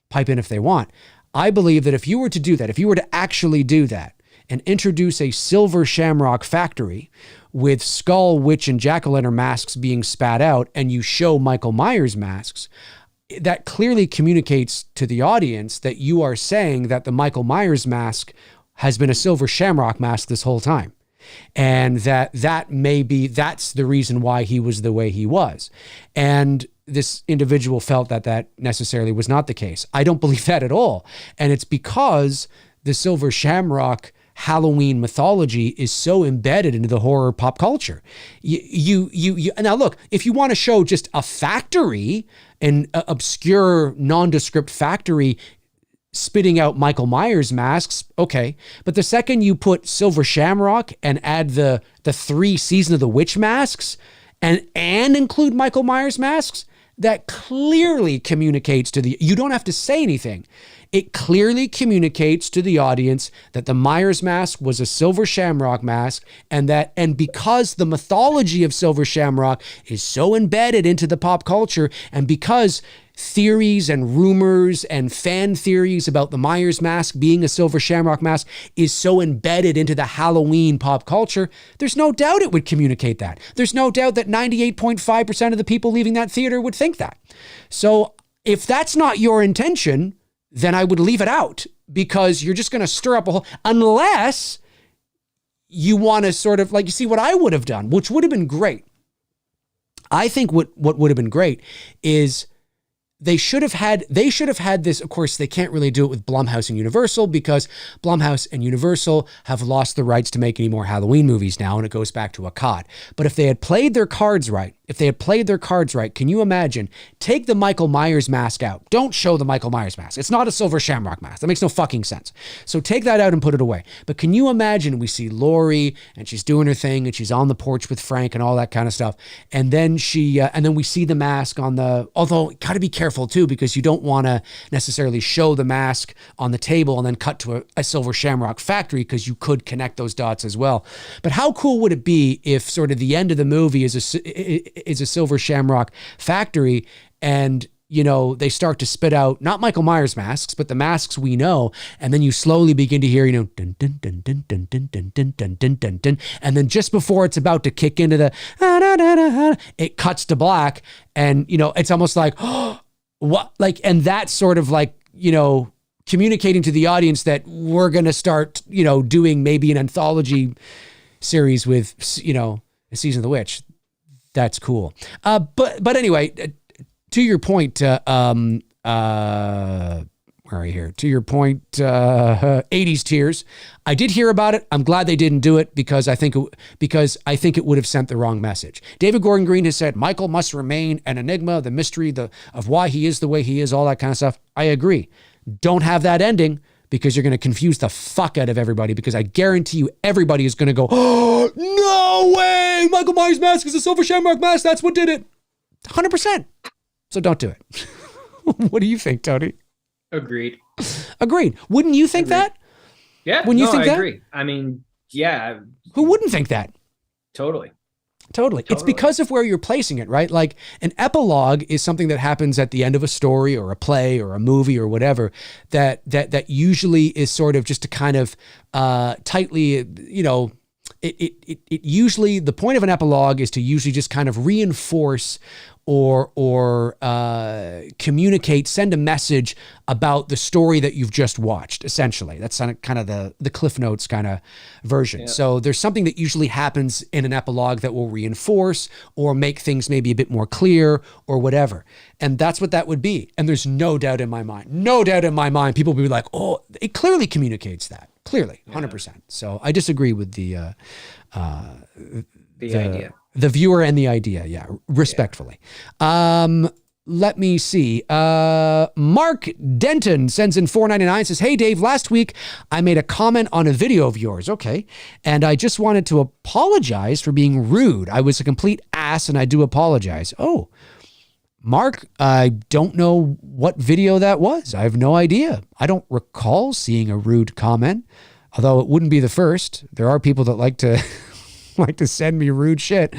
pipe in if they want, I believe that if you were to do that, if you were to actually do that and introduce a Silver Shamrock Factory with Skull, Witch, and Jack-o'-lantern masks being spat out, and you show Michael Myers masks, that clearly communicates to the audience that you are saying that the Michael Myers mask has been a Silver Shamrock mask this whole time. And that's the reason why he was the way he was. And this individual felt that necessarily was not the case. I don't believe that at all. And it's because the Silver Shamrock Halloween mythology is so embedded into the horror pop culture. Now look, if you want to show just a factory, an obscure nondescript factory spitting out Michael Myers masks, okay. But the second you put Silver Shamrock and add the 3 Season of the Witch masks and include Michael Myers masks, that clearly communicates to you don't have to say anything. It clearly communicates to the audience that the Myers mask was a silver shamrock mask, and because the mythology of silver shamrock is so embedded into the pop culture, and because theories and rumors and fan theories about the Myers mask being a silver shamrock mask is so embedded into the Halloween pop culture, there's no doubt it would communicate that. There's no doubt that 98.5% of the people leaving that theater would think that. So if that's not your intention, then I would leave it out, because you're just going to stir up a whole, unless you want to sort of, like, you see what I would have done, which would have been great. I think what would have been great is they should have had this. Of course, they can't really do it with Blumhouse and Universal, because Blumhouse and Universal have lost the rights to make any more Halloween movies now, and it goes back to a COD. But if they had played their cards right, can you imagine? Take the Michael Myers mask out. Don't show the Michael Myers mask. It's not a silver shamrock mask. That makes no fucking sense. So take that out and put it away. But can you imagine, we see Laurie and she's doing her thing and she's on the porch with Frank and all that kind of stuff. And then and then we see the mask although got to be careful too, because you don't want to necessarily show the mask on the table and then cut to a silver shamrock factory, because you could connect those dots as well. But how cool would it be if sort of the end of the movie is a silver shamrock factory, and they start to spit out not Michael Myers masks, but the masks we know, and then you slowly begin to hear dun, dun, dun, dun, dun, dun, dun, dun, dun, dun, dun, dun, and then just before it's about to kick into it cuts to black, and it's almost like what, like, and that's sort of like communicating to the audience that we're gonna start doing maybe an anthology series with a Season of the Witch. That's cool. But anyway, to your point, where are you here? To your point, 80s tears. I did hear about it. I'm glad they didn't do it, because I think it would have sent the wrong message. David Gordon Green has said Michael must remain an enigma, the mystery of why he is the way he is, all that kind of stuff. I agree. Don't have that ending, because you're going to confuse the fuck out of everybody, because I guarantee you everybody is going to go, oh, no way, Michael Myers mask is a silver shamrock mask, that's what did it. 100%. So don't do it. What do you think, Tony? Agreed. Wouldn't you think that? Yeah. Wouldn't you think I that? agree. I mean, yeah. Who wouldn't think that? Totally. It's because of where you're placing it, right? Like, an epilogue is something that happens at the end of a story or a play or a movie or whatever, that usually is sort of just to kind of tightly, it usually, the point of an epilogue is to usually just kind of reinforce or communicate, send a message about the story that you've just watched, essentially. That's kind of the Cliff Notes kind of version. Yeah. So there's something that usually happens in an epilogue that will reinforce or make things maybe a bit more clear or whatever. And that's what that would be. And there's no doubt in my mind, people will be like, oh, it clearly communicates that. Clearly, 100%. So I disagree with the idea. The viewer and the idea, respectfully. Yeah. Let me see. Mark Denton sends in $4.99, says, hey, Dave, last week I made a comment on a video of yours. Okay. And I just wanted to apologize for being rude. I was a complete ass, and I do apologize. Oh, Mark, I don't know what video that was. I have no idea. I don't recall seeing a rude comment, although it wouldn't be the first. There are people that like to send me rude shit.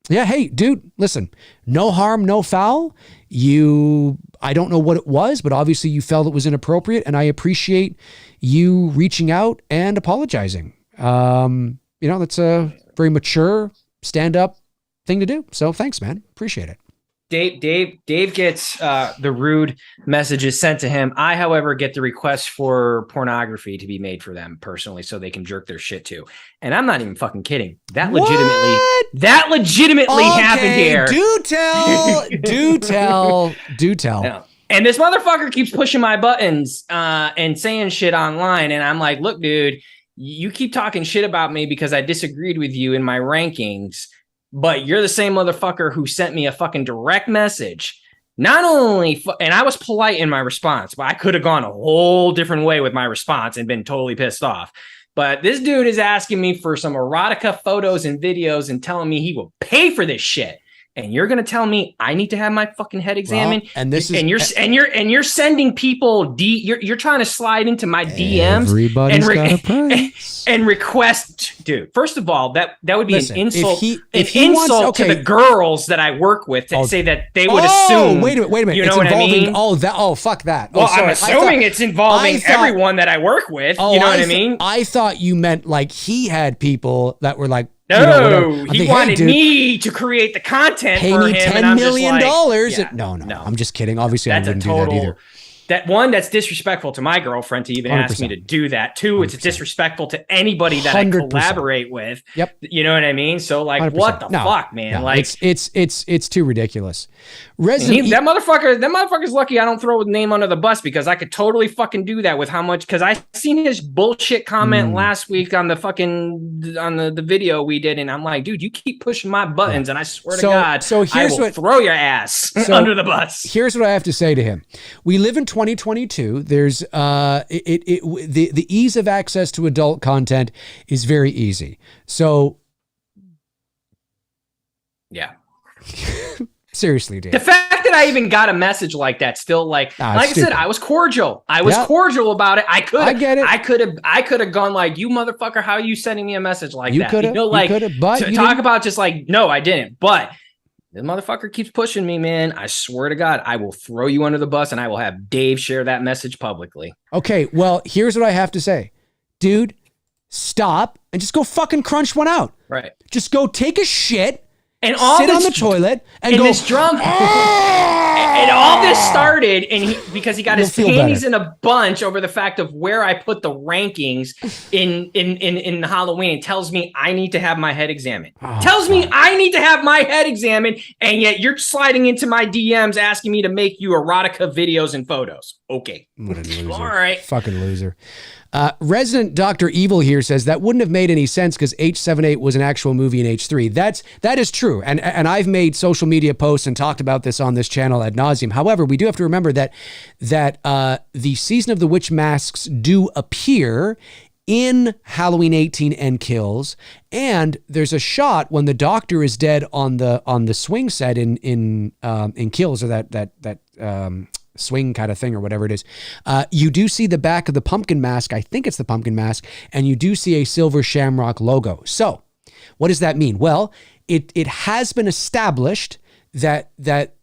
Yeah, hey, dude, listen, no harm, no foul. I don't know what it was, but obviously you felt it was inappropriate, and I appreciate you reaching out and apologizing. That's a very mature, stand-up thing to do. So thanks, man. Appreciate it. Dave gets the rude messages sent to him. I, however, get the request for pornography to be made for them personally, so they can jerk their shit too. And I'm not even fucking kidding. That legitimately happened here. Do tell. No. And this motherfucker keeps pushing my buttons and saying shit online, and I'm like, look, dude, you keep talking shit about me because I disagreed with you in my rankings. But you're the same motherfucker who sent me a fucking direct message. Not only, and I was polite in my response, but I could have gone a whole different way with my response and been totally pissed off. But this dude is asking me for some erotica photos and videos and telling me he will pay for this shit. and you're gonna tell me I need to have my fucking head examined, and this is you're sending people you're trying to slide into my DMs everybody's got a price. and request, dude. First of all, that would be an insult. If he insult wants, to the girls that I work with to say that they would assume. Wait a minute. You it's know what involving, I mean? Fuck that. Well, I'm assuming it's involving everyone that I work with. You know what I mean? I thought you meant like he had people that were like, no, he wanted me to create the content pay for me him. $10 million. Like, No, I'm just kidding. Obviously, I wouldn't do that either. That's disrespectful to my girlfriend to even 100%. Ask me to do that. Two, 100%. It's disrespectful to anybody that 100%. I collaborate with. Yep. You know what I mean? So like, 100%. What the fuck, man? No, like, it's too ridiculous. That motherfucker's lucky I don't throw his name under the bus, because I could totally fucking do that with how much. Because I seen his bullshit comment last week on the video we did, and I'm like, dude, you keep pushing my buttons, and I swear to God, I will throw your ass under the bus. Here's what I have to say to him: we live in 2022. There's the ease of access to adult content is very easy. So yeah. Seriously, dude. The fact that I even got a message like that, still like I said, I was cordial. I was cordial about it. I get it. I could have gone like, you motherfucker, how are you sending me a message like that? You know, like to talk about just like, no, I didn't. But the motherfucker keeps pushing me, man. I swear to God, I will throw you under the bus, and I will have Dave share that message publicly. Okay, well, here's what I have to say. Dude, stop and just go fucking crunch one out. Right. Just go take a shit. And sit on the toilet and go. This drum, and all this started, because he got his panties in a bunch over the fact of where I put the rankings in Halloween, and tells me I need to have my head examined. I need to have my head examined, and yet you're sliding into my DMs asking me to make you erotica videos and photos. Okay, what a loser. All right, fucking loser. Resident Dr. Evil here says that wouldn't have made any sense because H78 was an actual movie in H3. That is true. And I've made social media posts and talked about this on this channel ad nauseum. However, we do have to remember that the Season of the Witch masks do appear in Halloween 18 and Kills. And there's a shot when the doctor is dead on the swing set in Kills, or that swing kind of thing or whatever it is. You do see the back of the pumpkin mask. I think it's the pumpkin mask. And you do see a silver shamrock logo. So what does that mean? Well, it has been established that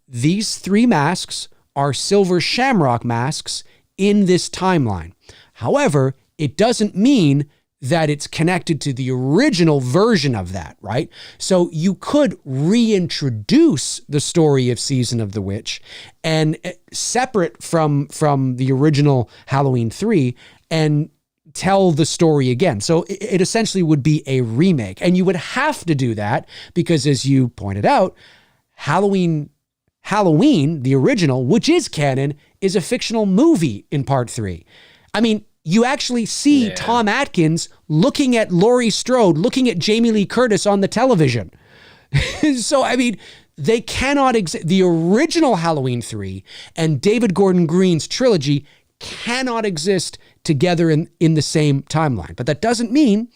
these three masks are silver shamrock masks in this timeline. However, it doesn't mean that it's connected to the original version of that, right? So you could reintroduce the story of Season of the Witch and separate from the original Halloween 3 and tell the story again. So it essentially would be a remake, and you would have to do that because, as you pointed out, Halloween, the original, which is canon, is a fictional movie in part 3. I mean, you actually see Tom Atkins looking at Laurie Strode, looking at Jamie Lee Curtis on the television. So, I mean, they cannot exist. The original Halloween 3 and David Gordon Green's trilogy cannot exist together in the same timeline. But that doesn't mean,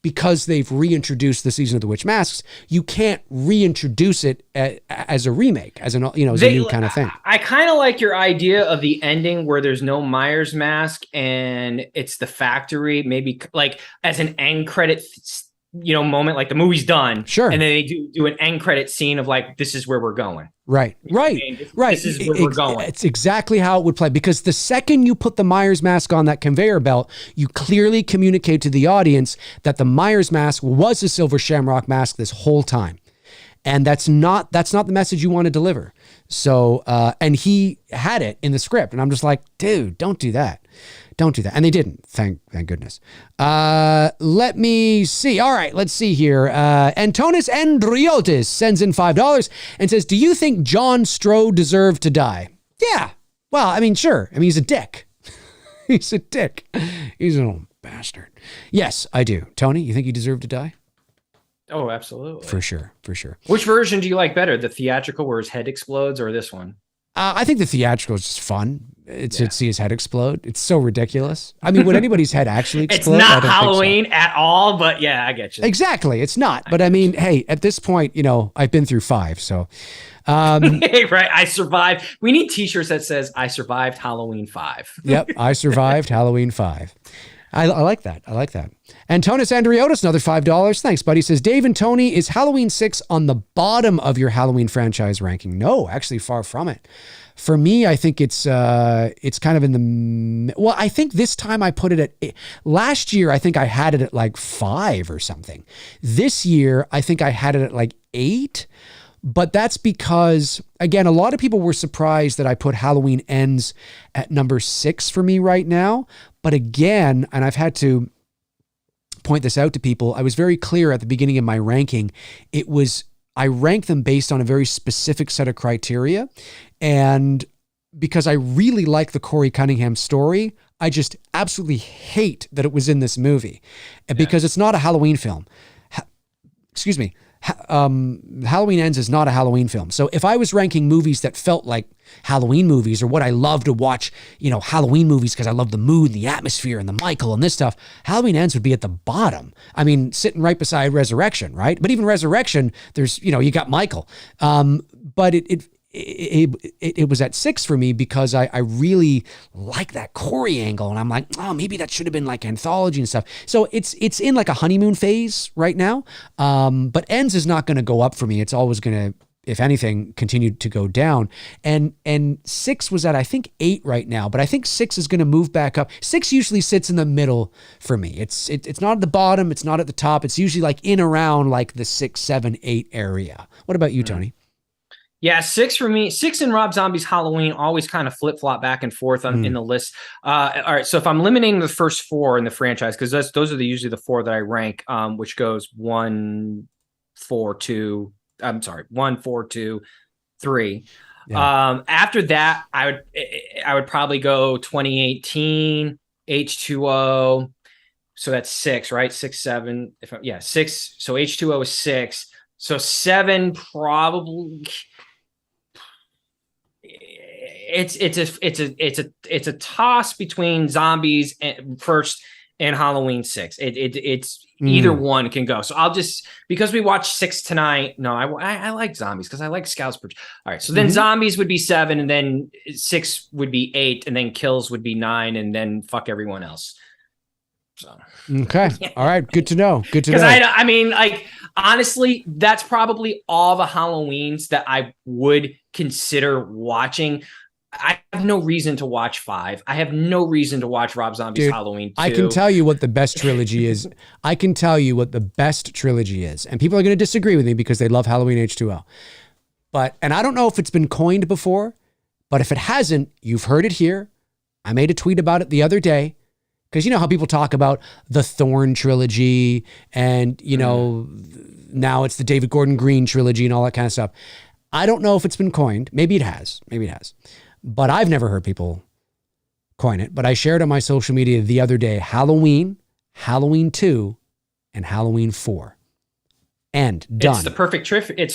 because they've reintroduced the Season of the Witch masks, you can't reintroduce it as a remake, as a new kind of thing. I kind of like your idea of the ending where there's no Myers mask and it's the factory, maybe like as an end credit, moment, like the movie's done. Sure. And then they do an end credit scene of like, this is where we're going. Right. This is where we're going. It's exactly how it would play, because the second you put the Myers mask on that conveyor belt, you clearly communicate to the audience that the Myers mask was a silver shamrock mask this whole time. And that's not the message you want to deliver. So, and he had it in the script, and I'm just like, dude, don't do that. Don't do that. And they didn't. Thank goodness. Let me see. All right, let's see here. Antonis Andriotis sends in $5 and says, do you think John Strode deserved to die? Yeah. Well, I mean, sure. I mean, he's a dick. He's a dick. He's an old bastard. Yes, I do. Tony, you think he deserved to die? Oh, absolutely. For sure. Which version do you like better? The theatrical where his head explodes, or this one? I think the theatrical is just fun. to see his head explode. It's so ridiculous. I mean, would anybody's head actually explode? It's not Halloween at all, but yeah, I get you. Exactly. It's not. But I mean, hey, at this point, I've been through 5. So, right. I survived. We need t-shirts that says I survived Halloween 5. Yep. I survived Halloween 5. I like that. I like that. Antonis Andriotis, another $5. Thanks, buddy. Says, Dave and Tony, is Halloween 6 on the bottom of your Halloween franchise ranking? No, actually far from it. For me, I think it's kind of in the, well, I think this time I put it at, last year, I think I had it at like 5 or something. This year, I think I had it at like 8. But that's because, again, a lot of people were surprised that I put Halloween Ends at number 6 for me right now. But again, and I've had to point this out to people, I was very clear at the beginning of my ranking. I ranked them based on a very specific set of criteria. And because I really like the Corey Cunningham story, I just absolutely hate that it was in this movie. Because it's not a Halloween film. Excuse me. Halloween Ends is not a Halloween film. So if I was ranking movies that felt like Halloween movies, or what I love to watch, Halloween movies because I love the mood, the atmosphere, and the Michael and this stuff, Halloween Ends would be at the bottom. I mean, sitting right beside Resurrection, right? But even Resurrection, there's, you got Michael. But it was at 6 for me because I really like that Corey angle. And I'm like, oh, maybe that should have been like anthology and stuff. So it's in like a honeymoon phase right now. But Ends is not going to go up for me. It's always going to, if anything, continue to go down. And 6 was at, I think, 8 right now. But I think 6 is going to move back up. 6 usually sits in the middle for me. It's not at the bottom. It's not at the top. It's usually like in around like the 6, 7, 8 area. What about you, Tony? Yeah, 6 for me. 6 and Rob Zombie's Halloween always kind of flip-flop back and forth in the list. All right, so if I'm eliminating the first 4 in the franchise, because those are usually the 4 that I rank, which goes 1, 4, 2. I'm sorry, 1, 4, 2, 3. Yeah. After that, I would probably go 2018, H2O. So that's 6, right? 6, 7. 6. So H2O is 6. So 7 probably. It's a toss between Zombies first and Halloween 6. It's either one can go. So I'll just, because we watched 6 tonight. No, I like Zombies because I like Scouts. All right, so then Zombies would be 7, and then 6 would be 8, and then Kills would be 9, and then fuck everyone else. So okay, all right, good to know. Good to know. Because I mean, like, honestly, that's probably all the Halloweens that I would consider watching. I have no reason to watch 5. I have no reason to watch Rob Zombie's Halloween 2. I can tell you what the best trilogy is. And people are going to disagree with me because they love Halloween H2O. And I don't know if it's been coined before, but if it hasn't, you've heard it here. I made a tweet about it the other day. Because you know how people talk about the Thorn trilogy and, now it's the David Gordon Green trilogy and all that kind of stuff. I don't know if it's been coined. Maybe it has. But I've never heard people coin it. But I shared on my social media the other day, Halloween, Halloween 2, and Halloween 4. And done. It's the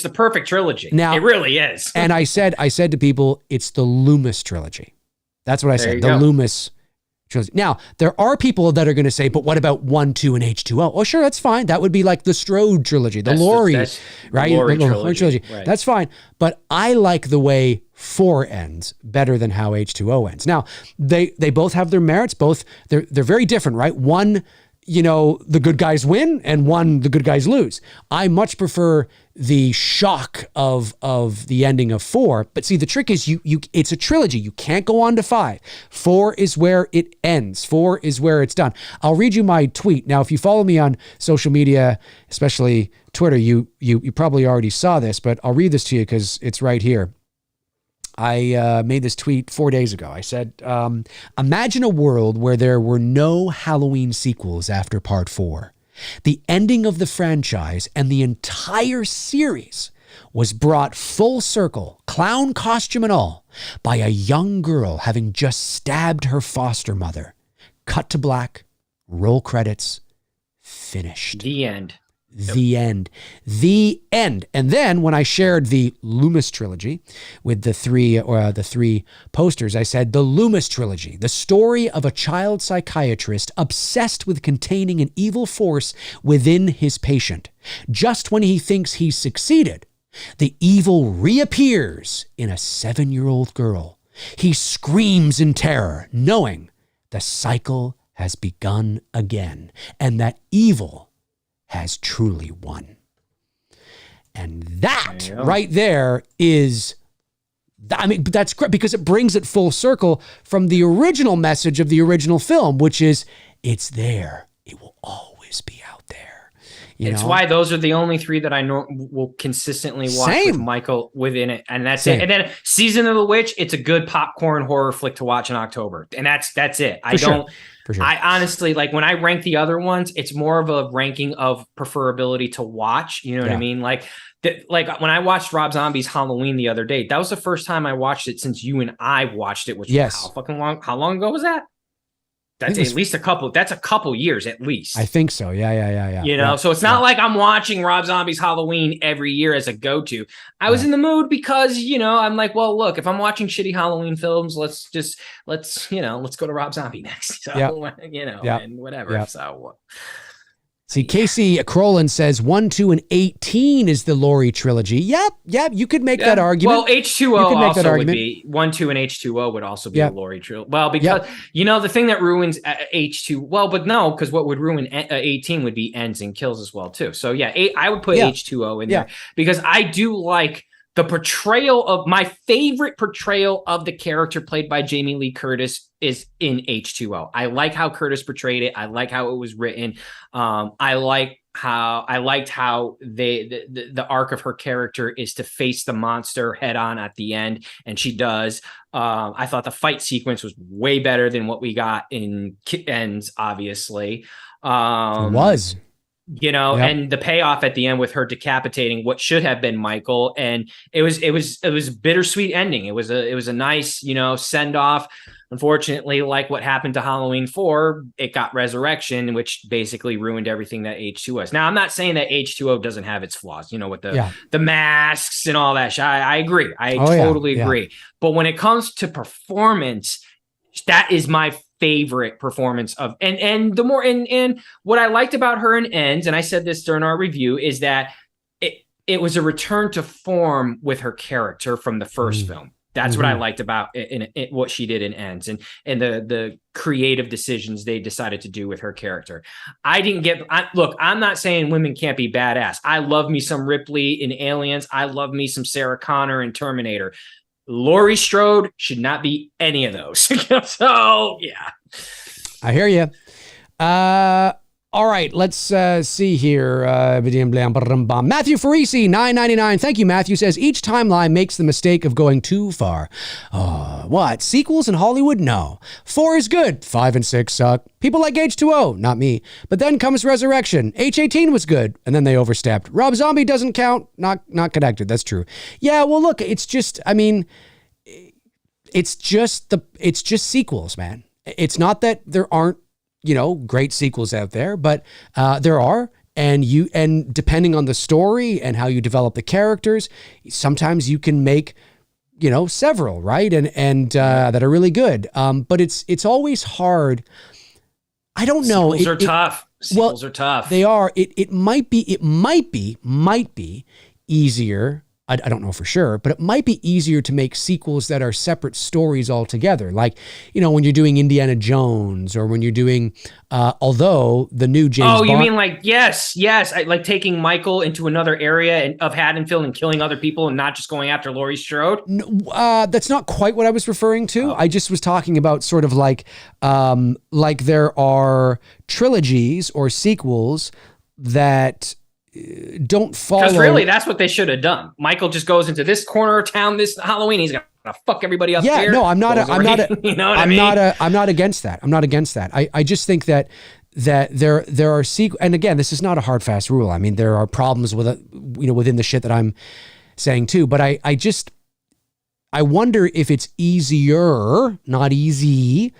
perfect trilogy. Now, it really is. And I said to people, it's the Loomis trilogy. That's what I said. The Loomis trilogy. Now, there are people that are going to say, but what about 1, 2, and H2O? Oh, sure, that's fine. That would be like the Strode trilogy, the Laurie, right? Laurie trilogy. Right. That's fine. But I like the way 4 ends better than how H2O ends. Now, they both have their merits. Both they're very different, right? One, the good guys win, and one, the good guys lose. I much prefer the shock of the ending of 4. But see, the trick is it's a trilogy. You can't go on to 5. 4 is where it ends. 4 is where it's done. I'll read you my tweet. Now, if you follow me on social media, especially Twitter, you probably already saw this, but I'll read this to you because it's right here. I made this tweet 4 days ago. I said, imagine a world where there were no Halloween sequels after part 4. The ending of the franchise and the entire series was brought full circle, clown costume and all, by a young girl having just stabbed her foster mother. Cut to black, roll credits, finished. The end. The end. The end. And then when I shared the Loomis trilogy with the three posters, I said the Loomis trilogy, the story of a child psychiatrist obsessed with containing an evil force within his patient. Just when he thinks he's succeeded, the evil reappears in a 7-year-old girl. He screams in terror, knowing the cycle has begun again and that evil has truly won. And that right there is, I mean, that's great because it brings it full circle from the original message of the original film, which is it's there. It will always be out there. It's why those are the only 3 that I will consistently watch with Michael within it. And that's it. And then Season of the Witch, it's a good popcorn horror flick to watch in October. And that's it. For sure. I honestly, like when I rank the other ones, it's more of a ranking of preferability to watch. You know what I mean? Like when I watched Rob Zombie's Halloween the other day, that was the first time I watched it since you and I watched it, which was how long ago was that? That's at least a couple years at least. I think so. Yeah. You know, so it's not like I'm watching Rob Zombie's Halloween every year as a go-to. I was in the mood because, I'm like, well, look, if I'm watching shitty Halloween films, let's go to Rob Zombie next. So, and whatever. Yep. So see, Casey Crolin says 1, 2, and 18 is the Laurie trilogy. Yep. You could make that argument. Well, H2O also would be 1, 2, and H2O would also be a Laurie trilogy. Well, because the thing that ruins H2, but no, because what would ruin 18 would be ends and kills as well too. So I would put H2O in there because I do like the portrayal of my favorite portrayal of the character played by Jamie Lee Curtis is in H2O. I like how Curtis portrayed it. I like how it was written. I liked how the arc of her character is to face the monster head on at the end, and she does. I thought the fight sequence was way better than what we got in Ends, obviously. It was. And the payoff at the end with her decapitating what should have been Michael. And it was a bittersweet ending. It was a nice, send off. Unfortunately, like what happened to Halloween 4, it got resurrection, which basically ruined everything that H2O was. Now, I'm not saying that H2O doesn't have its flaws, with the masks and all that. I agree. I totally agree. But when it comes to performance, that is my favorite performance of and the more and what I liked about her in Ends, and I said this during our review, is that it was a return to form with her character from the first film. That's what I liked about in what she did in Ends and the creative decisions they decided to do with her character. Look, I'm not saying women can't be badass. I love me some Ripley in Aliens. I love me some Sarah Connor in Terminator. Laurie Strode should not be any of those. So, yeah. I hear you. All right, let's see here. Matthew Farisi, $9.99. Thank you, Matthew. Says, each timeline makes the mistake of going too far. What? Sequels in Hollywood? No. 4 is good. 5 and 6 suck. People like H2O, not me. But then comes Resurrection. H18 was good, and then they overstepped. Rob Zombie doesn't count. Not connected. That's true. Yeah, well, look, it's just sequels, man. It's not that there aren't great sequels out there, but there are, and depending on the story and how you develop the characters, sometimes you can make, several, right? And that are really good. But it's always hard. I don't know. Sequels are tough. Sequels are tough. They are. It might be easier. I don't know for sure, but it might be easier to make sequels that are separate stories altogether. Like, when you're doing Indiana Jones or when you're doing, although the new James Bond. Oh, you mean like, yes. Like taking Michael into another area of Haddonfield and killing other people and not just going after Laurie Strode? No, that's not quite what I was referring to. I just was talking about sort of like there are trilogies or sequels that don't follow. Because really, that's what they should have done. Michael just goes into this corner of town this Halloween. He's gonna fuck everybody up. Yeah, here. No, I'm not against that. I'm not against that. I just think that there are sequels, and again, this is not a hard fast rule. I mean, there are problems with it, within the shit that I'm saying too. But I wonder if it's easier, not easy.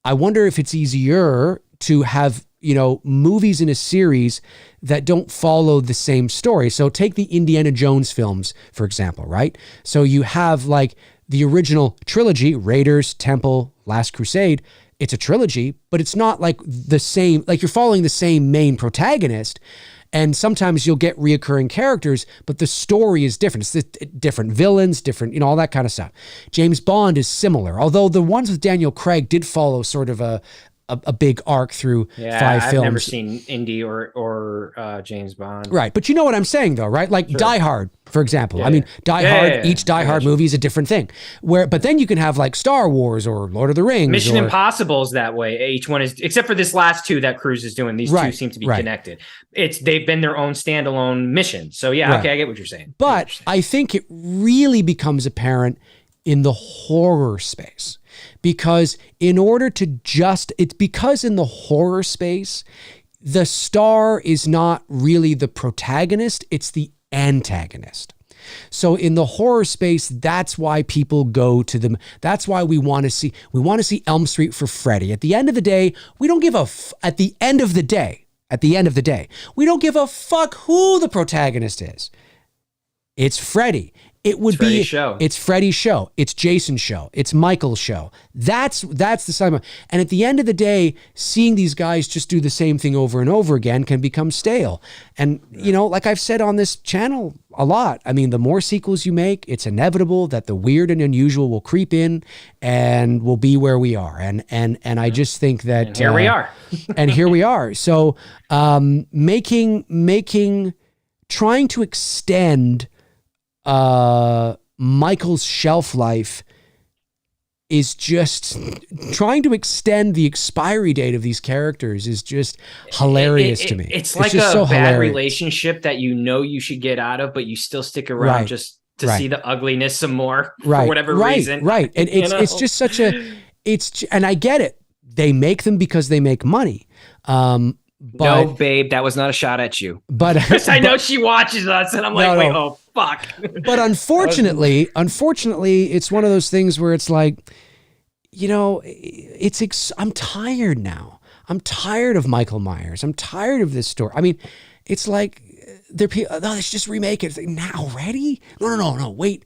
I wonder if it's easier to have movies in a series that don't follow the same story. So take the Indiana Jones films, for example, right? So you have like the original trilogy, Raiders, Temple, Last Crusade. It's a trilogy, but it's not like the same, like you're following the same main protagonist. And sometimes you'll get reoccurring characters, but the story is different. It's different villains, different, all that kind of stuff. James Bond is similar, although the ones with Daniel Craig did follow sort of a big arc through 5 films. I've never seen Indy or James Bond. Right. But you know what I'm saying though, right? Like Die Hard, for example. Die Hard, each Die Hard movie is a different thing. But then you can have like Star Wars or Lord of the Rings. Mission Impossible is that way. Each one is, except for this last 2 that Cruise is doing. These 2 seem to be connected. They've been their own standalone mission. So okay, I get what you're saying. But I think it really becomes apparent in the horror space. Because in the horror space, the star is not really the protagonist, it's the antagonist. So in the horror space, that's why people go to them. That's why we want to see Elm Street for Freddy. At the end of the day, we don't give at the end of the day, we don't give a fuck who the protagonist is. It's Freddy. It's Freddy's show. It's Jason's show. It's Michael's show. That's the side. And at the end of the day, seeing these guys just do the same thing over and over again can become stale. And, like I've said on this channel a lot, the more sequels you make, it's inevitable that the weird and unusual will creep in and will be where we are. And I just think that... And here we are. And here we are. So trying to extend... Michael's shelf life is just trying to extend the expiry date of these characters is just hilarious to me. It's like a so bad relationship that you should get out of, but you still stick around just to see the ugliness some more for whatever reason. Right. And it's just such and I get it. They make them because they make money. No, babe, that was not a shot at you. But I know she watches us, and I'm wait, oh fuck. But unfortunately, it's one of those things where it's like, I'm tired now. I'm tired of Michael Myers. I'm tired of this story. It's like let's just remake it. It's like, now already? No. Wait.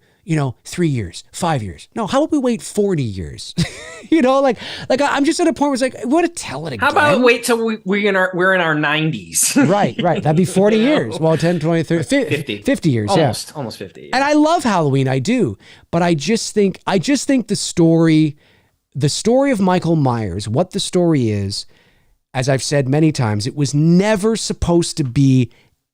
3 years, 5 years. No, how about we wait 40 years? I'm just at a point where it's like, we want to tell it again. How about wait till we're in our 90s? Right. That'd be 40 years. Well, 10, 20, 30, 50 years. Almost 50. Yeah. And I love Halloween. I do. But I just think the story of Michael Myers, what the story is, as I've said many times, it was never supposed to be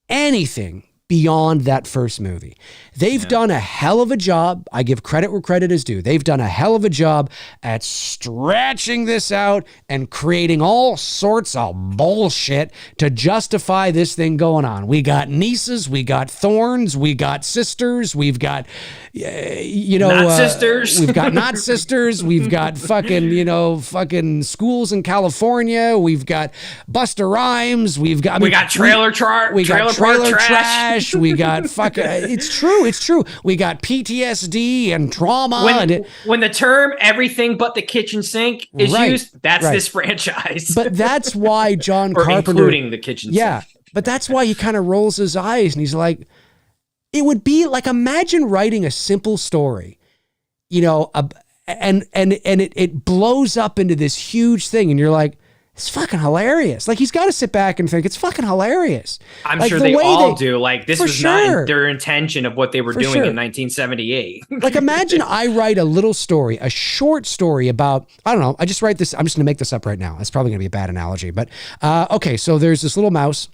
anything beyond that first movie. They've done a hell of a job. I give credit where credit is due. They've done a hell of a job at stretching this out and creating all sorts of bullshit to justify this thing going on. We got nieces, we got thorns, we got sisters, we've got, not sisters. We've got not sisters. We've got fucking schools in California. We've got Busta Rhymes. We got trailer trash. We got it's true. We got PTSD and trauma. When the term everything but the kitchen sink is used, that's this franchise. But that's why John Carpenter, including the kitchen sink. But that's why he kind of rolls his eyes and he's like, it would be like, imagine writing a simple story, and it blows up into this huge thing. And you're like, it's fucking hilarious. Like, he's got to sit back and think it's fucking hilarious. I'm sure they all do. Like, this was not their intention of what they were doing in 1978. Like, imagine I write a little story, a short story about, I don't know, I just write this. I'm just going to make this up right now. It's probably going to be a bad analogy, but okay. So there's this little mouse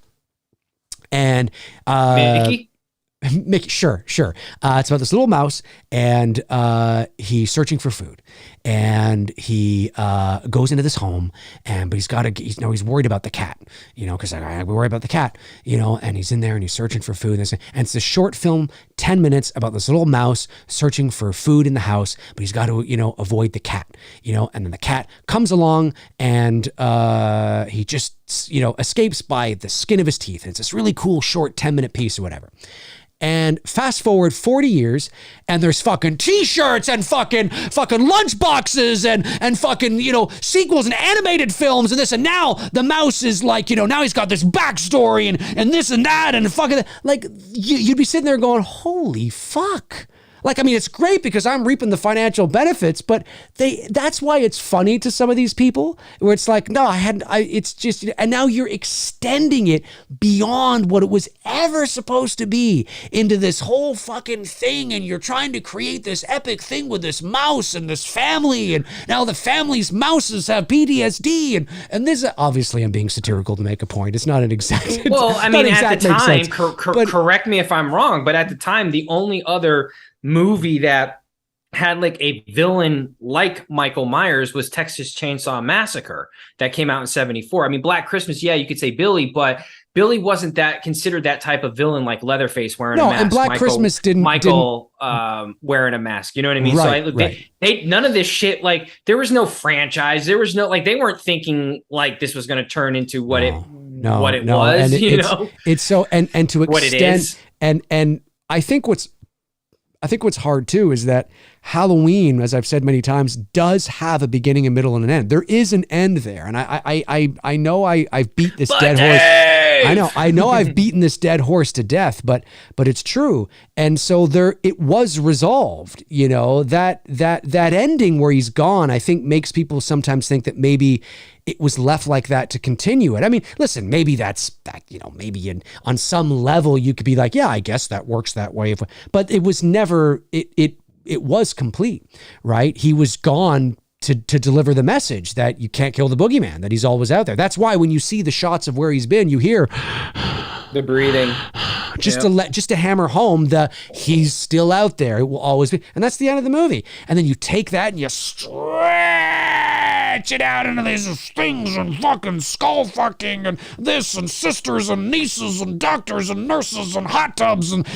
and Mickey, sure. It's about this little mouse, and he's searching for food, and he goes into this home, but he's worried about the cat, because I worry about the cat, and he's in there and he's searching for food, and it's a short film, 10 minutes about this little mouse searching for food in the house, but he's got to avoid the cat, and then the cat comes along and he just escapes by the skin of his teeth. And it's this really cool short 10-minute piece or whatever. And fast forward 40 years, and there's fucking t-shirts and fucking lunch boxes and fucking, sequels and animated films and this. And now the mouse is like, now he's got this backstory and this and that and fucking, like, you'd be sitting there going, holy fuck. Like, I mean, it's great because I'm reaping the financial benefits, but that's why it's funny to some of these people where it's like, no, it's just, and now you're extending it beyond what it was ever supposed to be into this whole fucking thing. And you're trying to create this epic thing with this mouse and this family. And now the family's mouses have PTSD. And this, obviously I'm being satirical to make a point. It's not an exact. Well, I mean, at the time, correct me if I'm wrong, but at the time, the only other movie that had like a villain like Michael Myers was Texas Chainsaw Massacre that came out in 1974. I mean, Black Christmas, yeah, you could say Billy, but Billy wasn't considered that type of villain like Leatherface wearing a mask. And Black Christmas didn't wearing a mask. You know what I mean? Right, so they none of this shit, like there was no franchise. There was no, like, they weren't thinking like this was going to turn into what it was, and it's so, and to extend, what it is. And I think what's hard too is that Halloween, as I've said many times, does have a beginning, a middle, and an end. There is an end there, and I know I've beat this dead horse. I know I've beaten this dead horse to death, but it's true. And so it was resolved. That ending where he's gone, I think makes people sometimes think that maybe it was left like that to continue it. I mean, listen, maybe that's that, maybe on some level you could be like, yeah, I guess that works that way. But it was never, it was complete, right? He was gone to deliver the message that you can't kill the boogeyman, that he's always out there. That's why when you see the shots of where he's been, you hear the breathing. Just to hammer home he's still out there. It will always be. And that's the end of the movie. And then you take that and you stretch it out into these things and fucking skull fucking and this and sisters and nieces and doctors and nurses and hot tubs and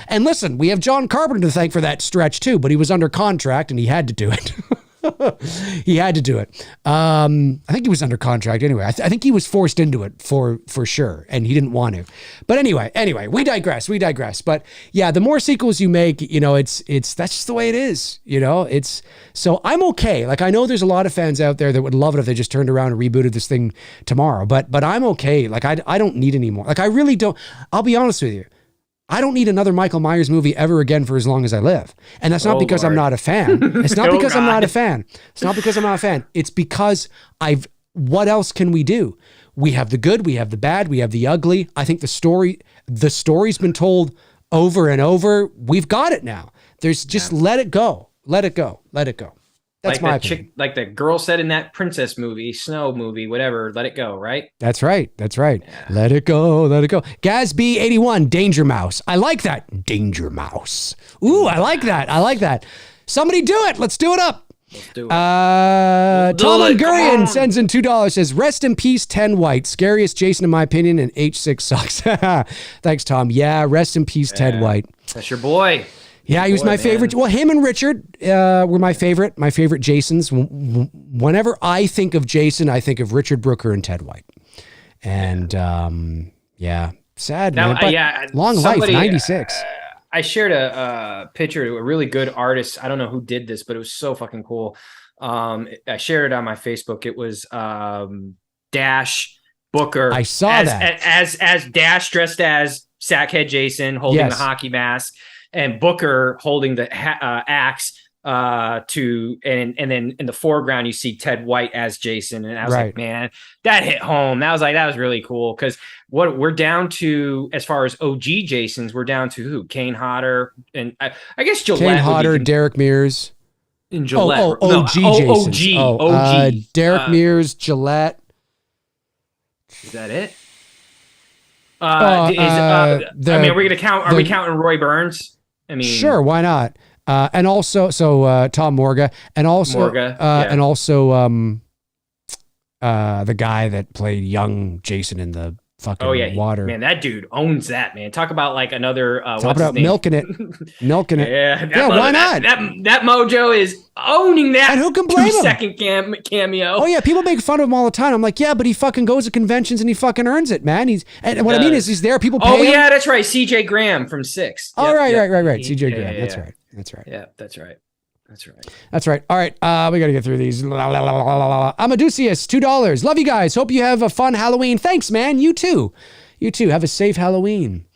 and listen, we have John Carpenter to thank for that stretch too, but he was under contract and he had to do it. He had to do it. I think he was under contract anyway. I think he was forced into it for sure, and he didn't want to. But anyway, we digress. But yeah, the more sequels you make, it's that's just the way it is. It's so I'm okay. Like, I know there's a lot of fans out there that would love it if they just turned around and rebooted this thing tomorrow. But I'm okay. Like, I don't need any more. Like, I really don't. I'll be honest with you. I don't need another Michael Myers movie ever again for as long as I live. And that's not because I'm not a fan. It's not because I'm not a fan. It's not because I'm not a fan. It's because what else can we do? We have the good, we have the bad, we have the ugly. I think the story's been told over and over. We've got it now. There's just let it go. Let it go. That's like my opinion. Chick, like the girl said in that princess movie, Snow movie, whatever, let it go, right? That's right. Yeah. Let it go. Gazby 81, Danger Mouse. I like that. Danger Mouse. Ooh, I like that. Somebody do it. Let's do it up. Let's do it. Tom Hungarian sends in $2, says, rest in peace, 10 White. Scariest Jason in my opinion, and H6 sucks. Thanks, Tom. Yeah, rest in peace, Ted White. That's your boy. Yeah, he was my favorite. Well, him and Richard were my favorite Jasons. Whenever I think of Jason, I think of Richard Brooker and Ted White. And sad, man. But long life, 96. I shared a picture to a really good artist. I don't know who did this, but it was so fucking cool. I shared it on my Facebook. It was Dash Booker. I saw that. As Dash dressed as Sackhead Jason holding the hockey mask. And Booker holding the axe and then in the foreground you see Ted White as Jason, and I was like, man, that hit home. That was really cool, because what we're down to as far as OG Jasons, we're down to who? Kane Hodder and I guess Gillette. Kane Hodder, Derek Mears, and Gillette. OG Jasons. OG. Derek Mears, Gillette. Is that it? Are we gonna count? Are we counting Roy Burns? I mean, sure, why not? And also, Tom Morga, and also, the guy that played young Jason in the fucking water. Man, that dude owns that, man. Talk about like another Talk about milking it. Milking it. Yeah, why not? That Mojo is owning that. And who can blame him? 2-second cameo. Oh yeah, people make fun of him all the time. I'm like, yeah, but he fucking goes to conventions and he fucking earns it, man. I mean is he's there. People pay him. Yeah, that's right. CJ Graham from 6. Oh, right. CJ Graham. That's right. Yeah, that's right. That's right. All right. We got to get through these. Amadusius, $2. Love you guys. Hope you have a fun Halloween. Thanks, man. You too. Have a safe Halloween.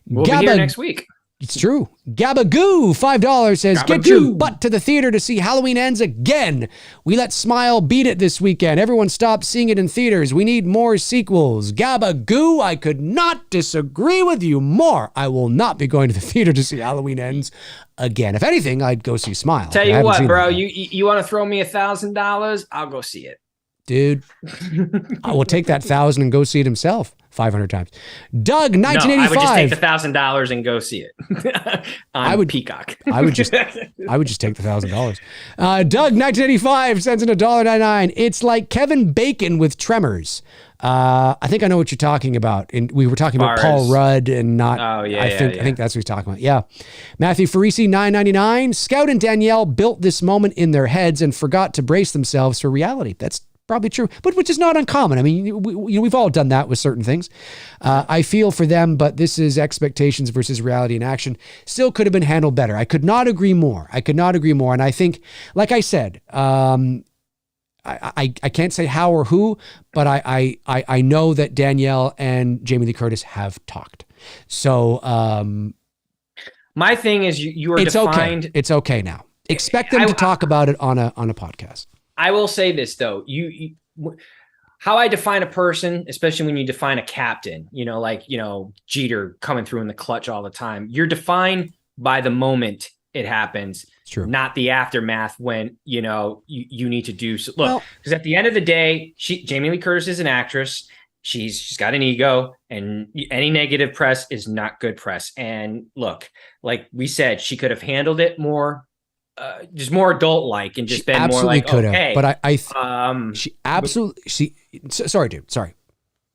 We'll be here next week. It's true. Gabagoo, $5 says, get your butt to the theater to see Halloween Ends again. We let Smile beat it this weekend. Everyone stopped seeing it in theaters. We need more sequels. Gabagoo, I could not disagree with you more. I will not be going to the theater to see Halloween Ends again. If anything, I'd go see Smile. Tell you what, bro, you want to throw me $1,000? I'll go see it. Dude, I will take that 1,000 and go see it himself 500 times. Doug, 1985. No, I would just take the $1,000 and go see it. I would Peacock. I would just take the $1,000. Doug, 1985 sends in $1.99. It's like Kevin Bacon with Tremors. I think I know what you're talking about. And we were talking about Paul Rudd and not. Oh yeah. I think that's what he's talking about. Yeah. Matthew Farisi, $9.99. Scout and Danielle built this moment in their heads and forgot to brace themselves for reality. That's probably true, but which is not uncommon. I mean, we've all done that with certain things. I feel for them, but this is expectations versus reality in action. Still could have been handled better. I could not agree more. And I think, like I said, I can't say how or who, but I know that Danielle and Jamie Lee Curtis have talked. So my thing is you are defined. Okay. It's okay now. Expect them to talk about it on a podcast. I will say this though, how I define a person, especially when you define a captain, Jeter coming through in the clutch all the time. You're defined by the moment it happens. It's true. Not the aftermath when, you need to do so. Look, because at the end of the day, Jamie Lee Curtis is an actress. She's got an ego, and any negative press is not good press. And look, like we said, she could have handled it more, just more adult-like, and just been more like, okay. But she absolutely, sorry, dude. Sorry.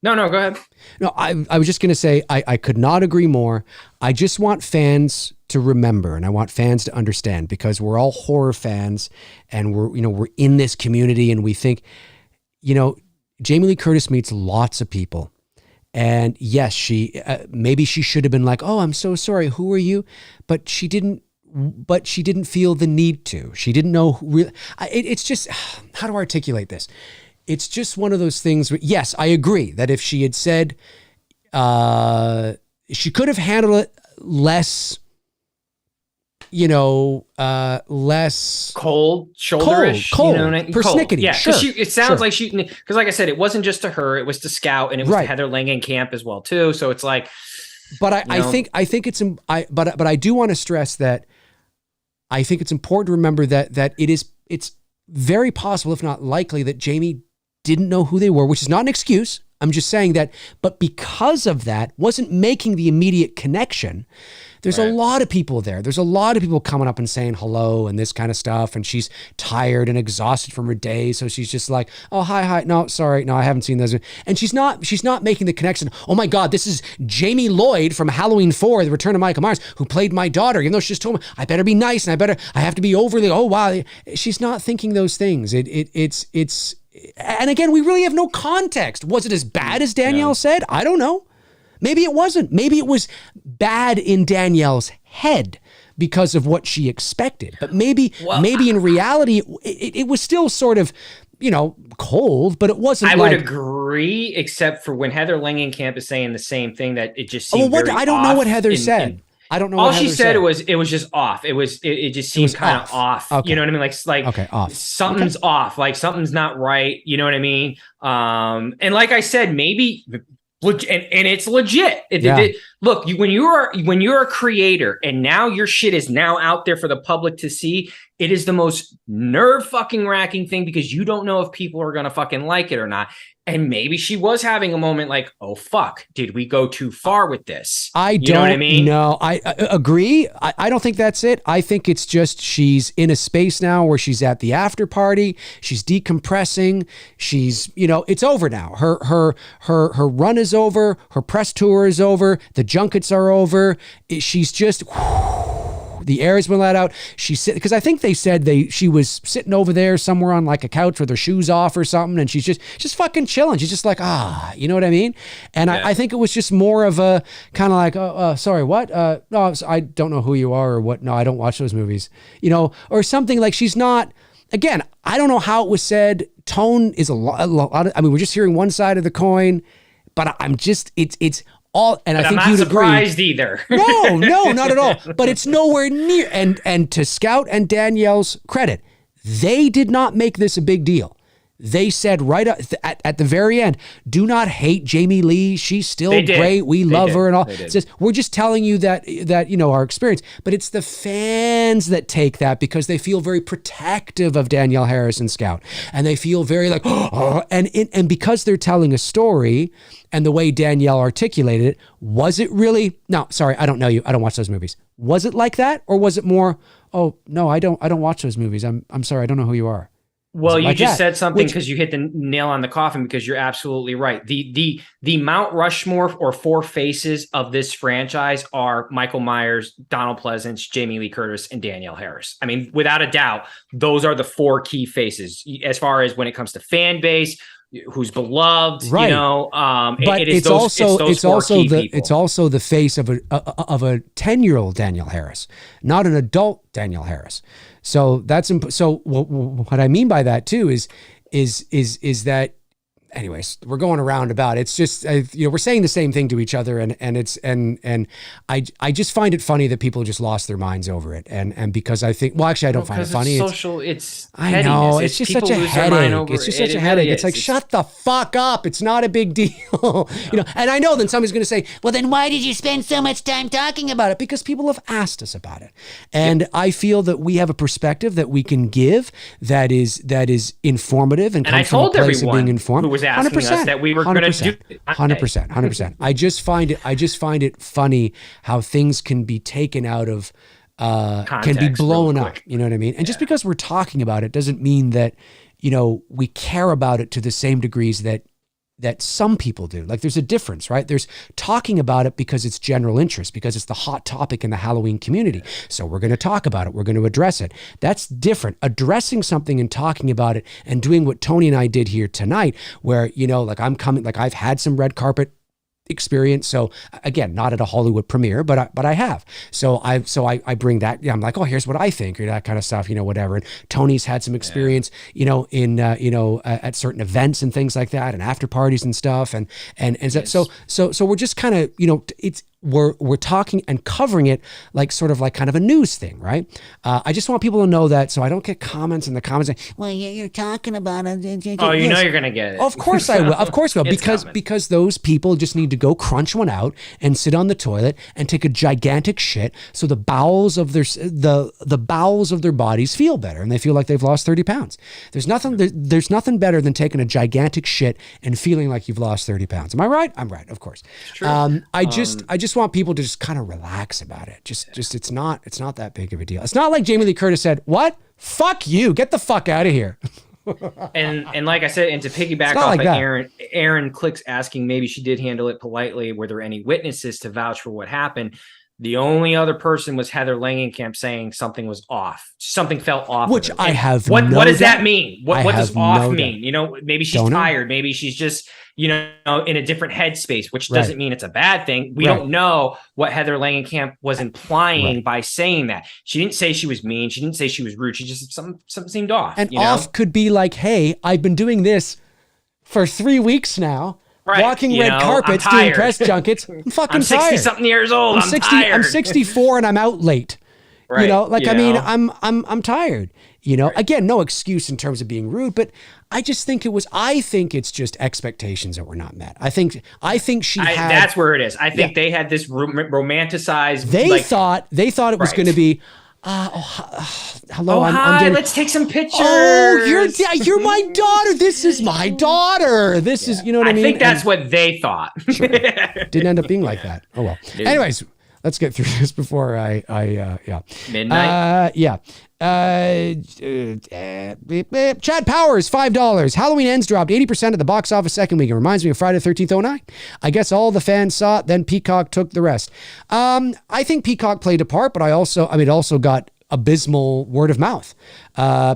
No, go ahead. No, I was just going to say, I could not agree more. I just want fans to remember, and I want fans to understand, because we're all horror fans, and we're in this community, and we think, Jamie Lee Curtis meets lots of people. And yes, maybe she should have been like, oh, I'm so sorry. Who are you? But she didn't feel the need to. She didn't know it's just, how to articulate this? It's just one of those things where, yes, I agree that if she had said, she could have handled it less, less cold, shoulderish, cold, persnickety. Yeah, because it sounds like because like I said, it wasn't just to her, it was to Scout, and it was to Heather Langenkamp as well too. So it's like, but I think it's, but I do want to stress that I think it's important to remember that it's very possible, if not likely, that Jamie didn't know who they were, which is not an excuse. I'm just saying that, but because of that, wasn't making the immediate connection. There's a lot of people there. There's a lot of people coming up and saying hello and this kind of stuff. And she's tired and exhausted from her day. So she's just like, oh, hi. No, sorry. No, I haven't seen those. And she's not making the connection. Oh my God, this is Jamie Lloyd from Halloween 4, The Return of Michael Myers, who played my daughter. Even though she just told me, I better be nice and I have to be overly, oh wow. She's not thinking those things. It's, and again, we really have no context. Was it as bad as Danielle said? I don't know. Maybe it wasn't. Maybe it was bad in Danielle's head because of what she expected. But maybe in reality, it was still sort of, cold, but it wasn't. I would agree, except for when Heather Langenkamp is saying the same thing, that it just seemed very I don't know what Heather said. I don't know. All she said it was just off. It just seemed kind of off. Okay. You know what I mean? Like okay, off. Something's off. Like something's not right. You know what I mean? And like I said, maybe. And it's legit. look, when you're a creator and now your shit is now out there for the public to see, it is the most nerve fucking racking thing because you don't know if people are gonna fucking like it or not. And maybe she was having a moment like, oh fuck, did we go too far with this? You know what I mean? No, I agree. I don't think that's it. I think it's just she's in a space now where she's at the after party. She's decompressing. She's, it's over now. Her run is over. Her press tour is over. The junkets are over. She's just. The air has been let out. Because I think they said she was sitting over there somewhere on like a couch with her shoes off or something, and she's just fucking chilling. She's just like, you know what I mean? And I think it was just more of a kind of like, sorry, what? No, I don't know who you are or what. No, I don't watch those movies, or something like she's not. Again, I don't know how it was said. Tone is a lot of, I mean, we're just hearing one side of the coin, but I'm just, it's all, and but I think you'd agree. I'm not surprised either. No, not at all. But it's nowhere near. And to Scout and Danielle's credit, they did not make this a big deal. They said right at the very end, do not hate Jamie Lee. She's still great. We love her and all. It says, we're just telling you that our experience. But it's the fans that take that because they feel very protective of Danielle Harris and Scout. And they feel very like, and because they're telling a story and the way Danielle articulated it, was it really? No, sorry, I don't know you. I don't watch those movies. Was it like that? Or was it more, oh, no, I don't watch those movies. I'm sorry, I don't know who you are. Well, you just said something because you hit the nail on the coffin because you're absolutely right. The Mount Rushmore or four faces of this franchise are Michael Myers, Donald Pleasance, Jamie Lee Curtis, and Danielle Harris. I mean, without a doubt, those are the four key faces as far as when it comes to fan base, who's beloved, right. But it's also the face of a 10-year-old Danielle Harris, not an adult Danielle Harris. So that's so what I mean by that too is that, anyways, we're going around about it. It's just we're saying the same thing to each other, and I just find it funny that people just lost their minds over it, and because I think, well, actually, I don't find it funny. I know it's just such a headache. It's just such a headache. It's like, shut the fuck up. It's not a big deal, And I know then somebody's going to say, well, then why did you spend so much time talking about it? Because people have asked us about it, and I feel that we have a perspective that we can give that is informative and comes from a place of being informed. Was asking 100%, us that we were going to do 100%. I just find it funny how things can be taken out of can be blown up. You know what I mean? And just because we're talking about it doesn't mean that we care about it to the same degrees that some people do. Like, there's a difference, right? There's talking about it because it's general interest, because it's the hot topic in the Halloween community. So we're going to talk about it. We're going to address it. That's different. Addressing something and talking about it and doing what Tony and I did here tonight, where, I've had some red carpet experience. So again, not at a Hollywood premiere, but I have. So I bring that. I'm like, oh, here's what I think, or that kind of stuff, whatever. And Tony's had some experience, in at certain events and things like that, and after parties and stuff, and so we're just kind of we're talking and covering it like sort of like kind of a news thing, right? I just want people to know that, so I don't get comments in the comments saying, well, you're talking about it. You're gonna get it. Of course I will. Of course I will. because those people just need to go crunch one out and sit on the toilet and take a gigantic shit, so the bowels of their bodies feel better and they feel like they've lost 30 pounds. There's nothing better than taking a gigantic shit and feeling like you've lost 30 pounds. Am I right? I'm right, of course. True. I just want people to just kind of relax about it. Just it's not that big of a deal. It's not like Jamie Lee Curtis said, "What? Fuck you. Get the fuck out of here." and like I said, and to piggyback off like of Aaron Clicks asking, maybe she did handle it politely. Were there any witnesses to vouch for what happened? The only other person was Heather Langenkamp saying something was off. Something felt off. Which I have. What does that mean? What does off mean? Maybe she's tired. Maybe she's just, in a different headspace, which doesn't mean it's a bad thing. We don't know what Heather Langenkamp was implying by saying that. She didn't say she was mean. She didn't say she was rude. She just, something seemed off. And off could be like, hey, I've been doing this for 3 weeks now. Right. Walking red carpets, doing press junkets. I'm fucking tired. I'm 60-something years old. I'm tired. I'm 64 and I'm out late. Right. You know, like, You I mean, know? I'm tired, you know, again, no excuse in terms of being rude, but I just think I think it's just expectations that were not met. I think she had, that's where it is. I think they had this romanticized. they thought it was going to be, hello, I'm hi, getting, let's take some pictures. oh, you're my daughter. This is my daughter. This is, you know what I mean? I think that's what they thought. Sure. Didn't end up being like that. Oh, well. Anyways, let's get through this before Midnight. Chad Powers, $5. Halloween Ends dropped 80% at the box office second week. It reminds me of Friday the 13th 09. I guess all the fans saw it, then Peacock took the rest. I think Peacock played a part, but it also got abysmal word of mouth.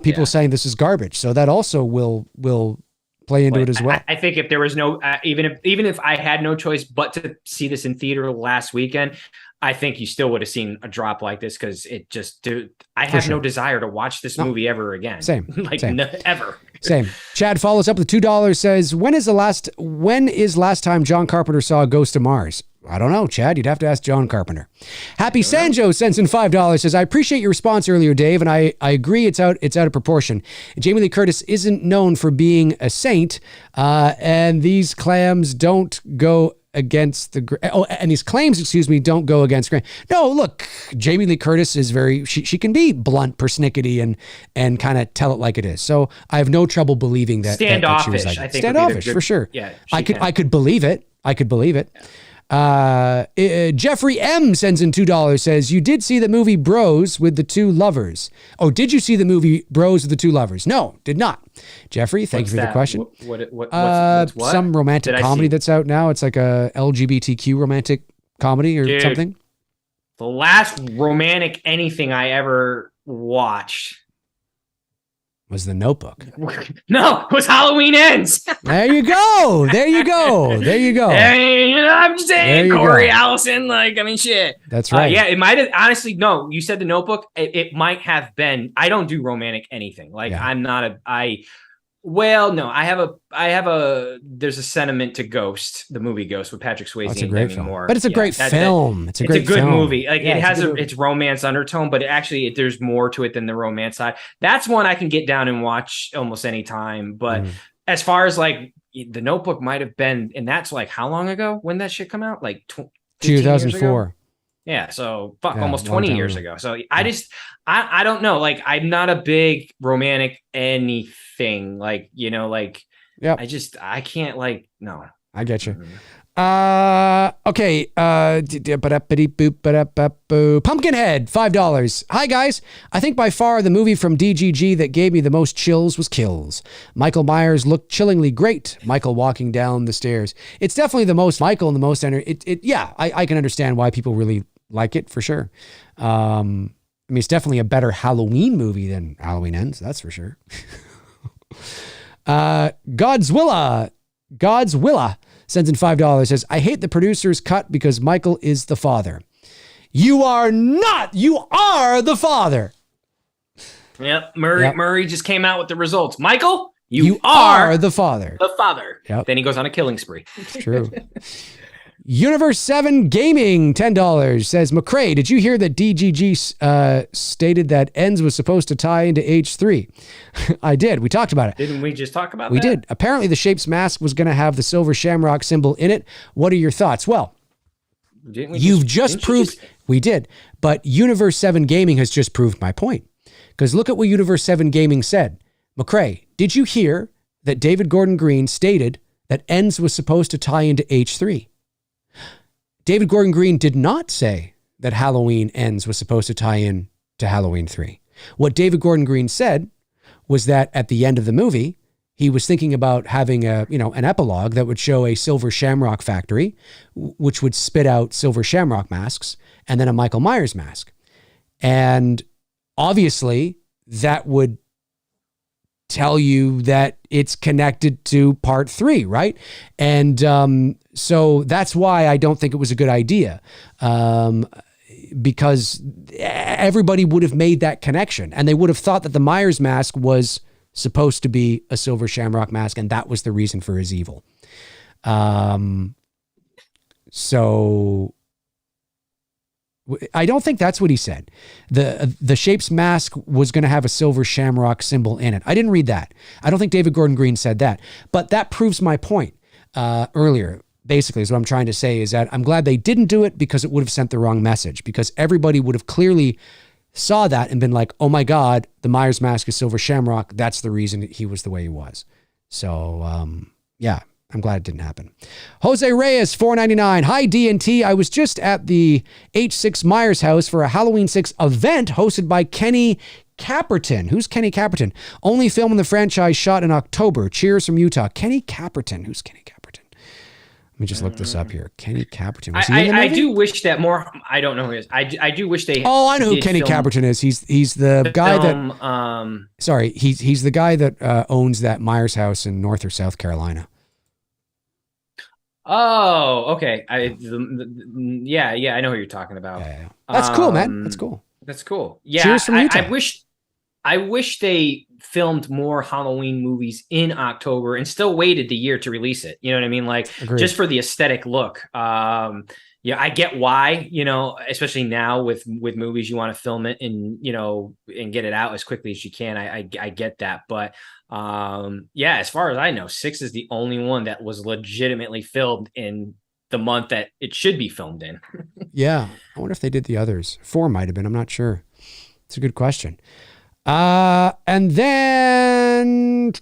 People saying this is garbage. So that also will play into it as well. I think if there was no, even if I had no choice but to see this in theater last weekend, I think you still would have seen a drop like this because it just, I have no desire to watch this movie ever again. Same. Ever. Same. Chad follows up with $2, says, when is last time John Carpenter saw a Ghost of Mars? I don't know, Chad. You'd have to ask John Carpenter. Happy Sanjo sends in $5, says, I appreciate your response earlier, Dave, and I agree it's out of proportion. Jamie Lee Curtis isn't known for being a saint, and these claims don't go against don't go against grain. No, look, Jamie Lee Curtis is she can be blunt, persnickety, and kind of tell it like it is. So I have no trouble believing that standoffish. That she was like, I think standoffish for sure. Yeah, I could believe it. Jeffrey M sends in $2, says, you did see the movie Bros with the Two Lovers. Oh, did you see the movie Bros with the Two Lovers? No, did not. Jeffrey, thank you for the question. What's some romantic comedy that's out now. It's like a LGBTQ romantic comedy or something. The last romantic anything I ever watched was The Notebook. No, it was Halloween Ends. There you go. I'm just saying, Corey, Allison, shit. That's right. Yeah, it might have, honestly, no, you said The Notebook. It might have been, I don't do romantic anything. I'm not there's a sentiment to Ghost, the movie Ghost with Patrick Swayze. That's a great film. But it's a great film. It's a good movie. It has its romance undertone, but there's more to it than the romance side. That's one I can get down and watch almost any time. But as far as The Notebook might have been, and that's how long ago when that shit come out? 2004. Yeah, so almost 20 years ago. So I don't know. I'm not a big romantic anything. I can't no. I get you. Okay. Pumpkinhead, $5. Hi guys. I think by far the movie from DGG that gave me the most chills was Kills. Michael Myers looked chillingly great. Michael walking down the stairs. It's definitely the most Michael and the most I can understand why people really like it for sure. It's definitely a better Halloween movie than Halloween Ends. That's for sure. Godswilla sends in $5, says, I hate the producer's cut because Michael is the father. You are not. You are the father. Yep. Murray just came out with the results. Michael, you are the father. The father. Yep. Then he goes on a killing spree. It's true. Universe 7 Gaming, $10, says, McRae, did you hear that DGG stated that Ends was supposed to tie into H3? I did. We talked about it. Didn't we just talk about that? We did. Did. Apparently the Shapes mask was going to have the silver shamrock symbol in it. What are your thoughts? Well, you've just proved we did, but Universe 7 Gaming has just proved my point. Because look at what Universe 7 Gaming said. McRae, did you hear that David Gordon Green stated that Ends was supposed to tie into H3? David Gordon Green did not say that Halloween Ends was supposed to tie in to Halloween 3. What David Gordon Green said was that at the end of the movie, he was thinking about having an epilogue that would show a silver shamrock factory, which would spit out silver shamrock masks, and then a Michael Myers mask. And obviously that would tell you that it's connected to part 3, right? And so that's why I don't think it was a good idea, because everybody would have made that connection, and they would have thought that the Myers mask was supposed to be a silver shamrock mask, and that was the reason for his evil. So I don't think that's what he said. The Shapes mask was going to have a silver shamrock symbol in it. I didn't read that. I don't think David Gordon Green said that. But that proves my point earlier. Basically, is what I'm trying to say is that I'm glad they didn't do it because it would have sent the wrong message, because everybody would have clearly saw that and been like, oh my God, the Myers mask is silver shamrock. That's the reason he was the way he was. So, yeah, I'm glad it didn't happen. Jose Reyes, $4.99. Hi, D&T. I was just at the H6 Myers house for a Halloween 6 event hosted by Kenny Caperton. Who's Kenny Caperton? Only film in the franchise shot in October. Cheers from Utah. Kenny Caperton. Who's Kenny Caperton? Let me just look this up here. Kenny Caperton. I do wish that more. I don't know who he is. I do wish they. Oh, I know who Kenny Caperton is. He's the guy that. Sorry, he's the guy that owns that Myers house in North or South Carolina. Oh, okay. Yeah, I know who you're talking about. Yeah. That's cool, man. That's cool. That's cool. Yeah, cheers from Utah. I wish they filmed more Halloween movies in October and still waited the year to release it. You know what I mean? Like, agreed. Just for the aesthetic look. Yeah, I get why, especially now with movies, you want to film it and, and get it out as quickly as you can. I get that. But yeah, as far as I know, 6 is the only one that was legitimately filmed in the month that it should be filmed in. Yeah. I wonder if they did the others. 4 might've been. I'm not sure. It's a good question. And then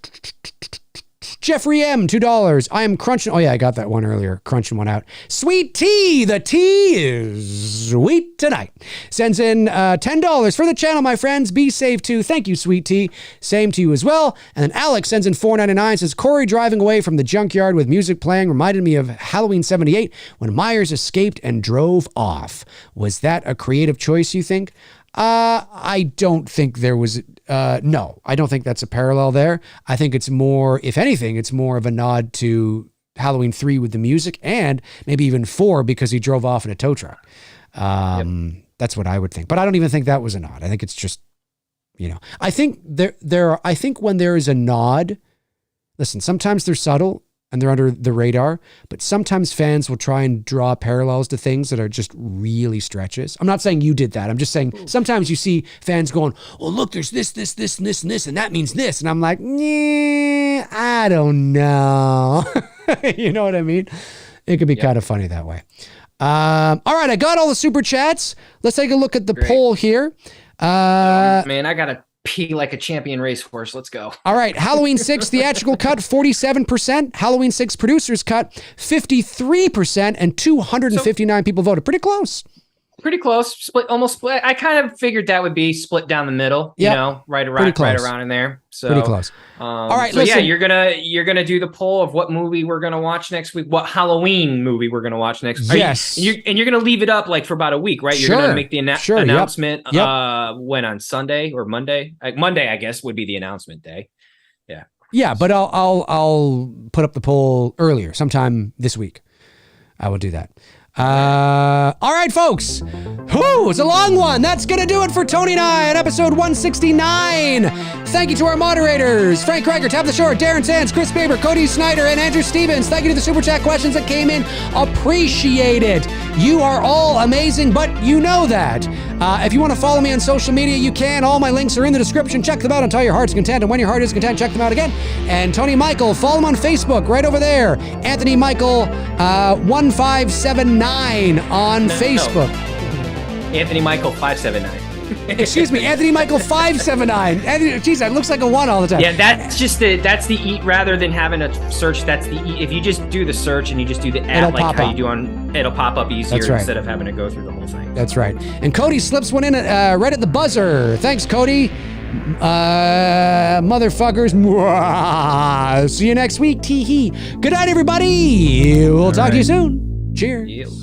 Jeffrey M, $2. I am crunching. Oh yeah, I got that one earlier. Crunching one out. Sweet tea. The tea is sweet tonight. Sends in $10 for the channel, my friends. Be safe too. Thank you, Sweet Tea. Same to you as well. And then Alex sends in $4.99. Says Corey driving away from the junkyard with music playing reminded me of Halloween '78 when Myers escaped and drove off. Was that a creative choice, you think? I don't think there was, no, I don't think that's a parallel there. I think it's more, if anything, it's more of a nod to Halloween 3 with the music, and maybe even 4 because he drove off in a tow truck. That's what I would think, but I don't even think that was a nod. I think it's just, I think I think when there is a nod, listen, sometimes they're subtle and they're under the radar, but sometimes fans will try and draw parallels to things that are just really stretches. I'm not saying you did that. I'm just saying sometimes you see fans going, oh, look, there's this, and this, and that means this. And I'm like, nah, I don't know. You know what I mean? It could be kind of funny that way. All right, I got all the super chats. Let's take a look at the poll here. Man, I got to pee like a champion racehorse. Let's go. All right. Halloween 6 theatrical cut, 47%. Halloween 6 producers cut, 53%. And 259 people voted. Pretty close. Pretty close. Almost split. I kind of figured that would be split down the middle, right around in there. So pretty close. All right. So listen, yeah, you're gonna do the poll of what movie we're gonna watch next week, what Halloween movie we're gonna watch next week. Yes. You're gonna leave it up like for about a week, right? You're gonna make the announcement when on Sunday or Monday? Monday, I guess, would be the announcement day. Yeah. Yeah, but I'll put up the poll earlier, sometime this week. I will do that. All right, folks. It's a long one. That's going to do it for Tony and I at episode 169. Thank you to our moderators, Frank Kreger, Tab the Short, Darren Sands, Chris Baber, Cody Snyder, and Andrew Stevens. Thank you to the Super Chat questions that came in. Appreciate it. You are all amazing, but you know that. If you want to follow me on social media, you can. All my links are in the description. Check them out until your heart's content. And when your heart is content, check them out again. And Tony Michael, follow him on Facebook right over there. Anthony Michael 1579 on Facebook. Anthony Michael 579. Excuse me, Anthony Michael 579. Jeez, that looks like a 1 all the time. Yeah, that's the eat rather than having a search. That's the eat. If you just do the search and you just do the at like how you do on, it'll pop up easier instead of having to go through the whole thing. That's right. And Cody slips one in right at the buzzer. Thanks, Cody. Motherfuckers. See you next week. Tee hee. Good night, everybody. We'll talk to you soon. Cheers.